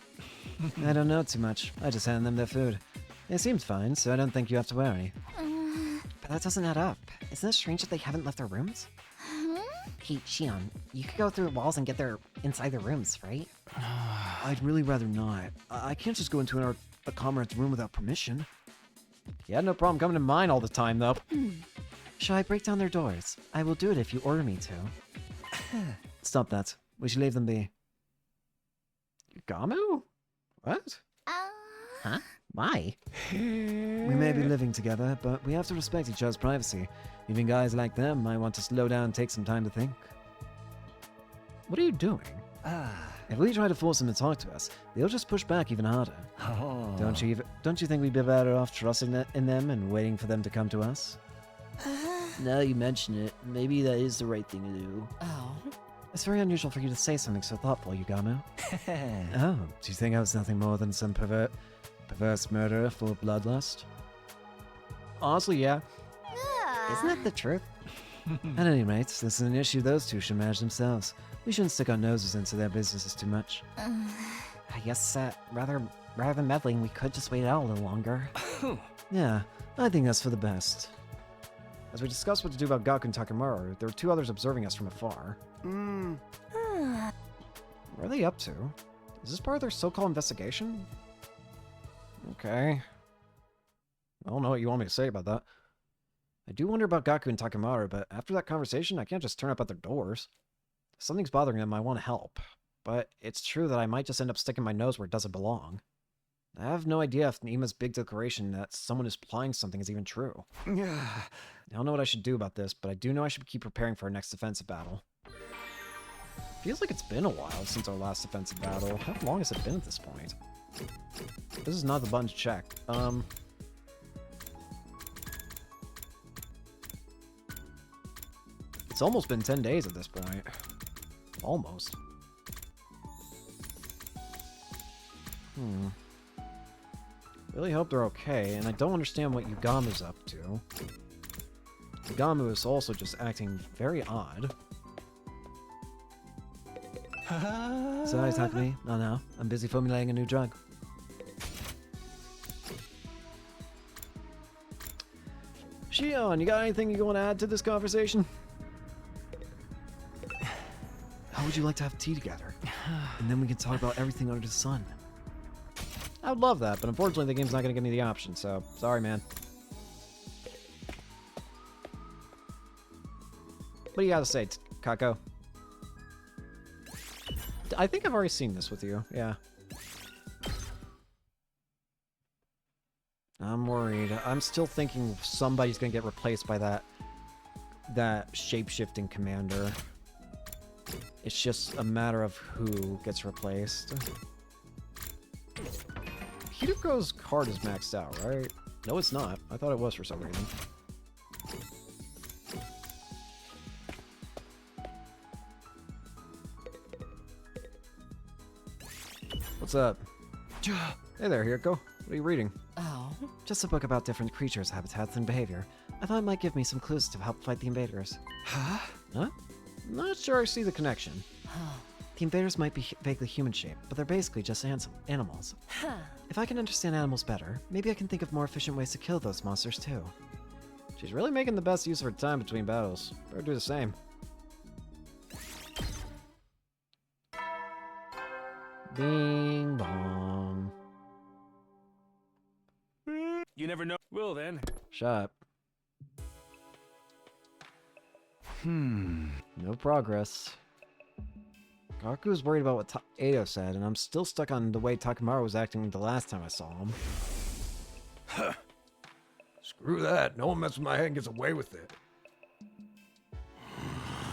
I don't know too much. I just handed them their food. They seemed fine, so I don't think you have to worry. But that doesn't add up. Isn't it strange that they haven't left their rooms? Hey, Shion, you could go through the walls and get inside their rooms, right? I'd really rather not. I can't just go into a comrade's room without permission. You had no problem coming to mine all the time, though. Shall I break down their doors? I will do it if you order me to. Stop that. We should leave them be. Gamu? What? Huh? Why? We may be living together, but we have to respect each other's privacy. Even guys like them might want to slow down and take some time to think. What are you doing? If we try to force them to talk to us, they'll just push back even harder. Don't you think we'd be better off trusting in them and waiting for them to come to us? Now you mention it, maybe that is the right thing to do. Oh. It's very unusual for you to say something so thoughtful, Yugamu. Oh, do you think I was nothing more than some perverse murderer full of bloodlust? Honestly, yeah. Isn't that the truth? At any rate, this is an issue those two should manage themselves. We shouldn't stick our noses into their businesses too much. I guess, rather than meddling, we could just wait it out a little longer. Yeah, I think that's for the best. As we discussed what to do about Gaku and Takemaru, there were two others observing us from afar. What are they up to? Is this part of their so-called investigation? Okay. I don't know what you want me to say about that. I do wonder about Gaku and Takemaru, but after that conversation, I can't just turn up at their doors. If something's bothering them, I want to help. But it's true that I might just end up sticking my nose where it doesn't belong. I have no idea if Nima's big declaration that someone is planning something is even true. I don't know what I should do about this, but I do know I should keep preparing for our next defensive battle. Feels like it's been a while since our last defensive battle. How long has it been at this point? This is not the button to check. It's almost been 10 days at this point. Almost. Really hope they're okay, and I don't understand what Yugamu's up to. Yugamu is also just acting very odd. Sorry, Takumi. No. I'm busy formulating a new drug. Shion, you got anything you want to add to this conversation? How would you like to have tea together? And then we can talk about everything under the sun. I would love that, but unfortunately the game's not going to give me the option, so sorry, man. What do you got to say, Kako? I think I've already seen this with you, yeah. I'm worried. I'm still thinking somebody's going to get replaced by that shape-shifting commander. It's just a matter of who gets replaced. Hiruko's card is maxed out, right? No, it's not. I thought it was for some reason. What's up? Hey there, Hiroko. What are you reading? Oh. Just a book about different creatures, habitats, and behavior. I thought it might give me some clues to help fight the invaders. Huh? Not sure I see the connection. The invaders might be vaguely human-shaped, but they're basically just animals. If I can understand animals better, maybe I can think of more efficient ways to kill those monsters too. She's really making the best use of her time between battles. Better do the same. Bing bong. You never know. Well then. Shut up. No progress. Gaku's worried about what Edo said, and I'm still stuck on the way Takamaru was acting the last time I saw him. Screw that. No one messes with my head and gets away with it.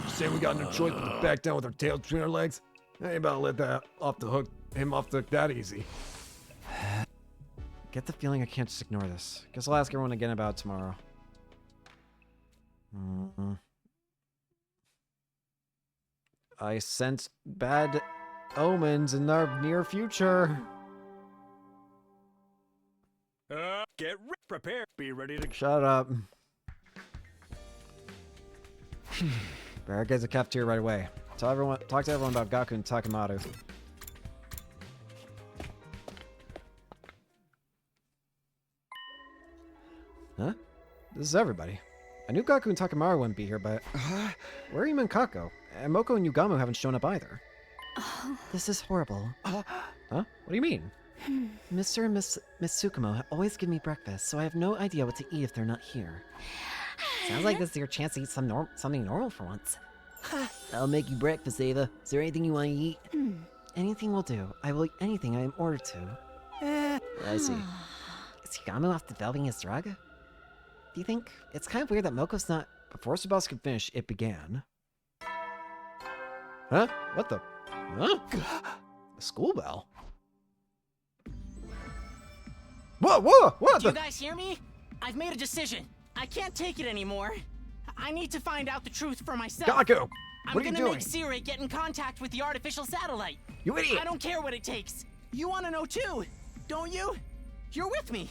Saying we got no choice but to back down with our tails between our legs? I ain't about to let that him off the hook that easy. Get the feeling I can't just ignore this. Guess I'll ask everyone again about it tomorrow. I sense bad omens in our near future. Prepare. Be ready to... Shut up. Barricades the cafeteria right away. Talk to everyone about Gaku and Takamaru. Huh? This is everybody. I knew Gaku and Takamaru wouldn't be here, but... Where are Ima and Kako? And Moko and Yugamu haven't shown up either. This is horrible. Huh? What do you mean? Mr. and Miss Tsukumo always give me breakfast, so I have no idea what to eat if they're not here. Sounds like this is your chance to eat something normal for once. I'll make you breakfast, Ava. Is there anything you want to eat? Anything will do. I will eat anything I am ordered to. I see. Is Yugamu off developing his drug? Do you think it's kind of weird that Moko's not... Before Sabas could finish, it began. Huh? What the... Huh? The school bell? Whoa! What Do the... you guys hear me? I've made a decision. I can't take it anymore. I need to find out the truth for myself. Gaku! I'm What are you gonna doing? make Sire get in contact with the artificial satellite. You idiot! I don't care what it takes. You wanna know too, don't you? You're with me,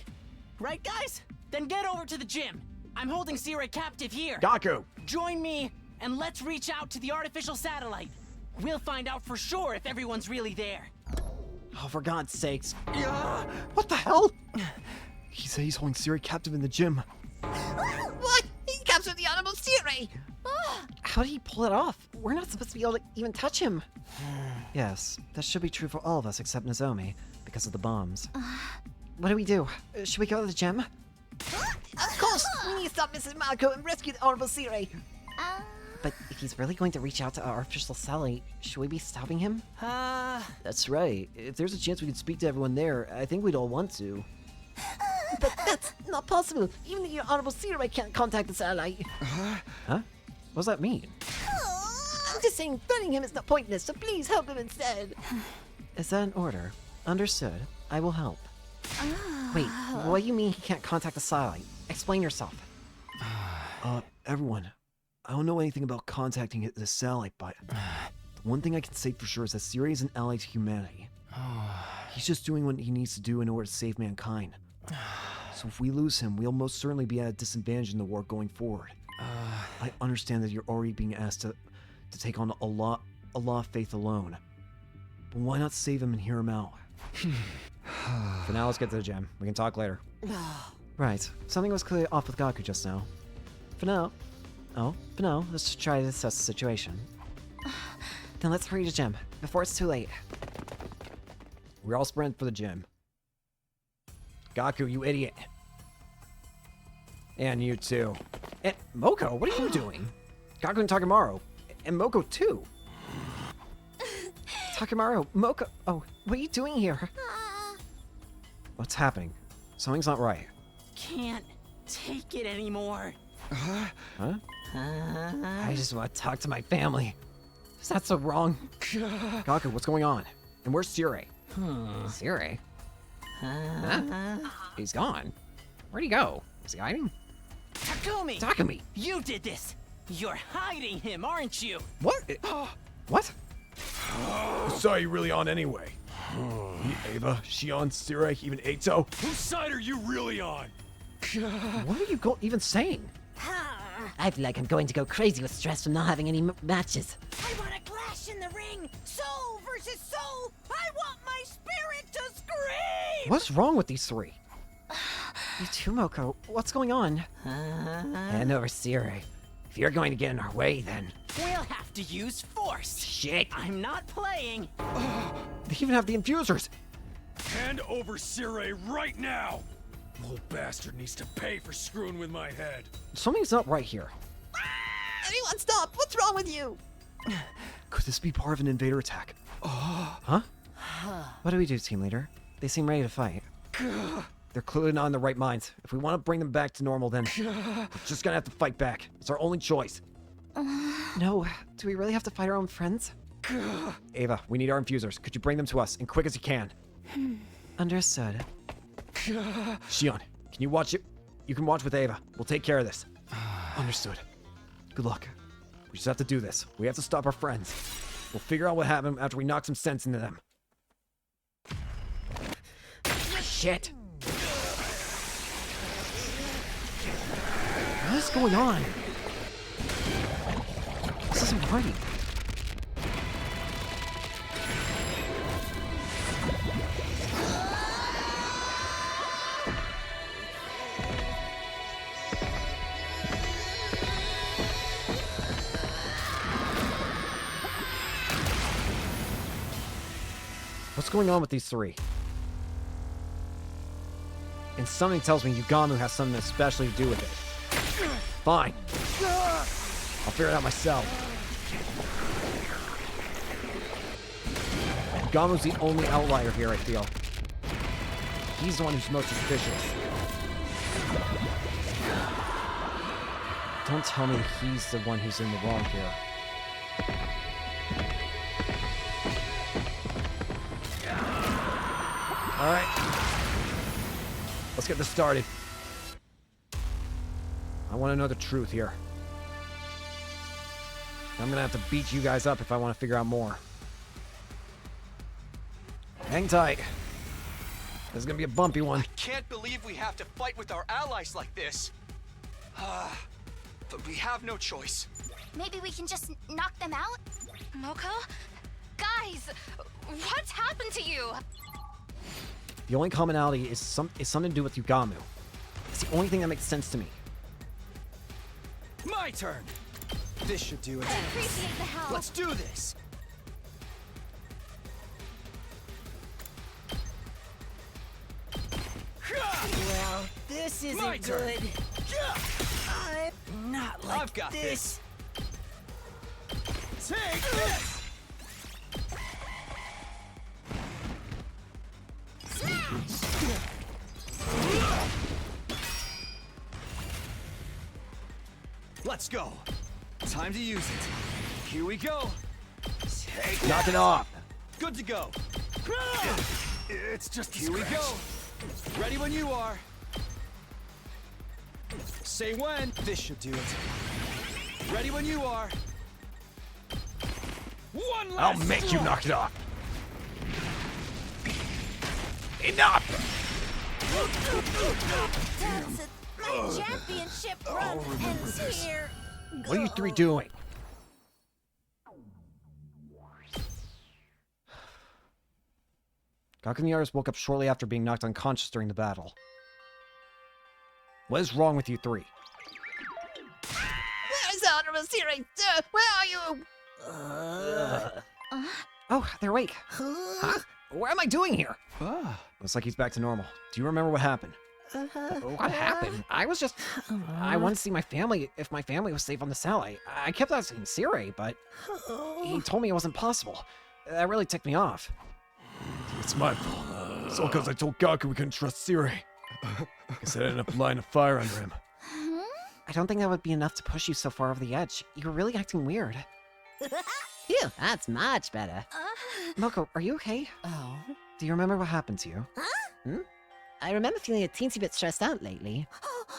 right guys? Then get over to the gym. I'm holding Sire captive here. Gaku! Join me and let's reach out to the artificial satellite. We'll find out for sure if everyone's really there. Oh, for God's sakes. What the hell? He said he's holding Siri captive in the gym. What? He captured the animal Siri! How did he pull it off? We're not supposed to be able to even touch him. Yes, that should be true for all of us except Nozomi, because of the bombs. What do we do? Should we go to the gym? Of course! We need to stop Mrs. Marco and rescue the Honorable Siri! But if he's really going to reach out to our artificial satellite, should we be stopping him? That's right. If there's a chance we could speak to everyone there, I think we'd all want to. But that's not possible! Even the Honorable Siri can't contact the satellite! Huh? What does that mean? I'm just saying threatening him is not pointless, so please help him instead! Is that an order? Understood. I will help. Wait, what do you mean he can't contact the satellite? Explain yourself. Everyone. I don't know anything about contacting the satellite, but the one thing I can say for sure is that Siri is an ally to humanity. He's just doing what he needs to do in order to save mankind. So if we lose him, we'll most certainly be at a disadvantage in the war going forward. I understand that you're already being asked to take on Allah faith alone. But why not save him and hear him out? For now, let's get to the gym. We can talk later. Right. Something was clearly off with Gaku just now. For now, let's try to assess the situation. Then let's hurry to gym, before it's too late. We're all sprint for the gym. Gaku, you idiot. And you too. And Moko, what are you doing? Gaku and Takamaru. And Moko too. Takamaru, Moko, oh, what are you doing here? What's happening? Something's not right. Can't take it anymore. Huh? I just want to talk to my family. Is that so wrong? Gaku, what's going on? And where's Siri? Siri? Huh? He's gone. Where'd he go? Is he hiding? Takumi! Takumi! You did this! You're hiding him, aren't you? What? What? Whose side are you really on anyway? Ava, Shion, Sirek, even Eito? Whose side are you really on? What are you even saying? I feel like I'm going to go crazy with stress from not having any matches. I want a clash in the ring! Soul versus soul! I want my spirit to scream! What's wrong with these three? You too, Moko. What's going on? Hand over Siri. If you're going to get in our way, then... We'll have to use force! Shit! I'm not playing! They even have the infusers! Hand over Sirei right now! Little bastard needs to pay for screwing with my head. Something's not right here. Everyone stop! stop! What's wrong with you? Could this be part of an invader attack? Huh? What do we do, team leader? They seem ready to fight. They're clearly not in the right minds. If we want to bring them back to normal, then we're just gonna have to fight back. It's our only choice. No, do we really have to fight our own friends? Ava, we need our infusers. Could you bring them to us, and quick as you can? Understood. Shion, can you watch it? You can watch with Ava. We'll take care of this. Understood. Good luck. We just have to do this. We have to stop our friends. We'll figure out what happened after we knock some sense into them. Shit! What is going on? This isn't right. What's going on with these three? And something tells me Yugamu has something especially to do with it. Fine. I'll figure it out myself. Yugamu's the only outlier here, I feel. He's the one who's most suspicious. Don't tell me he's the one who's in the wrong here. All right. Let's get this started. I want to know the truth here. I'm gonna have to beat you guys up if I want to figure out more. Hang tight. This is gonna be a bumpy one. I can't believe we have to fight with our allies like this. But we have no choice. Maybe we can just knock them out? Moko? Guys, what's happened to you? The only commonality is something to do with Yugamu. It's the only thing that makes sense to me. My turn. This should do it. Appreciate the help. Let's do this. Well, this isn't My turn. good. I'm not like I've got this. Take this! Let's go. Time to use it. Here we go. Take Knock it off. Good to go. It's just here we go. Ready when you are. Say when. This should do it. Ready when you are. One last I'll make you knock it off. Enough! That's it. My championship run ends here. What are you three doing? Gaku and the others woke up shortly after being knocked unconscious during the battle. What is wrong with you three? Where's Honorable Siri? Where are you? Oh, they're awake. Huh? What am I doing here? Looks like he's back to normal. Do you remember what happened? What happened? I was just... I wanted to see my family, if my family was safe on the satellite. I kept asking Siri, but he told me it wasn't possible. That really ticked me off. It's my fault. It's all because I told Gaku we couldn't trust Siri. Guess I didn't have a line of fire under him. I don't think that would be enough to push you so far over the edge. You're really acting weird. Phew, that's much better. Moko, are you okay? Oh. Do you remember what happened to you? I remember feeling a teensy bit stressed out lately.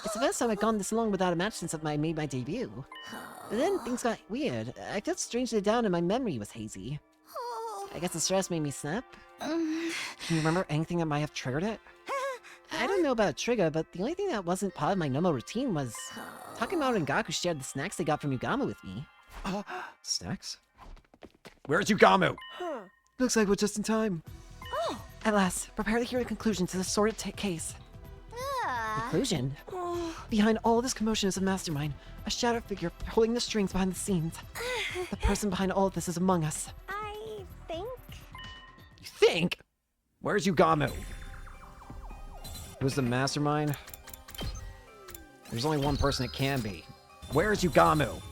It's the first time I've gone this long without a match since I made my debut. But then things got weird. I felt strangely down and my memory was hazy. I guess the stress made me snap. Can you remember anything that might have triggered it? I don't know about a trigger, but the only thing that wasn't part of my normal routine was... Takemaru and Gaku shared the snacks they got from Yugamu with me. Snacks? Where's Yugamu? Looks like we're just in time. At last, prepare to hear the conclusion to this sordid case. Conclusion? Behind all this commotion is a mastermind, a shadow figure holding the strings behind the scenes. The person behind all of this is among us. I think... You think? Where's Yugamu? Who's the mastermind? There's only one person it can be. Where's Yugamu?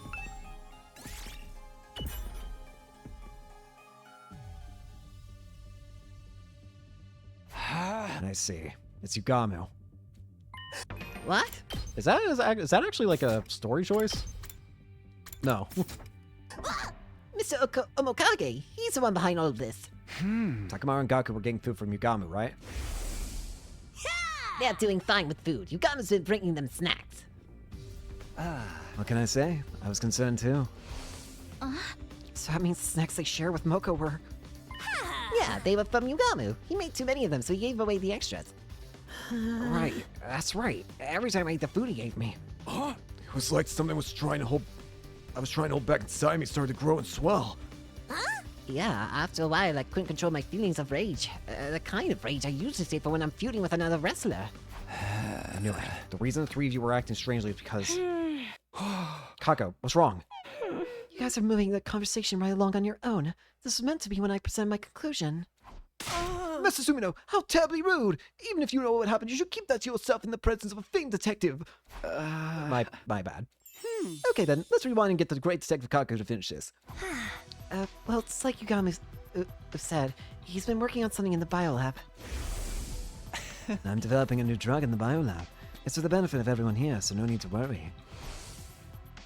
I see. It's Yugamu. What? Is that actually like a story choice? No. Mr. Omokage, he's the one behind all of this. Takamaru and Gaku were getting food from Yugamu, right? They're doing fine with food. Yugamu's been bringing them snacks. What can I say? I was concerned too. So that means the snacks they share with Moko were... Yeah, they were from Yugamu. He made too many of them, so he gave away the extras. Right, that's right. Every time I ate the food he gave me. It was like something was trying to hold. I was trying to hold back inside me, started to grow and swell. Yeah, after a while, I couldn't control my feelings of rage. The kind of rage I usually say for when I'm feuding with another wrestler. I knew it. The reason the three of you were acting strangely is because... Kako, what's wrong? You guys are moving the conversation right along on your own. This was meant to be when I present my conclusion. Master Sumino, how terribly rude! Even if you know what happened, you should keep that to yourself in the presence of a famed detective. My bad. Okay then, let's rewind and get the great detective Kako to finish this. Well, it's like Yugami said. He's been working on something in the biolab. I'm developing a new drug in the biolab. It's for the benefit of everyone here, so no need to worry.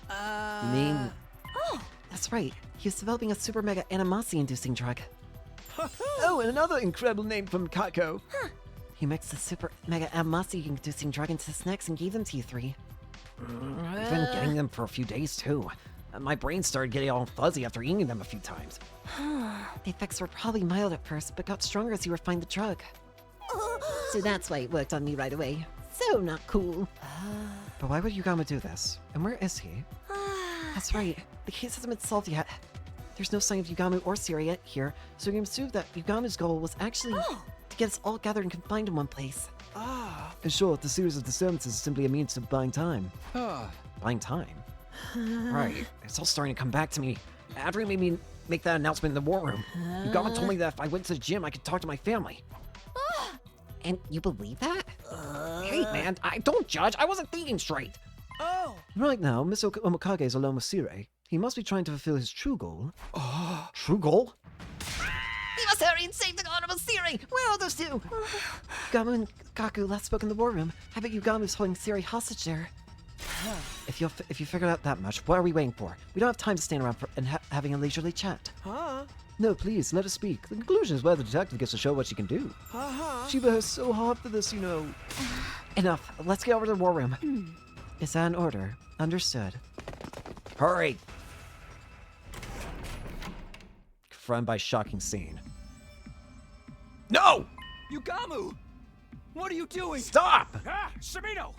You mean... Oh, that's right. He was developing a super mega animosity-inducing drug. Oh, and another incredible name from Kako. He mixed the super mega animosity-inducing drug into snacks and gave them to you three. I've been getting them for a few days too. My brain started getting all fuzzy after eating them a few times. The effects were probably mild at first, but got stronger as you refined the drug. So that's why it worked on me right away. So not cool. But why would Yugama do this? And where is he? That's right. The case hasn't been solved yet. There's no sign of Yugamu or Siri yet here, so we can assume that Yugamu's goal was actually to get us all gathered and confined in one place. In short, the series of disturbances is simply a means to buying time. Buying time? Right. It's all starting to come back to me. After he made me make that announcement in the war room, Yugama told me that if I went to the gym, I could talk to my family. And you believe that? Hey, man, I don't judge. I wasn't thinking straight. Right now, Mr. Omokage is alone with Sire. He must be trying to fulfill his true goal. True goal? We must hurry and save the honorable Siri! Where are those two? Yugamu and Gaku last spoke in the war room. I bet Yugamu's holding Siri hostage there. If you figured out that much, what are we waiting for? We don't have time to stand around and having a leisurely chat. No, please, let us speak. The conclusion is where the detective gets to show what she can do. Shiba has so hard for this, you know. Enough. Let's get over to the war room. Is that an order? Understood. Hurry! Confronted by shocking scene. No! Yugamu! What are you doing? Stop! Samino!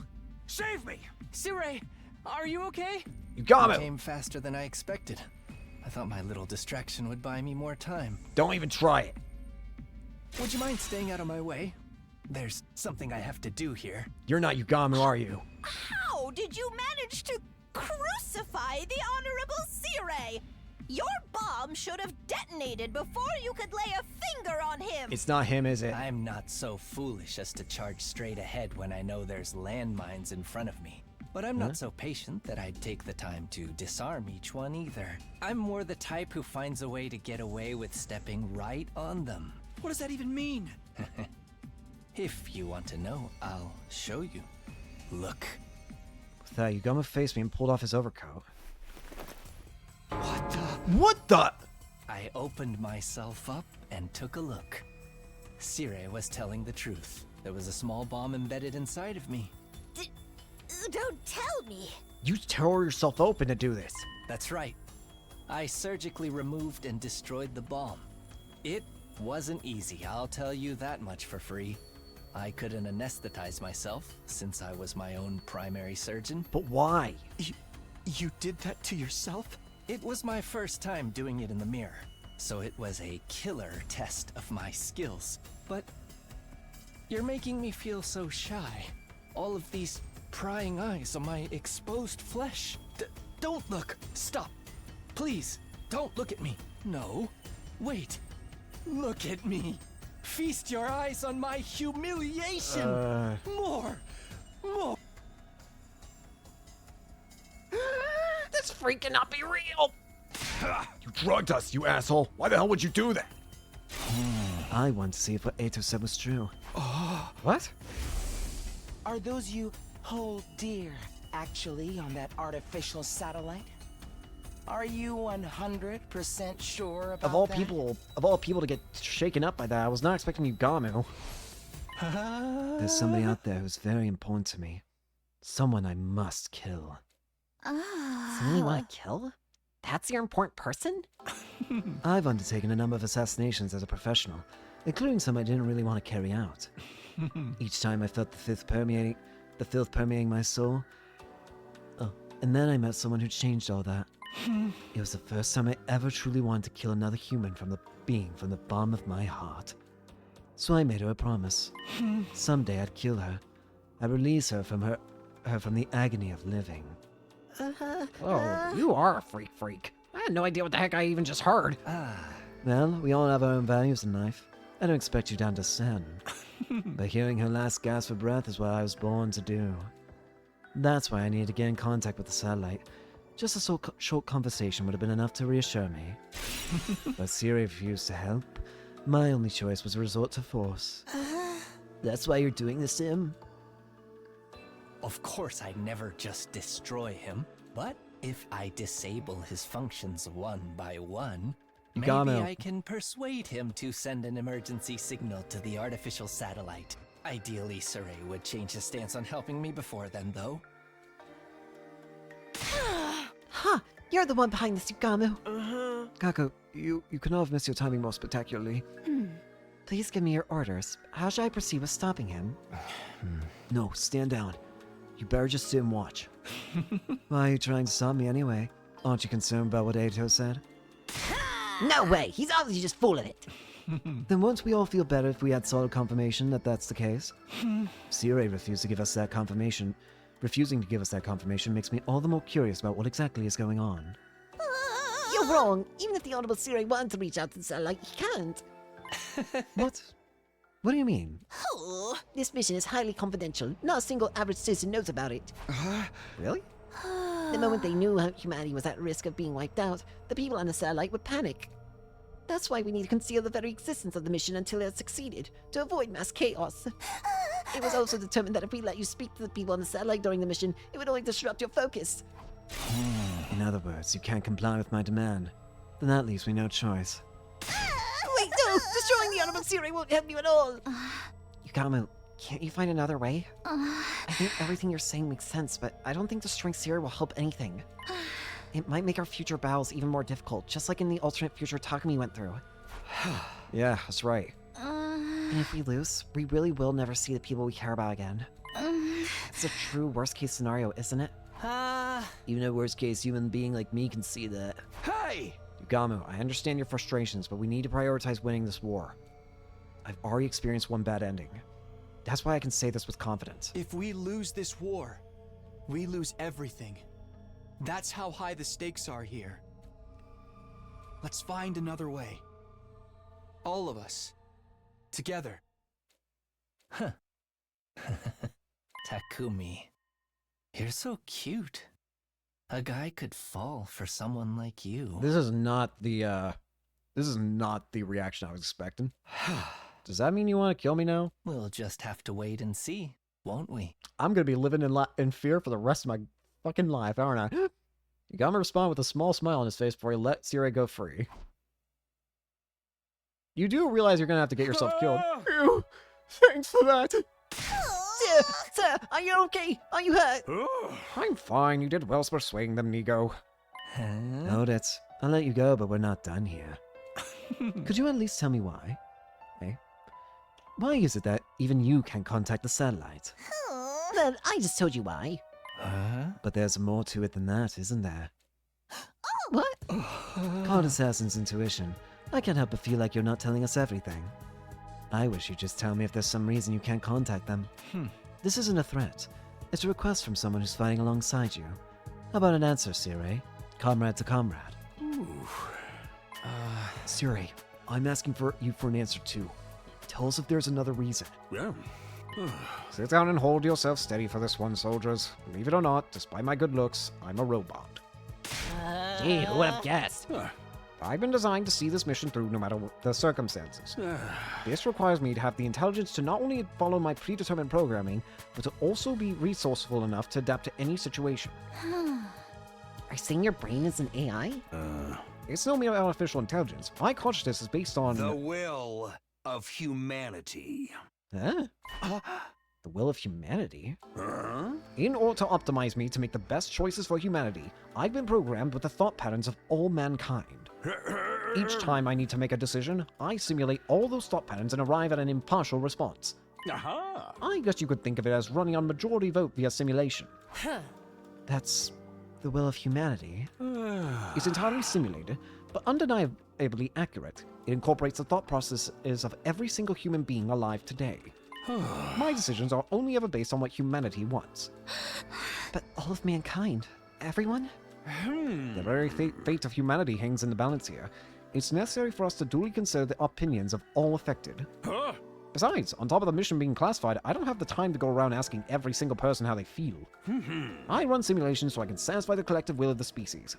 Save me! Sire, are you okay? Yugamu! You came faster than I expected. I thought my little distraction would buy me more time. Don't even try it. Would you mind staying out of my way? There's something I have to do here. You're not Yugamu, are you? How did you manage to crucify the Honorable Sire? Your bomb should have detonated before you could lay a finger on him. It's not him, is it? I'm not so foolish as to charge straight ahead when I know there's landmines in front of me. But I'm not so patient that I'd take the time to disarm each one either. I'm more the type who finds a way to get away with stepping right on them. What does that even mean? If you want to know, I'll show you. Look. With that, Yugamu faced me and pulled off his overcoat. What the? What the? I opened myself up and took a look. Sire was telling the truth. There was a small bomb embedded inside of me. Don't tell me. You tore yourself open to do this. That's right. I surgically removed and destroyed the bomb. It wasn't easy, I'll tell you that much for free. I couldn't anesthetize myself, since I was my own primary surgeon. But why? You did that to yourself? It was my first time doing it in the mirror, so it was a killer test of my skills. But you're making me feel so shy. All of these prying eyes on my exposed flesh. Don't look! Stop! Please, don't look at me. No. Wait. Look at me. Feast your eyes on my humiliation. More. More. This freak cannot be real! You drugged us, you asshole. Why the hell would you do that? I want to see if what Eito said was true. What? Are those you hold dear actually on that artificial satellite? Are you 100% sure about Of all that? people to get shaken up by that, I was not expecting Yugamu. There's somebody out there who's very important to me. Someone I must kill. Someone you want to kill? That's your important person? I've undertaken a number of assassinations as a professional, including some I didn't really want to carry out. Each time I felt the filth permeating my soul. Oh, and then I met someone who changed all that. It was the first time I ever truly wanted to kill another human from the bottom of my heart. So I made her a promise. Someday I'd kill her. I'd release her from the agony of living. Oh, you are a freak. I had no idea what the heck I even just heard. Well, we all have our own values in life. I don't expect you to understand. But hearing her last gasp for breath is what I was born to do. That's why I needed to get in contact with the satellite. Just a short conversation would have been enough to reassure me. But Siri refused to help. My only choice was to resort to force. That's why you're doing this to him? Of course, I'd never just destroy him, but if I disable his functions one by one, maybe I can persuade him to send an emergency signal to the artificial satellite. Ideally, Saray would change his stance on helping me before then, though. Huh, you're the one behind this, Yugamu. Kako, you could not have missed your timing more spectacularly. Please give me your orders. How should I proceed with stopping him? No, stand down. You better just sit and watch. Why are you trying to stop me anyway? Aren't you concerned about what Ato said? No way, he's obviously just full of it. Then won't we all feel better if we had solid confirmation that that's the case? Siri refused to give us that confirmation. Refusing to give us that confirmation makes me all the more curious about what exactly is going on. You're wrong. Even if the Honorable Siri wanted to reach out to the satellite, he can't. What? What do you mean? This mission is highly confidential. Not a single average citizen knows about it. Really? The moment they knew how humanity was at risk of being wiped out, the people on the satellite would panic. That's why we need to conceal the very existence of the mission until it has succeeded, to avoid mass chaos. It was also determined that if we let you speak to the people on the satellite during the mission, it would only disrupt your focus. In other words, you can't comply with my demand. Then that leaves me no choice. Wait, no! Destroying the Honorable Siri won't help you at all! Yugamu, can't you find another way? I think everything you're saying makes sense, but I don't think destroying Siri will help anything. It might make our future battles even more difficult, just like in the alternate future Takumi went through. Yeah, that's right. And if we lose, we really will never see the people we care about again. It's a true worst-case scenario, isn't it? Even a worst-case human being like me can see that. Hey! Yugamu, I understand your frustrations, but we need to prioritize winning this war. I've already experienced one bad ending. That's why I can say this with confidence. If we lose this war, we lose everything. That's how high the stakes are here. Let's find another way. All of us. Together. Huh. Takumi. You're so cute. A guy could fall for someone like you. This is not the reaction I was expecting. Does that mean you want to kill me now? We'll just have to wait and see, won't we? I'm gonna be living in fear for the rest of my fucking life, aren't I? Yugamu respond with a small smile on his face before he let Siri go free. You do realize you're gonna have to get yourself killed. Ew, thanks for that. Sir, are you okay? Are you hurt? I'm fine. You did well persuading them, Nigo. Odets, I'll let you go, but we're not done here. Could you at least tell me why? Eh? Why is it that even you can't contact the satellite? Well, I just told you why. But there's more to it than that, isn't there? What? Called Assassin's Intuition. I can't help but feel like you're not telling us everything. I wish you'd just tell me if there's some reason you can't contact them. This isn't a threat. It's a request from someone who's fighting alongside you. How about an answer, Siri? Comrade to comrade. Siri, I'm asking you for an answer too. Tell us if there's another reason. Yeah. Sit down and hold yourself steady for this one, soldiers. Believe it or not, despite my good looks, I'm a robot. Gee, who would have guessed? I've been designed to see this mission through no matter what the circumstances. This requires me to have the intelligence to not only follow my predetermined programming, but to also be resourceful enough to adapt to any situation. Are you saying your brain is an AI? It's no mere artificial intelligence. My consciousness is based on... The will of humanity. Huh? The will of humanity? In order to optimize me to make the best choices for humanity, I've been programmed with the thought patterns of all mankind. Each time I need to make a decision, I simulate all those thought patterns and arrive at an impartial response. I guess you could think of it as running on majority vote via simulation. That's the will of humanity. It's entirely simulated, but undeniably accurate. It incorporates the thought processes of every single human being alive today. My decisions are only ever based on what humanity wants. But all of mankind? Everyone? The very fate of humanity hangs in the balance here. It's necessary for us to duly consider the opinions of all affected. Besides, on top of the mission being classified, I don't have the time to go around asking every single person how they feel. I run simulations so I can satisfy the collective will of the species.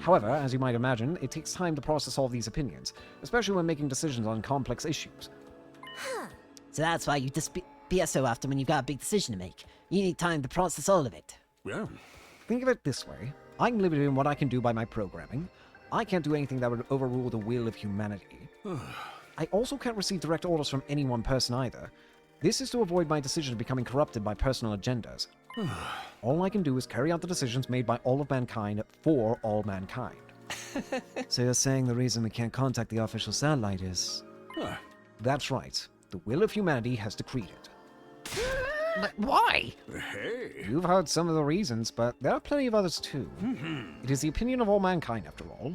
However, as you might imagine, it takes time to process all these opinions, especially when making decisions on complex issues. So that's why you disappear so often when you've got a big decision to make. You need time to process all of it. Yeah. Think of it this way. I'm limited in what I can do by my programming. I can't do anything that would overrule the will of humanity. I also can't receive direct orders from any one person either. This is to avoid my decision becoming corrupted by personal agendas. All I can do is carry out the decisions made by all of mankind for all mankind. So you're saying the reason we can't contact the official satellite is... That's right. The will of humanity has decreed it. But why? Hey. You've heard some of the reasons, but there are plenty of others too. It is the opinion of all mankind, after all.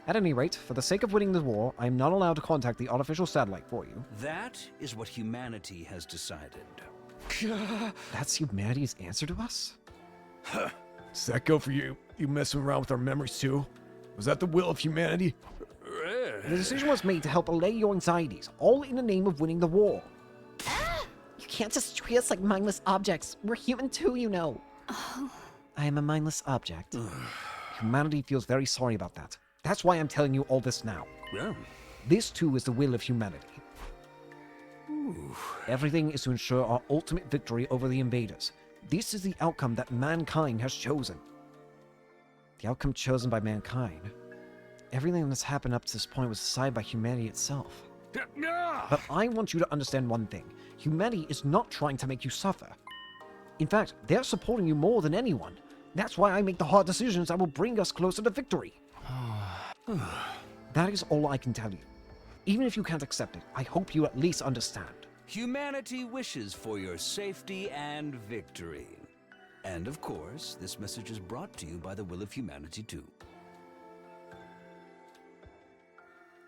At any rate, for the sake of winning the war, I am not allowed to contact the artificial satellite for you. That is what humanity has decided. That's humanity's answer to us? Does that go for you? You messing around with our memories too? Was that the will of humanity? The decision was made to help allay your anxieties, all in the name of winning the war. You can't just treat us like mindless objects. We're human too, you know. I am a mindless object. Humanity feels very sorry about that. That's why I'm telling you all this now. Yeah. This too is the will of humanity. Everything is to ensure our ultimate victory over the invaders. This is the outcome that mankind has chosen. The outcome chosen by mankind. Everything that's happened up to this point was decided by humanity itself. But I want you to understand one thing. Humanity is not trying to make you suffer. In fact, they're supporting you more than anyone. That's why I make the hard decisions that will bring us closer to victory. That is all I can tell you. Even if you can't accept it, I hope you at least understand. Humanity wishes for your safety and victory. And of course, this message is brought to you by the will of humanity too.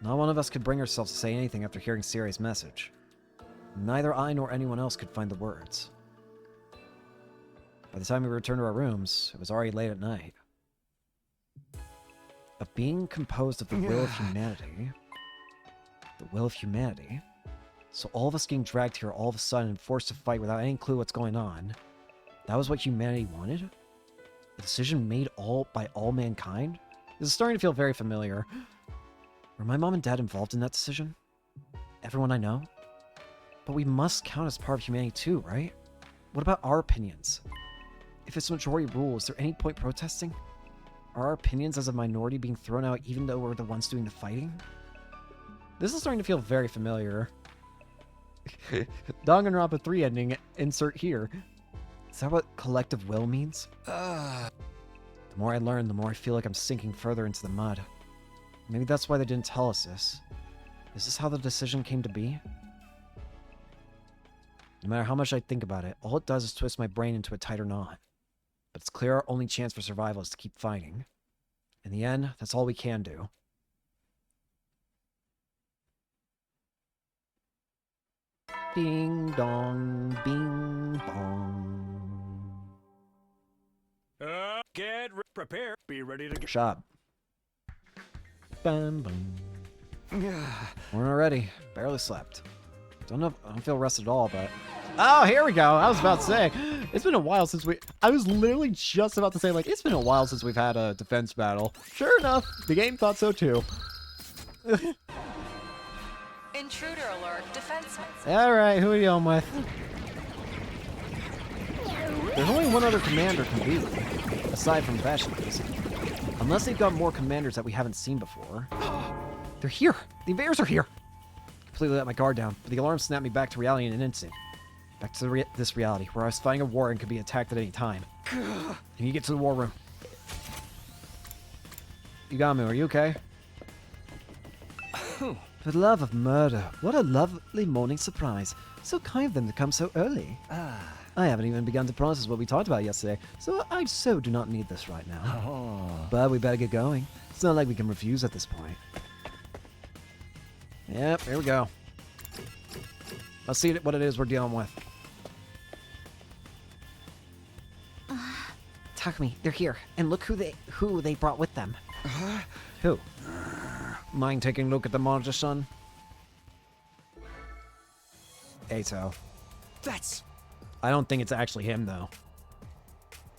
Not one of us could bring ourselves to say anything after hearing Siri's message. Neither I nor anyone else could find the words. By the time we returned to our rooms, it was already late at night. A being composed of the will of humanity. The will of humanity? So all of us getting dragged here all of a sudden and forced to fight without any clue what's going on. That was what humanity wanted? A decision made by all mankind? This is starting to feel very familiar. Were my mom and dad involved in that decision? Everyone I know? But we must count as part of humanity too, right? What about our opinions? If it's majority rule, is there any point protesting? Are our opinions as a minority being thrown out even though we're the ones doing the fighting? This is starting to feel very familiar. Danganronpa 3 ending, insert here. Is that what collective will means? The more I learn, the more I feel like I'm sinking further into the mud. Maybe that's why they didn't tell us this. Is this how the decision came to be? No matter how much I think about it, all it does is twist my brain into a tighter knot. But it's clear our only chance for survival is to keep fighting. In the end, that's all we can do. Ding dong, bing bong. Prepare. Be ready to Shop. Bam boom. We're not ready. Barely slept. I don't feel rested at all, but Oh, here we go. I was about to say, it's been a while since I was literally just about to say, like, it's been a while since we've had a defense battle. Sure enough, the game thought so too. Intruder alert, defenseman. Alright, who are you on with? There's only one other commander conveniently, aside from Vashni's. Unless they've got more commanders that we haven't seen before. They're here! The invaders are here! Completely let my guard down, but the alarm snapped me back to reality in an instant. Back to this reality, where I was fighting a war and could be attacked at any time. Can you get to the war room? Igamu, are you okay? For the love of murder, what a lovely morning surprise. So kind of them to come so early. I haven't even begun to process what we talked about yesterday, so I so do not need this right now. But we better get going. It's not like we can refuse at this point. Yep, here we go. Let's see what it is we're dealing with. Takumi, they're here, and look who they brought with them. Who? Mind taking a look at the monitor, son? Ato. That's... I don't think it's actually him, though.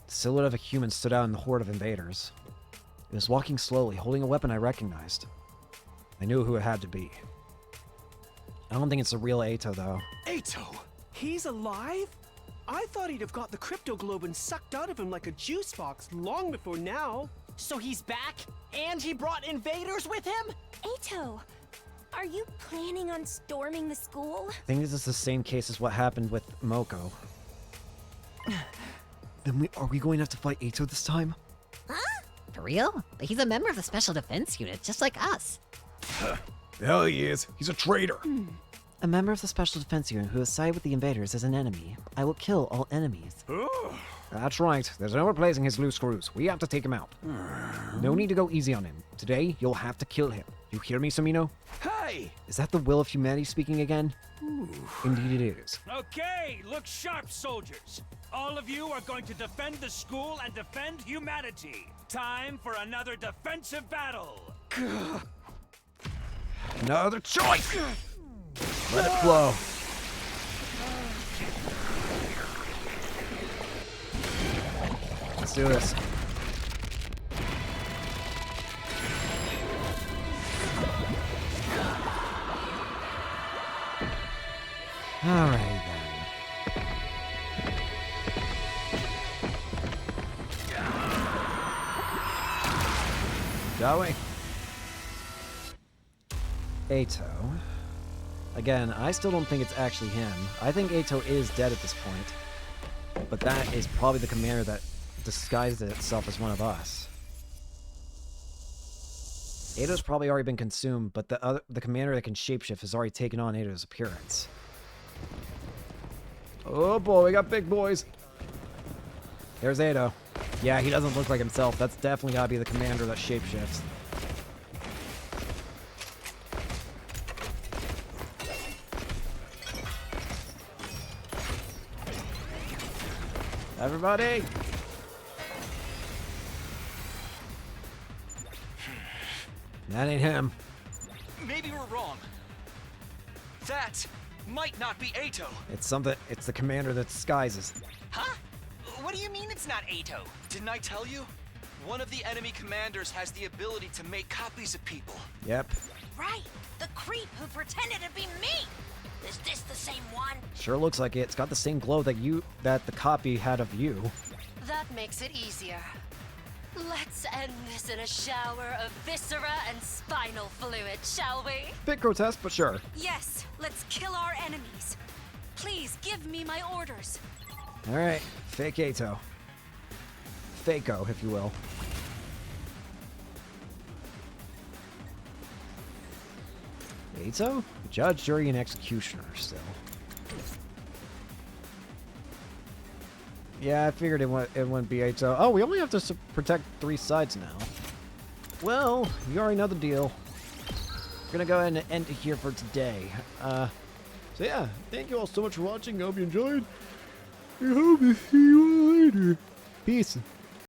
The silhouette of a human stood out in the horde of invaders. It was walking slowly, holding a weapon I recognized. I knew who it had to be. I don't think it's the real Ato, though. Ato? He's alive? I thought he'd have got the crypto globin sucked out of him like a juice box long before now. So he's back? And he brought invaders with him? Ato, are you planning on storming the school? I think this is the same case as what happened with Moko. Then are we going to have to fight Ato this time? Huh? For real? But he's a member of the Special Defense Unit, just like us. Hell he is. He's a traitor. A member of the Special Defense Unit who has sided with the invaders as an enemy. I will kill all enemies. That's right. There's no replacing his loose screws. We have to take him out. No need to go easy on him. Today, you'll have to kill him. You hear me, Samino? Hey! Is that the will of humanity speaking again? Indeed it is. Okay, look sharp, soldiers. All of you are going to defend the school and defend humanity. Time for another defensive battle. Another choice. Let it flow. Let's do this. Alright then. Shall we? Ato. Again, I still don't think it's actually him. I think Ato is dead at this point. But that is probably the commander that disguised itself as one of us. Ato's probably already been consumed, but the commander that can shapeshift has already taken on Ato's appearance. Oh boy, we got big boys. There's Ato. Yeah, he doesn't look like himself. That's definitely gotta be the commander that shapeshifts. Everybody! That ain't him. Maybe we're wrong. That might not be Ato. It's something. It's the commander that disguises. Huh? What do you mean it's not Ato? Didn't I tell you? One of the enemy commanders has the ability to make copies of people. Yep. Right, the creep who pretended to be me. Is this the same one? Sure looks like it. It's got the same glow that the copy had of you. That makes it easier. Let's end this in a shower of viscera and spinal fluid, shall we? Bit grotesque, but sure. Yes, let's kill our enemies. Please give me my orders. All right, fake Ato. Fako, if you will. Ato? Judge, jury, and executioner still. Yeah, I figured it wouldn't be Ato. Oh, we only have to protect 3 sides now. Well, you already know the deal. We're gonna go ahead and end it here for today. So yeah, thank you all so much for watching. I hope you enjoyed. I hope to see you all later. Peace.